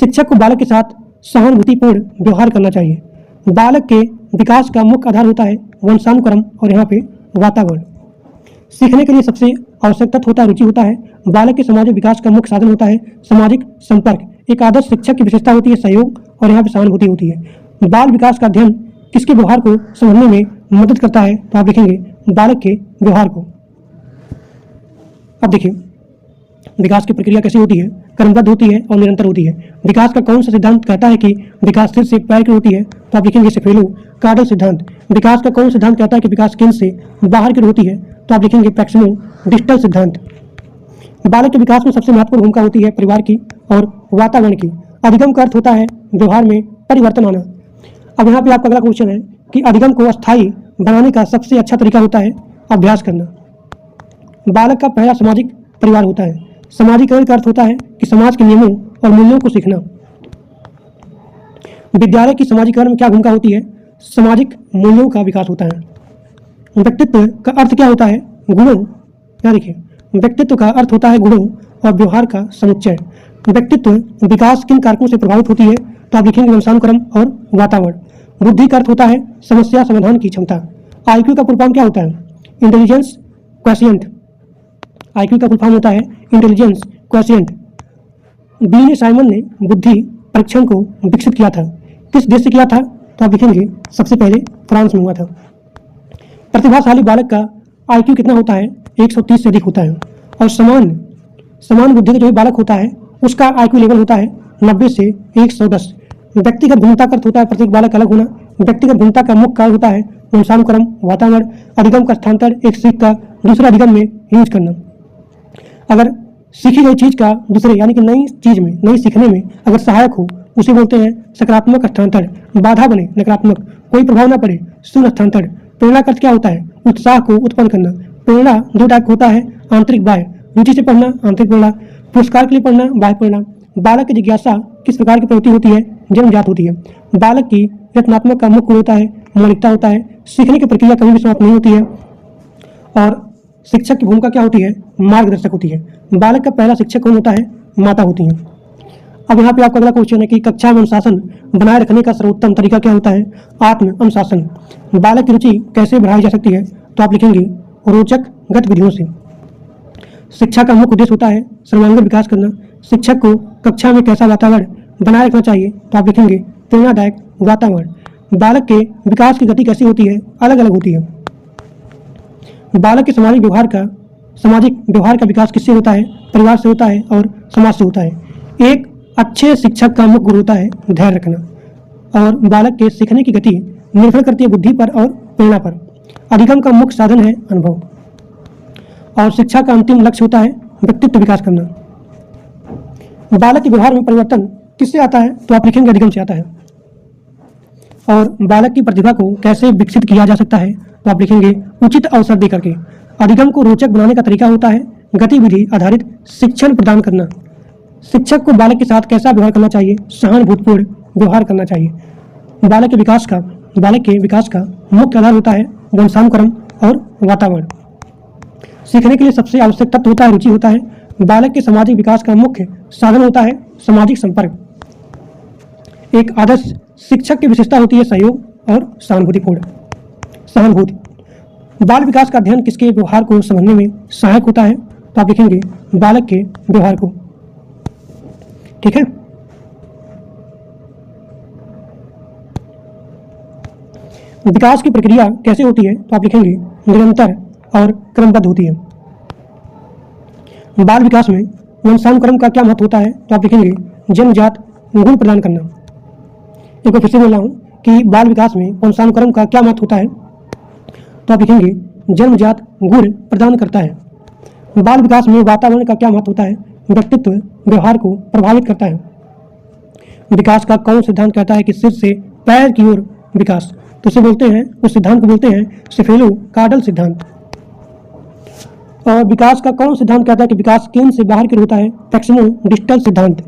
शिक्षक को बालक के साथ सहानुभूतिपूर्ण व्यवहार करना चाहिए। बालक के विकास का मुख्य आधार होता है वंशानुक्रम और यहाँ पे वातावरण। सीखने के लिए सबसे आवश्यक तत्व होता है रुचि होता है। बालक के सामाजिक विकास का मुख्य साधन होता है सामाजिक संपर्क। एक आदर्श शिक्षक की विशेषता होती है सहयोग और यहाँ पे सहानुभूति होती है। बाल विकास का अध्ययन किसके व्यवहार को समझने में मदद करता है? तो आप लिखेंगे बालक के व्यवहार को। अब देखिए विकास की प्रक्रिया कैसी होती है? क्रमबद्ध होती है और निरंतर होती है। विकास का कौन सा सिद्धांत कहता है कि विकास सिर से पैर की होती है? तो आप लिखेंगे सेफेलो काडल सिद्धांत। विकास का कौन सिद्धांत कहता है कि विकास केंद्र से बाहर की होती है? तो आप लिखेंगे प्रैक्सिमो डिस्टल सिद्धांत। बालक के विकास में सबसे महत्वपूर्ण भूमिका होती है परिवार की और वातावरण की। अधिगम का अर्थ होता है व्यवहार में परिवर्तन आना। अब यहाँ पे आपका अगला क्वेश्चन है कि अधिगम को अस्थायी बनाने का सबसे अच्छा तरीका होता है अभ्यास करना। बालक का पहला सामाजिक परिवार होता है। समाजीकरण का अर्थ होता है कि समाज के नियमों और मूल्यों को सीखना। विद्यालय की समाजीकरण में क्या भूमिका होती है? सामाजिक मूल्यों का विकास होता है। व्यक्तित्व का अर्थ क्या होता है? गुणों। क्या देखिए व्यक्तित्व का अर्थ होता है गुणों और व्यवहार का समुच्चय। व्यक्तित्व विकास किन कारकों से प्रभावित होती है? तो आप लिखेंगे वंशानुक्रम और वातावरण। बुद्धि का अर्थ होता है समस्या समाधान की क्षमता। आईक्यू का फुल फॉर्म क्या होता है? इंटेलिजेंस क्वेशिएंट। आईक्यू का फुल फॉर्म होता है इंटेलिजेंस क्वेशिएंट। बी ने साइमन ने बुद्धि परीक्षण को विकसित किया था, किस देश से किया था? तो आप लिखेंगे सबसे पहले फ्रांस में हुआ था। प्रतिभाशाली बालक का आईक्यू कितना होता है? 130 से अधिक होता है। और समान बुद्धि का जो बालक होता है उसका आईक्यू लेवल होता है 90 से 110। व्यक्तिगत भिन्नता का अर्थ होता है प्रत्येक बालक अलग होना। व्यक्तिगत भिन्नता का मुख्य कारण होता है वंशानुक्रम, वातावरण, अधिगम का स्थानांतर, एक सीख का दूसरे अधिगम में यूज करना। अगर सीखी गई चीज का दूसरे यानी कि नई चीज में, नई सीखने में अगर सहायक हो उसे बोलते हैं सकारात्मक हस्तांतर। बाधा बने नकारात्मक, कोई प्रभाव ना पड़े शून्य हस्तांतर। प्रेरणा का अर्थ क्या होता है? उत्साह को उत्पन्न करना। प्रेरणा दो टाइप का होता है, आंतरिक बाह्य, रुचि से पढ़ना आंतरिक प्रेरणा, पुरस्कार के लिए पढ़ना बाह्य प्रेरणा। बालक की जिज्ञासा किस प्रकार की प्रवृत्ति होती है? जन्मजात होती है। बालक की रचनात्मक का मुख्य गुण होता है मौलिकता होता है। सीखने की प्रक्रिया कभी भी समाप्त नहीं होती है। और शिक्षक की भूमिका क्या होती है? मार्गदर्शक होती है। बालक का पहला शिक्षक कौन होता है? माता होती है। अब यहाँ पे आपका अगला क्वेश्चन है कि कक्षा में अनुशासन बनाए रखने का सर्वोत्तम तरीका क्या होता है? आत्म अनुशासन। बालक की रुचि कैसे बढ़ाई जा सकती है? तो आप लिखेंगे रोचक गतिविधियों से। शिक्षा का मुख्य उद्देश्य होता है सर्वांगीण विकास करना। शिक्षक को कक्षा में कैसा वातावरण बनाए रखना चाहिए? तो आप लिखेंगे प्रेरणादायक वातावरण। बालक के विकास की गति कैसी होती है? अलग अलग होती है। बालक के सामाजिक व्यवहार का विकास किससे होता है? परिवार से होता है और समाज से होता है। एक अच्छे शिक्षक का मुख्य गुण होता है धैर्य रखना। और बालक के सीखने की गति निर्भर करती है बुद्धि पर और प्रेरणा पर। अधिगम का मुख्य साधन है अनुभव। और शिक्षा का अंतिम लक्ष्य होता है व्यक्तित्व विकास करना। बालक के व्यवहार में परिवर्तन किससे आता है? तो आप लिखेंगे अधिगम से आता है। और बालक की प्रतिभा को कैसे विकसित किया जा सकता है? तो आप लिखेंगे उचित अवसर देकर के। अधिगम को रोचक बनाने का तरीका होता है गतिविधि आधारित शिक्षण प्रदान करना। शिक्षक को बालक के साथ कैसा व्यवहार करना चाहिए? सहानुभूतिपूर्ण व्यवहार करना चाहिए। बालक के विकास का मुख्य आधार होता है वंशानुक्रम और वातावरण। सीखने के लिए सबसे आवश्यक तत्व होता है रुचि होता है। बालक के सामाजिक विकास का मुख्य साधन होता है सामाजिक संपर्क। एक आदर्श शिक्षक की विशेषता होती है सहयोग और सहानुभूति। बाल विकास का अध्ययन किसके व्यवहार को समझने में सहायक होता है? तो आप लिखेंगे बालक के व्यवहार को। ठीक है। विकास की प्रक्रिया कैसे होती है? तो आप लिखेंगे निरंतर और क्रमबद्ध होती है। बाल विकास में वंशानुक्रम का क्या महत्व होता है? तो आप लिखेंगे जन्मजात गुण प्रदान करना। एक बार फिर से बोल रहा हूँ कि बाल विकास में वंशानुक्रम का क्या महत्व होता है? तो आप लिखेंगे जन्मजात गुण प्रदान करता है। बाल विकास में वातावरण का क्या महत्व होता है? व्यक्तित्व व्यवहार को प्रभावित करता है। विकास का कौन सिद्धांत कहता है कि सिर से पैर की ओर विकास? तो उसे बोलते हैं, उस सिद्धांत को बोलते हैं सेफेलो कार्डल सिद्धांत। और विकास का कौन सिद्धांत कहता है कि विकास केंद्र से बाहर की ओर होता है? प्रैक्सिमो डिस्टल सिद्धांत।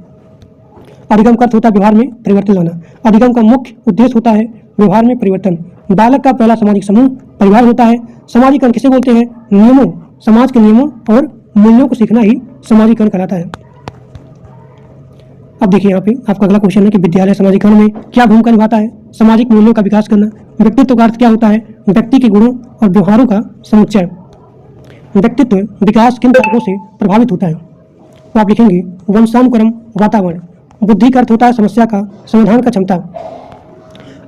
अधिगम का अर्थ होता है व्यवहार में परिवर्तन लाना। अधिगम का मुख्य उद्देश्य होता है व्यवहार में परिवर्तन। बालक का पहला सामाजिक समूह परिवार होता है। सामाजिकरण किसे बोलते हैं? नियमों, समाज के नियमों और मूल्यों को सीखना ही सामाजिकरण कहलाता है। अब देखिए यहाँ पे आपका अगला क्वेश्चन है कि विद्यालय सामाजिकरण में क्या भूमिका निभाता है? सामाजिक मूल्यों का विकास करना। व्यक्तित्व का अर्थ क्या होता है? व्यक्ति के गुणों और व्यवहारों का समुच्चय। व्यक्तित्व विकास किन कारकों से प्रभावित होता है? तो आप लिखेंगे वंशानुक्रम, वातावरण। बुद्धि का अर्थ होता है समस्या का समाधान का क्षमता।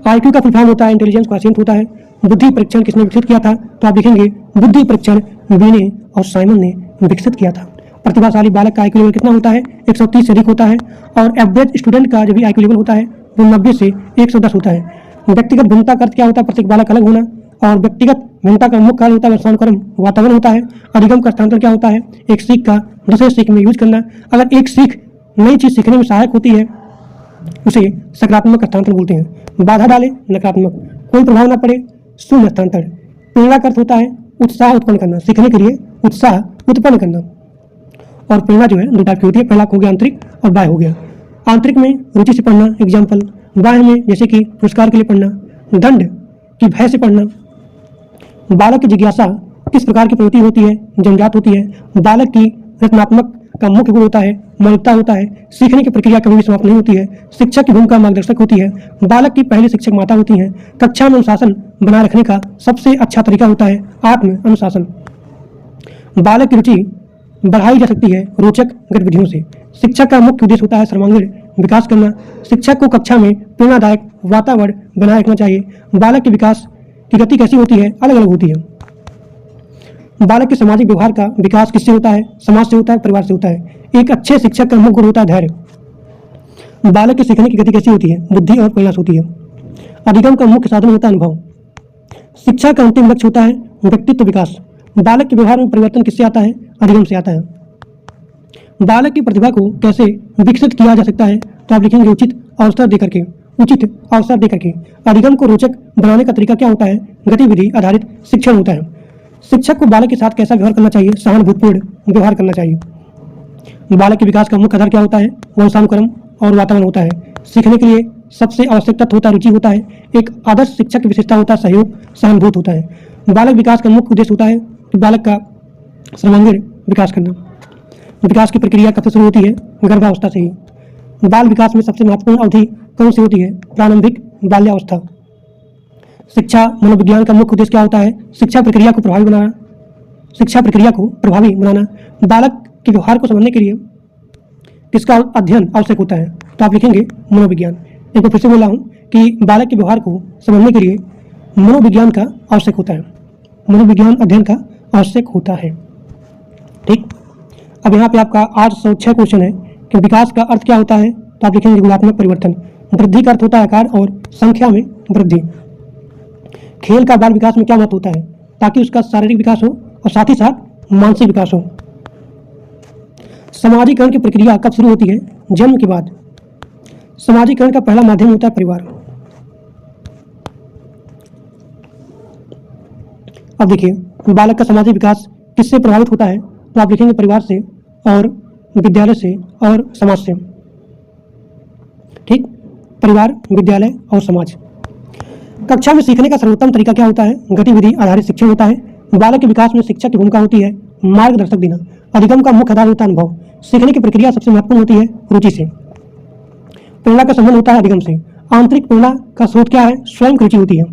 आईक्यू का फुल फॉर्म होता है इंटेलिजेंस क्वोशिएंट होता है। बुद्धि परीक्षण किसने विकसित किया था? तो आप लिखेंगे बुद्धि परीक्षण बीने और साइमन ने विकसित किया था। प्रतिभाशाली बालक का आईक्यू लेवल कितना होता है? 130 से अधिक होता है। और एवरेज स्टूडेंट का जो भी आईक्यू लेवल होता है वो 90 से 110 होता है। व्यक्तिगत भिन्नता का अर्थ क्या होता है? प्रत्येक बालक अलग होना। और व्यक्तिगत भिन्नता का मुख्य कारण होता है वंशानुक्रम, वातावरण होता है। अधिगम का स्थानांतर क्या होता है? एक सीख का दूसरे सीख में यूज करना। अगर एक सीख नई चीज सीखने में सहायक होती है उसे सकारात्मक हस्तांतरण बोलते हैं। बाधा डाले नकारात्मक, कोई प्रभाव न पड़े शून्य हस्तांतरण। प्रेरणा का अर्थ होता है उत्साह उत्पन्न करना, सीखने के लिए उत्साह उत्पन्न करना। और प्रेरणा जो है दो टाइप की होती है, पहला हो गया आंतरिक और बाह्य हो गया। आंतरिक में रुचि से पढ़ना एग्जाम्पल, बाह्य में जैसे कि पुरस्कार के लिए पढ़ना, दंड की भय से पढ़ना। बालक की जिज्ञासा किस प्रकार की प्रवृत्ति होती है? जन्मजात होती है। बालक की रचनात्मक का मुख्य गुण होता है मौलिकता होता है। सीखने की प्रक्रिया कभी भी समाप्त नहीं होती है। शिक्षक की भूमिका मार्गदर्शक होती है। बालक की पहली शिक्षक माता होती हैं। कक्षा में अनुशासन बनाए रखने का सबसे अच्छा तरीका होता है आत्म अनुशासन। बालक की रुचि बढ़ाई जा सकती है रोचक गतिविधियों से। शिक्षक का मुख्य उद्देश्य होता है सर्वांगीण विकास करना। शिक्षक को कक्षा में प्रेरणादायक वातावरण बनाए रखना चाहिए। बालक के विकास की गति कैसी होती है? अलग अलग होती है। बालक के सामाजिक व्यवहार का विकास किससे होता है? समाज से होता है, परिवार से होता है। एक अच्छे शिक्षक का मुख्य गुण होता है धैर्य। बालक के सीखने की गति कैसी होती है? बुद्धि और प्रयास होती है। अधिगम का मुख्य साधन होता है अनुभव। शिक्षा का अंतिम लक्ष्य होता है व्यक्तित्व विकास। बालक के व्यवहार में परिवर्तन किससे आता है? अधिगम से आता है। बालक की प्रतिभा को कैसे विकसित किया जा सकता है? तो आप लिखेंगे उचित अवसर देकर के। उचित अवसर देकर के। अधिगम को रोचक बनाने का तरीका क्या होता है? गतिविधि आधारित शिक्षण होता है। शिक्षक को बालक के साथ कैसा व्यवहार करना चाहिए? सहानुभूतिपूर्ण व्यवहार करना चाहिए। बालक के विकास का मुख्य आधार क्या होता है? वंशानुक्रम और वातावरण होता है। सीखने के लिए सबसे आवश्यक तत्व होता है रुचि होता है। एक आदर्श शिक्षक की विशेषता होता है सहयोग सहानुभूति होता है। बालक विकास का मुख्य उद्देश्य होता है कि बालक का सर्वांगीण विकास करना। विकास की प्रक्रिया कब से शुरू होती है? गर्भावस्था से ही। बाल विकास में सबसे महत्वपूर्ण अवधि कौन सी होती है? प्रारंभिक बाल्यावस्था। शिक्षा मनोविज्ञान का मुख्य उद्देश्य क्या होता है? शिक्षा प्रक्रिया को प्रभावी बनाना। बालक के व्यवहार को समझने के लिए किसका अध्ययन आवश्यक होता है? तो आप लिखेंगे मनोविज्ञान। एक बार फिर से बोला हूँ कि बालक के व्यवहार को समझने के लिए मनोविज्ञान का आवश्यक होता है। मनोविज्ञान अध्ययन का आवश्यक होता है। ठीक। अब यहाँ पे आपका 806 क्वेश्चन है कि विकास का अर्थ क्या होता है? तो आप लिखेंगे गुणात्मक परिवर्तन। वृद्धि का अर्थ होता है आकार और संख्या में वृद्धि। खेल का बाल विकास में क्या महत्व होता है? ताकि उसका शारीरिक विकास हो और साथ ही साथ मानसिक विकास हो। समाजीकरण की प्रक्रिया कब शुरू होती है? जन्म के बाद। समाजीकरण का पहला माध्यम होता है परिवार। अब देखिए बालक का सामाजिक विकास किससे प्रभावित होता है? तो आप लिखेंगे परिवार से और विद्यालय से और समाज से। ठीक। परिवार, विद्यालय और समाज। कक्षा में सीखने का सर्वोत्तम तरीका क्या होता है? गतिविधि आधारित शिक्षण होता है। बालक के विकास में शिक्षक की भूमिका होती है मार्गदर्शक देना। अधिगम का मुख्य आधार होता है अनुभव। सीखने की प्रक्रिया सबसे महत्वपूर्ण होती है रुचि से। प्रेरणा का संबंध होता है अधिगम से। आंतरिक प्रेरणा का स्रोत क्या है? स्वयं की रुचि होती है।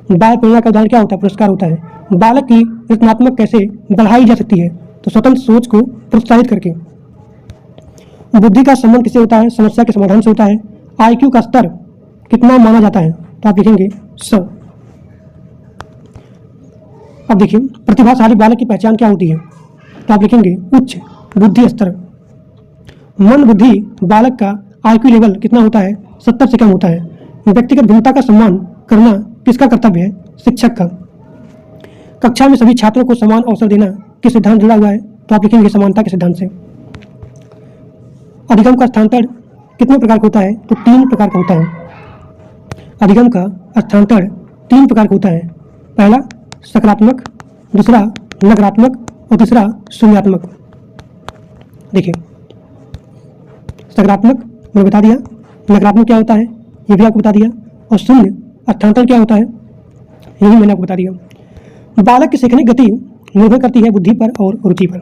बाह्य प्रेरणा का उदाहरण क्या होता है? पुरस्कार होता है। बालक की रचनात्मक कैसे बढ़ाई जा सकती है? तो स्वतंत्र सोच को प्रोत्साहित करके। बुद्धि का संबंध किससे होता है? समस्या के समाधान से होता है। IQ का स्तर कितना माना जाता है? तो आप लिखेंगे 100। अब देखिए प्रतिभाशाली बालक की पहचान क्या होती है? तो आप लिखेंगे उच्च बुद्धि स्तर। मन बुद्धि बालक का IQ लेवल कितना होता है? 70 से कम होता है। व्यक्तिगत भिन्नता का सम्मान करना किसका कर्तव्य है? शिक्षक का। कक्षा में सभी छात्रों को समान अवसर देना किस सिद्धांत जुड़ा हुआ है? तो आप लिखेंगे समानता के सिद्धांत से। अधिगम का स्थानांतरण कितने प्रकार का होता है? तो 3 प्रकार का होता है। अधिगम का स्थानांतरण 3 प्रकार का होता है। पहला सकारात्मक, दूसरा नकारात्मक और तीसरा शून्यात्मक। देखिए सकारात्मक मैंने बता दिया, नकारात्मक क्या होता है ये भी आपको बता दिया, और शून्य स्थानांतरण क्या होता है ये भी मैंने आपको बता दिया। बालक की सीखने की गति निर्भर करती है बुद्धि पर और रुचि पर।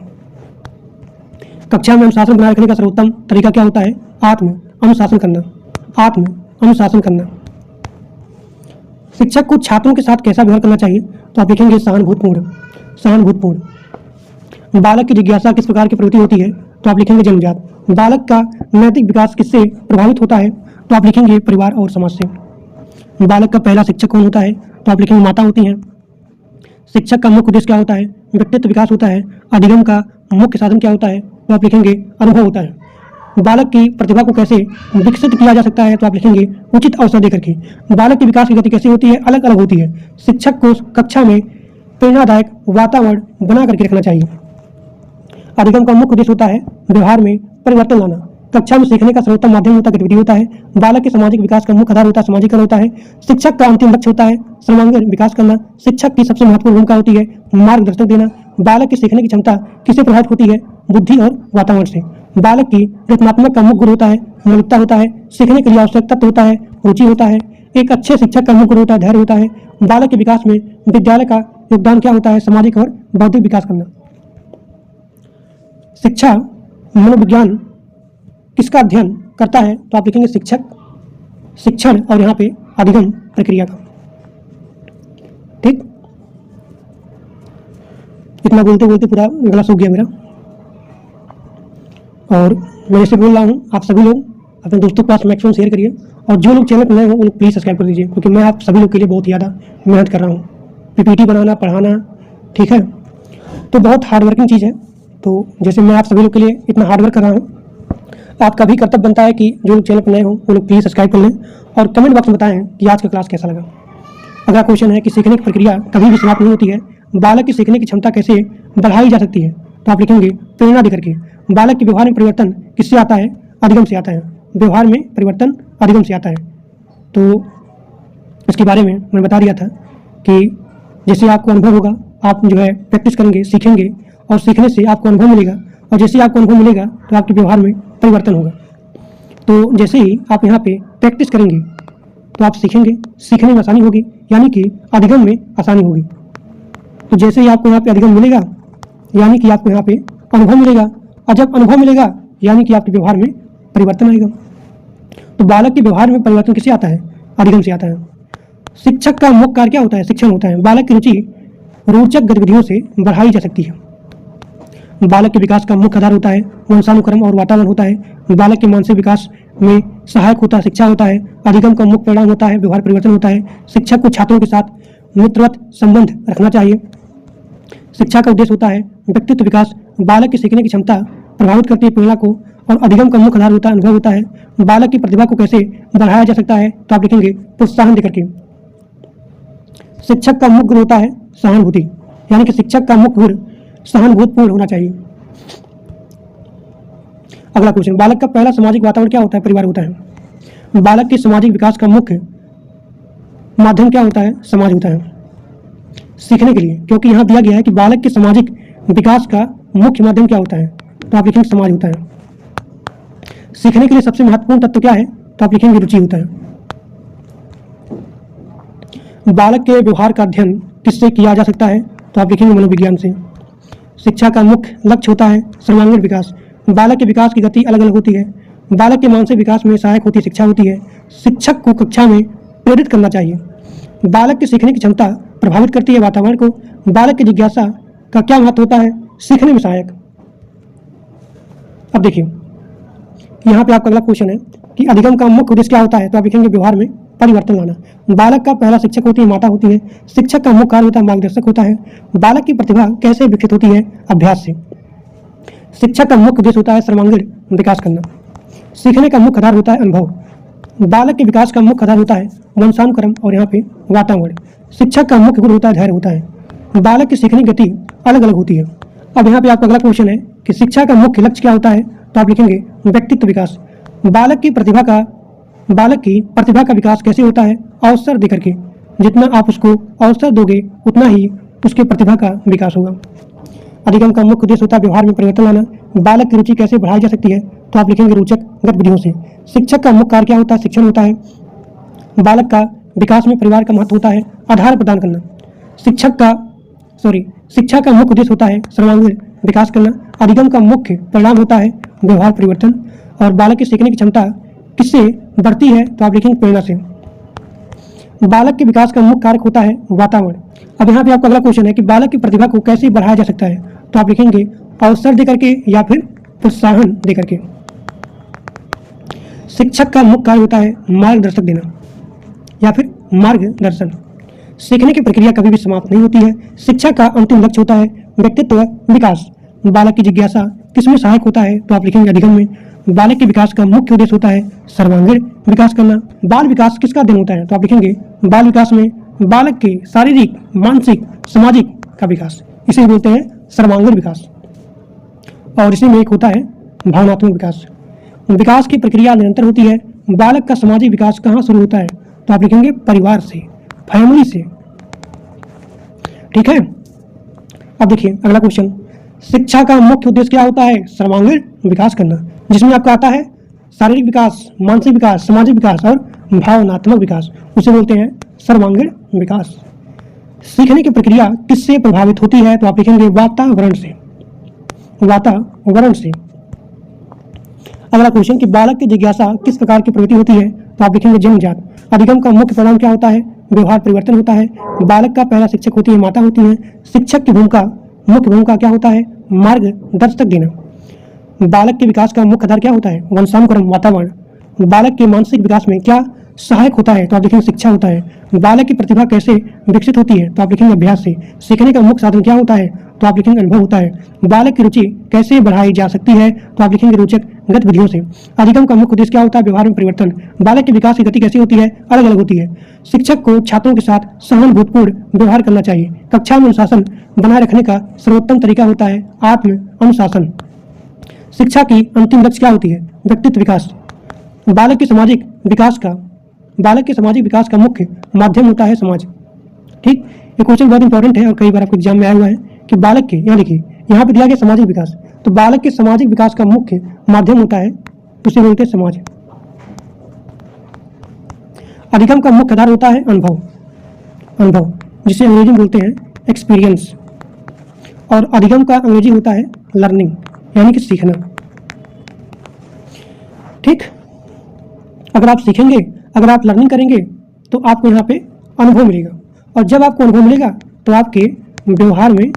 कक्षा में अनुशासन बनाए रखने का सर्वोत्तम तरीका क्या होता है? आत्म अनुशासन करना। शिक्षक को छात्रों के साथ कैसा व्यवहार करना चाहिए? तो आप लिखेंगे सहानुभूतिपूर्ण। बालक की जिज्ञासा किस प्रकार की प्रवृत्ति होती है? तो आप लिखेंगे जन्मजात। बालक का नैतिक विकास किससे प्रभावित होता है? तो आप लिखेंगे परिवार और समाज से। बालक का पहला शिक्षक कौन होता है? तो आप लिखेंगे माता होती हैं। शिक्षक का मुख्य उद्देश्य क्या होता है? व्यक्तित्व विकास होता है। अधिगम का मुख्य साधन क्या होता है? तो आप लिखेंगे अनुभव होता है। बालक की प्रतिभा को कैसे विकसित किया जा सकता है? तो आप लिखेंगे उचित अवसर देकर के। बालक के विकास की गति कैसी होती है? अलग अलग होती है। शिक्षक को कक्षा में प्रेरणादायक वातावरण बना करके रखना चाहिए। अधिगम का मुख्य उद्देश्य होता है व्यवहार में परिवर्तन लाना। कक्षा में सीखने का सर्वोत्तम माध्यम होता है गतिविधि होता है। बालक के सामाजिक विकास का मुख्य आधार होता है समाजीकरण होता है। शिक्षक का अंतिम लक्ष्य होता है सर्वांगीण विकास करना। शिक्षक की सबसे महत्वपूर्ण भूमिका होती है मार्गदर्शन देना। बालक की सीखने की क्षमता किससे प्रभावित होती है? बुद्धि और वातावरण से। बालक की रचनात्मक का मुख्य गुण होता है मौलिकता होता है। सीखने के लिए आवश्यक तत्व होता है रुचि होता है। एक अच्छे शिक्षक का मुख्य गुण होता है धैर्य होता है। बालक के विकास में विद्यालय का योगदान क्या होता है? सामाजिक और बौद्धिक विकास करना। शिक्षा मनोविज्ञान किसका अध्ययन करता है? तो आप लिखेंगे शिक्षक, शिक्षण और यहाँ पे अधिगम प्रक्रिया का। ठीक, इतना बोलते बोलते पूरा गला सूख गया मेरा। और मैं जैसे बोल रहा हूँ, आप सभी लोग अपने दोस्तों के पास मैक्सिमम शेयर करिए, और जो लोग चैनल पर नए हो वो लोग प्लीज़ सब्सक्राइब कर दीजिए, क्योंकि मैं आप सभी लोग के लिए बहुत ज़्यादा मेहनत कर रहा हूँ, पीपीटी बनाना, पढ़ाना। ठीक है, तो बहुत हार्ड वर्किंग चीज़ है। तो जैसे मैं आप सभी लोग के लिए इतना हार्ड वर्क कर रहा हूँ, आपका भी कर्तव्य बनता है कि जो लोग चैनल पर नए हो वो लोग प्लीज़ सब्सक्राइब कर लें, और कमेंट बॉक्स में बताएं कि आज का क्लास कैसा लगा। अगला क्वेश्चन है कि सीखने की प्रक्रिया कभी भी समाप्त नहीं होती है, बालक की सीखने की क्षमता कैसे बढ़ाई जा सकती है? तो आप लिखेंगे प्रेरणा देकर के। बालक के व्यवहार में परिवर्तन किससे आता है? अधिगम से आता है। व्यवहार में परिवर्तन अधिगम से आता है। तो इसके बारे में मैं बता दिया था कि जैसे आपको अनुभव होगा, आप जो है प्रैक्टिस करेंगे, सीखेंगे, और सीखने से आपको अनुभव मिलेगा, और जैसे आपको अनुभव मिलेगा तो आपके व्यवहार में परिवर्तन होगा। तो जैसे ही आप यहाँ पे प्रैक्टिस करेंगे तो आप सीखेंगे, सीखने में आसानी होगी, यानी कि अधिगम में आसानी होगी। तो जैसे ही आपको यहाँ पे अधिगम मिलेगा, यानी कि आपको यहाँ पे अनुभव मिलेगा, और जब अनुभव मिलेगा यानी कि आपके व्यवहार में परिवर्तन आएगा। तो बालक के व्यवहार में परिवर्तन किससे आता है? अधिगम से आता है। शिक्षक का मुख्य कार्य क्या होता है? शिक्षण होता है। बालक की रुचि रोचक गतिविधियों से बढ़ाई जा सकती है। बालक के विकास का मुख्य आधार होता है वंशानुक्रम और वातावरण होता है। बालक के मानसिक विकास में सहायक होता है शिक्षा होता है। अधिगम का मुख्य परिणाम होता है व्यवहार परिवर्तन होता है। शिक्षक को छात्रों के साथ मित्रवत संबंध रखना चाहिए। शिक्षा का उद्देश्य होता है व्यक्तित्व विकास। बालक की सीखने की क्षमता प्रभावित करती है प्रेरणा को, और अधिगम का मुख्य आधार होता है अनुभव होता है। बालक की प्रतिभा को कैसे बढ़ाया जा सकता है? तो आप लिखेंगे प्रोत्साहन देकर के। शिक्षक का मुख्य गुण होता है सहानुभूति, यानी कि शिक्षक का मुख्य गुण सहानुभूतिपूर्ण होना चाहिए। अगला क्वेश्चन, बालक का पहला सामाजिक वातावरण क्या होता है? परिवार होता है। बालक के सामाजिक विकास का मुख्य माध्यम क्या होता है? समाज होता है सीखने के लिए, क्योंकि यहाँ दिया गया है कि बालक के सामाजिक विकास का मुख्य माध्यम क्या होता है? तो आप लिखेंगे समाज होता है। सीखने के लिए सबसे महत्वपूर्ण तत्व क्या है? तो आप लिखेंगे रुचि होता है। बालक के व्यवहार का अध्ययन किससे किया जा सकता है? तो आप लिखेंगे मनोविज्ञान से। शिक्षा का मुख्य लक्ष्य होता है सर्वांगीण विकास। बालक के विकास की गति अलग अलग होती है। बालक के मानसिक विकास में सहायक होती शिक्षा होती है। शिक्षक को कक्षा में प्रेरित करना चाहिए। बालक की सीखने की क्षमता प्रभावित करती है वातावरण को। बालक की जिज्ञासा का क्या महत्व होता है? सीखने में सहायक। अब देखिए, यहाँ पे आपका अगला क्वेश्चन है कि अधिगम का मुख्य उद्देश्य क्या होता है? तो आप लिखेंगे व्यवहार में परिवर्तन लाना। बालक का पहला शिक्षक होती है माता होती है। शिक्षक का मुख्य कार्य होता है मार्गदर्शक होता है। बालक की प्रतिभा कैसे विकसित होती है? अभ्यास से। शिक्षक का मुख्य उद्देश्य होता है सर्वांगीण विकास करना। सीखने का मुख्य आधार होता है अनुभव। बालक के विकास का मुख्य आधार होता है वंशानुक्रम और यहाँ पे वातावरण। शिक्षक का मुख्य गुण होता है धैर्य होता है। बालक की सीखने की गति अलग अलग होती है। अब यहाँ पे आपका अगला क्वेश्चन है कि शिक्षा का मुख्य लक्ष्य क्या होता है? तो आप लिखेंगे व्यक्तित्व विकास। बालक की प्रतिभा का विकास कैसे होता है? अवसर देकर के। जितना आप उसको अवसर दोगे उतना ही उसके प्रतिभा का विकास होगा। अधिगम का मुख्य उद्देश्य होता है व्यवहार में परिवर्तन लाना। बालक की रुचि कैसे बढ़ाई जा सकती है? तो आप लिखेंगे रोचक गतिविधियों से। शिक्षक का मुख्य कार्य क्या होता है? शिक्षण होता है। बालक का विकास में परिवार का महत्व होता है आधार प्रदान करना। शिक्षा का मुख्य उद्देश्य होता है सर्वांगीण विकास करना। अधिगम का मुख्य परिणाम होता है व्यवहार परिवर्तन। और बालक की सीखने की क्षमता किससे बढ़ती है? तो आप लिखेंगे प्रेरणा से। बालक के विकास का मुख्य कारक होता है वातावरण। अब यहाँ पे आपका अगला क्वेश्चन है कि बालक की प्रतिभा को कैसे बढ़ाया जा सकता है? तो आप लिखेंगे अवसर देकर के या फिर प्रोत्साहन देकर के। शिक्षक का मुख्य कार्य होता है मार्गदर्शक देना या फिर मार्गदर्शन। सीखने की प्रक्रिया कभी भी समाप्त नहीं होती है। शिक्षा का अंतिम लक्ष्य होता है व्यक्तित्व विकास। बालक की जिज्ञासा किसमें सहायक होता है? तो आप लिखेंगे अधिगम में। बालक के विकास का मुख्य उद्देश्य होता है सर्वांगीण विकास करना। बाल विकास किसका अध्ययन होता है? तो आप लिखेंगे बाल विकास में बालक के शारीरिक, मानसिक, सामाजिक का विकास, इसे बोलते हैं सर्वांगीण विकास। और इसी में एक होता है भावनात्मक विकास। विकास की प्रक्रिया निरंतर होती है। बालक का सामाजिक विकास कहाँ शुरू होता है? तो आप लिखेंगे परिवार से, फैमिली से। ठीक है। अब देखिए अगला क्वेश्चन, शिक्षा का मुख्य उद्देश्य क्या होता है? सर्वांगीण विकास करना, जिसमें आपका आता है शारीरिक विकास, मानसिक विकास, सामाजिक विकास और भावनात्मक विकास, उसे बोलते हैं सर्वांगीण विकास। सीखने की प्रक्रिया किससे प्रभावित होती है? तो आप लिखेंगे वातावरण से। वातावरण से। अगला क्वेश्चन कि बालक की जिज्ञासा किस प्रकार की प्रवृत्ति होती है, तो आप लिखेंगे जन्मजात। अधिगम का मुख्य परिणाम क्या होता है, व्यवहार परिवर्तन होता है। बालक का पहला शिक्षक होती है माता होती है। शिक्षक की मुख्य भूमिका क्या होता है, मार्गदर्शक देना। बालक के विकास का मुख्य आधार क्या होता है, वंशानुक्रम, वातावरण। बालक के मानसिक विकास में क्या सहायक होता है, तो आप लिखेंगे शिक्षा होता है। बालक की प्रतिभा कैसे विकसित होती है, तो आप लिखेंगे अभ्यास से। सीखने का मुख्य साधन क्या होता है, तो आप लिखेंगे अनुभव होता है। बालक की रुचि कैसे बढ़ाई जा सकती है, तो आप लिखेंगे रोचक गतिविधियों से। अधिगम का मुख्य उद्देश्य क्या होता है, व्यवहार में परिवर्तन। बालक के विकास की गति कैसी होती है, अलग अलग होती है। शिक्षक को छात्रों के साथ सहानुभूतिपूर्ण व्यवहार करना चाहिए। कक्षा में अनुशासन बनाए रखने का सर्वोत्तम तरीका होता है आत्म अनुशासन। शिक्षा की अंतिम लक्ष्य क्या होती है, व्यक्तित्व विकास। बालक के सामाजिक विकास का मुख्य माध्यम होता है समाज। ठीक, ये क्वेश्चन बहुत इंपॉर्टेंट है और कई बार आपके एग्जाम में आया हुआ है कि बालक के, यहाँ देखिए यहाँ पे दिया गया सामाजिक विकास, तो बालक के सामाजिक विकास का मुख्य माध्यम होता है, उसे बोलते हैं समाज। अधिगम का मुख्य आधार होता है अनुभव, जिसे अंग्रेजी में बोलते हैं एक्सपीरियंस। और अधिगम का अंग्रेजी होता है लर्निंग, यानी कि सीखना। ठीक, अगर आप सीखेंगे, अगर आप लर्निंग करेंगे तो आपको यहाँ पे अनुभव मिलेगा, और जब आपको अनुभव मिलेगा तो आपके व्यवहार में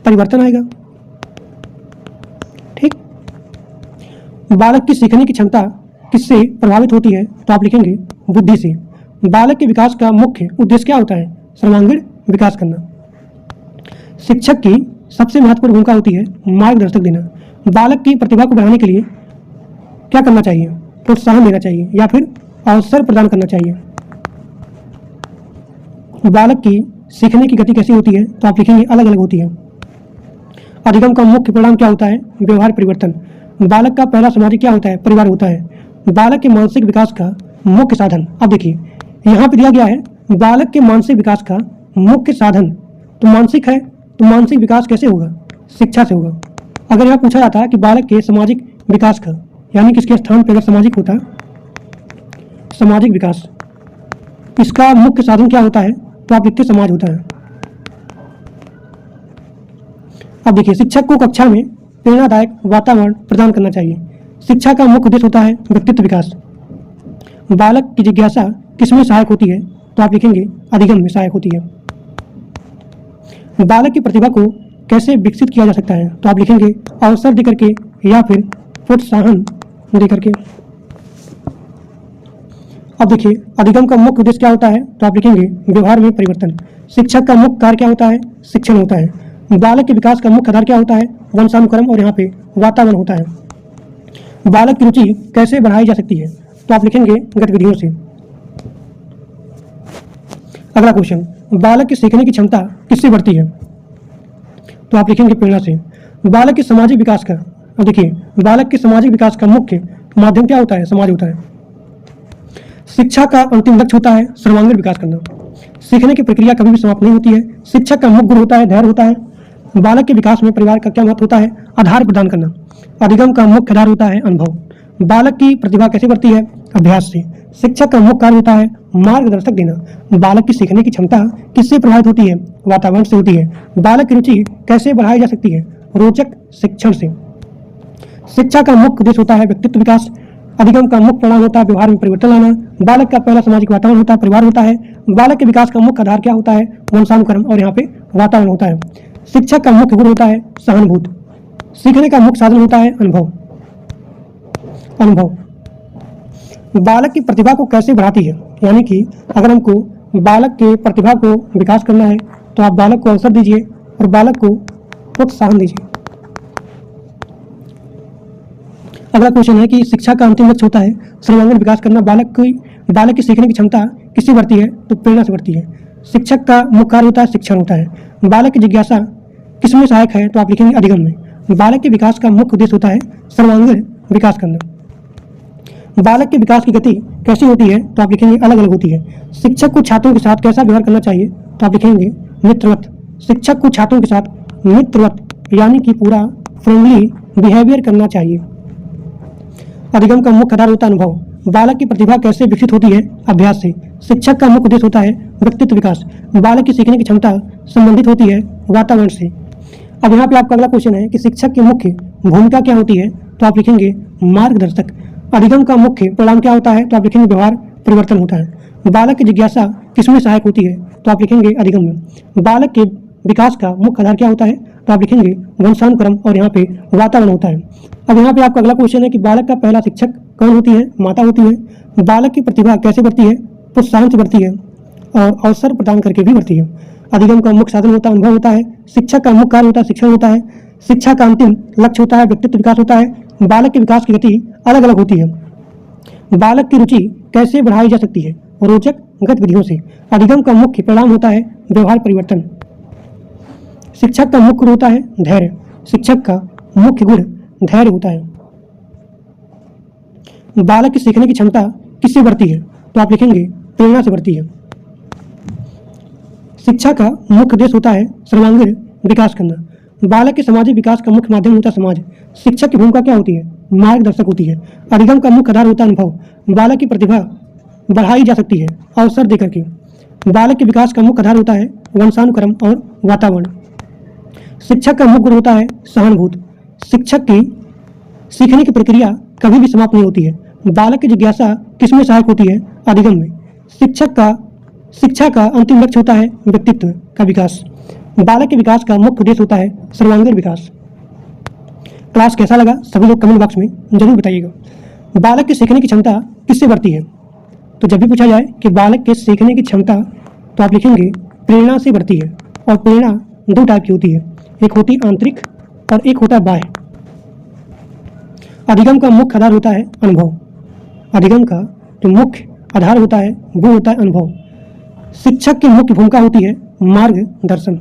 परिवर्तन आएगा। ठीक, बालक की सीखने की क्षमता किससे प्रभावित होती है, तो आप लिखेंगे बुद्धि से। बालक के विकास का मुख्य उद्देश्य क्या होता है, सर्वांगीण विकास करना। शिक्षक की सबसे महत्वपूर्ण भूमिका होती है मार्गदर्शक देना। बालक की प्रतिभा को बढ़ाने के लिए क्या करना चाहिए, प्रोत्साहन देना चाहिए या फिर अवसर प्रदान करना चाहिए। बालक की सीखने की गति कैसी होती है, तो आप लिखेंगे अलग अलग होती है। अधिगम का मुख्य परिणाम क्या होता है, व्यवहार परिवर्तन। बालक का पहला सामाजिक क्या होता है, परिवार होता है। बालक के मानसिक विकास का मुख्य साधन, अब देखिए यहाँ पे दिया गया है बालक के मानसिक विकास का मुख्य साधन, तो मानसिक है, तो मानसिक विकास कैसे होगा, शिक्षा से होगा। अगर यह पूछा जाता है कि बालक के सामाजिक विकास का, यानी किसके स्थान पर अगर सामाजिक होता, सामाजिक विकास, इसका मुख्य साधन क्या होता है, तो आप लिखते समाज होता है। अब देखिए शिक्षक को कक्षा में प्रेरणादायक वातावरण प्रदान करना चाहिए। शिक्षा का मुख्य उद्देश्य होता है व्यक्तित्व विकास। बालक की जिज्ञासा किसमें सहायक होती है, तो आप लिखेंगे अधिगम में सहायक होती है। बालक की प्रतिभा को कैसे विकसित किया जा सकता है, तो आप लिखेंगे अवसर देकर के या फिर प्रोत्साहन देकर के। अब देखिए अधिगम का मुख्य उद्देश्य क्या होता है, तो आप लिखेंगे व्यवहार में परिवर्तन। शिक्षक का मुख्य कार्य क्या होता है, शिक्षण होता है। बालक के विकास का मुख्य आधार क्या होता है, वंशानुक्रम और यहाँ पे वातावरण होता है। बालक की रुचि कैसे बढ़ाई जा सकती है, तो आप लिखेंगे गतिविधियों से। अगला क्वेश्चन, बालक की सीखने की क्षमता किससे बढ़ती है, तो आप लिखेंगे प्रेरणा से। बालक के सामाजिक विकास का, अब देखिए बालक के सामाजिक विकास का मुख्य माध्यम क्या होता है, समाज होता है। शिक्षा का अंतिम लक्ष्य होता है सर्वांगीण विकास करना। सीखने की प्रक्रिया कभी भी समाप्त नहीं होती है। शिक्षक का मुख्य गुण होता है धैर्य होता है। बालक के विकास में परिवार का क्या महत्व होता है, आधार प्रदान करना। अधिगम का मुख्य आधार होता है अनुभव। बालक की प्रतिभा कैसे बढ़ती है, अभ्यास से। शिक्षक का मुख्य कार्य होता है मार्गदर्शक देना। बालक की सीखने की क्षमता किससे प्रभावित होती है, वातावरण से होती है। बालक की रुचि कैसे बढ़ाई जा सकती है, रोचक शिक्षण से। शिक्षा का मुख्य उद्देश्य होता है व्यक्तित्व विकास। अधिगम का मुख्य परिणाम होता है व्यवहार में परिवर्तन लाना। बालक का पहला सामाजिक वातावरण होता है, परिवार होता है। बालक के विकास का मुख्य आधार क्या होता है, वंशानुक्रम और यहाँ पे वातावरण होता है। शिक्षक का मुख्य गुण होता है सहानुभूति। सीखने का मुख्य साधन होता है अनुभव। बालक की प्रतिभा को कैसे बढ़ाती है, यानी कि अगर हमको बालक के प्रतिभा को विकास करना है तो आप बालक को अवसर दीजिए और बालक को प्रोत्साहन दीजिए। अगला क्वेश्चन है कि शिक्षा का अंतिम लक्ष्य होता है सर्वांगीण विकास करना। बालक की सीखने की क्षमता किससे बढ़ती है, तो प्रेरणा से बढ़ती है। शिक्षक का मुख्य कार्य होता है शिक्षण होता है। बालक की जिज्ञासा किसमें सहायक है, तो आप लिखेंगे अधिगम में। बालक के विकास का मुख्य उद्देश्य होता है सर्वांगीण विकास करना। बालक के विकास की गति कैसी होती है, तो आप लिखेंगे अलग अलग होती है। शिक्षक को छात्रों के साथ कैसा व्यवहार करना चाहिए, तो आप लिखेंगे मित्रवत। शिक्षक को छात्रों के साथ मित्रवत यानी कि पूरा फ्रेंडली बिहेवियर करना चाहिए। अधिगम का मुख्य आधार होता है अनुभव। बालक की प्रतिभा कैसे विकसित होती है, अभ्यास से। शिक्षक का मुख्य उद्देश्य होता है व्यक्तित्व विकास। बालक की सीखने की क्षमता संबंधित होती है वातावरण से। अब यहाँ पे आपका अगला क्वेश्चन है कि शिक्षक की मुख्य भूमिका क्या होती है, तो आप लिखेंगे मार्गदर्शक। अधिगम का मुख्य परिणाम क्या होता है, तो आप लिखेंगे व्यवहार परिवर्तन होता है। बालक की जिज्ञासा किसमें सहायक होती है, तो आप लिखेंगे अधिगम में। बालक के विकास का मुख्य आधार क्या होता है, तो आप लिखेंगे वंशानुक्रम और यहाँ पे वातावरण होता है। अब यहाँ पे आपका अगला क्वेश्चन है कि बालक का पहला शिक्षक कौन होती है, माता होती है। बालक की प्रतिभा कैसे बढ़ती है, प्रोत्साहन से बढ़ती है और अवसर प्रदान करके भी बढ़ती है। अधिगम का मुख्य साधन होता है अनुभव होता है। शिक्षक का मुख्य कार्य होता है शिक्षण होता है। शिक्षा का अंतिम लक्ष्य होता है व्यक्तित्व विकास होता है। बालक के विकास की गति अलग अलग होती है। बालक की रुचि कैसे बढ़ाई जा सकती है, रोचक गतिविधियों से। अधिगम का मुख्य परिणाम होता है व्यवहार परिवर्तन। शिक्षक का मुख्य गुण होता है धैर्य। शिक्षक का मुख्य गुण धैर्य होता है। बालक की सीखने की क्षमता किससे बढ़ती है, तो आप लिखेंगे प्रेरणा से बढ़ती है। शिक्षा का मुख्य उद्देश्य होता है सर्वांगीण विकास करना। बालक के सामाजिक विकास का मुख्य माध्यम होता है समाज। शिक्षक की भूमिका क्या होती है, मार्गदर्शक होती है। अधिगम का मुख्य आधार होता है अनुभव। बालक की प्रतिभा बढ़ाई जा सकती है अवसर देकर के। बालक के विकास का मुख्य आधार होता है वंशानुक्रम और वातावरण। शिक्षक का मुख्य गुण होता है सहानुभूत। शिक्षक की सीखने की प्रक्रिया कभी भी समाप्त नहीं होती है। बालक की जिज्ञासा किसमें सहायक होती है, अधिगम में। शिक्षा का अंतिम लक्ष्य होता है व्यक्तित्व का विकास। बालक के विकास का मुख्य उद्देश्य होता है सर्वांगीण विकास। क्लास कैसा लगा सभी लोग कमेंट बॉक्स में जरूर बताइएगा। बालक की सीखने की क्षमता किससे बढ़ती है, तो जब भी पूछा जाए कि बालक के सीखने की क्षमता, तो आप लिखेंगे प्रेरणा से बढ़ती है। और प्रेरणा दो टाइप की होती है, एक होती है आंतरिक और एक होता है बाह्य। अधिगम का मुख्य आधार होता है अनुभव। अधिगम का जो मुख्य आधार होता है वो होता है अनुभव। शिक्षक की मुख्य भूमिका होती है मार्गदर्शन।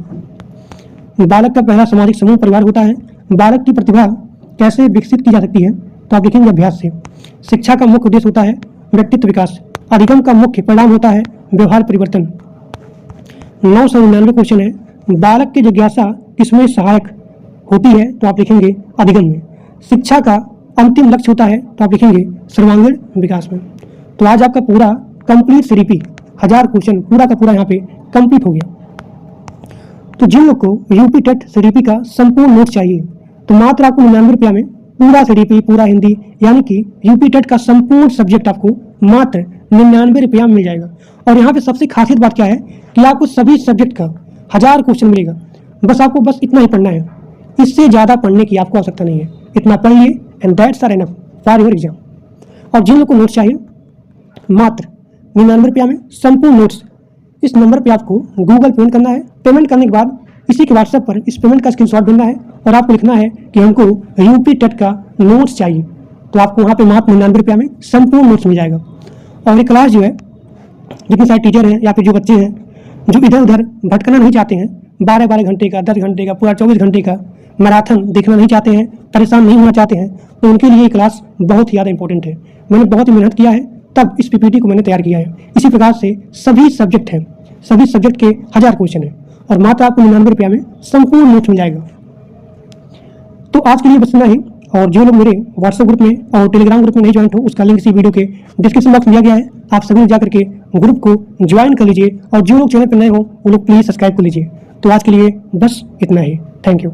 बालक का पहला सामाजिक समूह परिवार होता है। बालक की प्रतिभा कैसे विकसित की जा सकती है, तो आप लिखेंगे अभ्यास से। शिक्षा का मुख्य उद्देश्य होता है व्यक्तित्व विकास। अधिगम का मुख्य परिणाम होता है व्यवहार परिवर्तन। 999 क्वेश्चन है, बालक की जिज्ञासा किसमें सहायक होती है, तो आप लिखेंगे अधिगम में। शिक्षा का अंतिम लक्ष्य होता है, तो आप लिखेंगे सर्वांगीण विकास में। तो आज आपका पूरा कंप्लीट सीडीपी 1000 क्वेश्चन पूरा का पूरा यहाँ पे कंप्लीट हो गया। तो जिन लोग को यूपी टेट सीडीपी का संपूर्ण नोट चाहिए, तो मात्र आपको 99 रुपया में पूरा सीडीपी पूरा हिंदी यानी कि यूपी टेट का संपूर्ण सब्जेक्ट आपको मात्र 99 रुपया में मिल जाएगा। और यहाँ पे सबसे खासियत बात क्या है कि आपको सभी सब्जेक्ट का 1000 क्वेश्चन मिलेगा। बस इतना ही पढ़ना है, इससे ज़्यादा पढ़ने की आपको आवश्यकता नहीं है। इतना पढ़ लिए and that's are enough for your exam. और जिन लोग को नोट्स चाहिए मात्र 99 रुपया में संपूर्ण नोट्स, इस नंबर पे आपको गूगल पेमेंट करना है। पेमेंट करने के बाद इसी के व्हाट्सएप पर इस पेमेंट का स्क्रीनशॉट भेजना है और आपको लिखना है कि हमको यूपी टेट का नोट्स चाहिए। तो आपको वहाँ पे मात्र 99 रुपया में संपूर्ण नोट्स मिल जाएगा। और ये क्लास जो है, जितने सारे टीचर हैं या फिर जो बच्चे हैं जो इधर उधर भटकना नहीं चाहते हैं, 12-12 घंटे का 10 घंटे का पूरा 24 घंटे का मैराथन देखना नहीं चाहते हैं, परेशान नहीं होना चाहते हैं, तो उनके लिए ये क्लास बहुत ही ज़्यादा इंपॉर्टेंट है। मैंने बहुत ही मेहनत किया है तब इस पीपीटी को मैंने तैयार किया है। इसी प्रकार से सभी सब्जेक्ट हैं, सभी सब्जेक्ट के 1000 क्वेश्चन हैं और मात्र आपको 99 रुपया में संपूर्ण नोट्स मिल जाएगा। तो आज के लिए बस इतना ही। और जो लोग मेरे व्हाट्सएप ग्रुप में और टेलीग्राम ग्रुप में नहीं ज्वाइन हो, उसका लिंक इसी वीडियो के डिस्क्रिप्शन बॉक्स में दिया गया है। आप सभी जाकर के ग्रुप को ज्वाइन कर लीजिए और जो लोग चैनल पर नए हो वो लोग प्लीज़ सब्सक्राइब कर लीजिए। तो आज के लिए बस इतना ही। Thank you.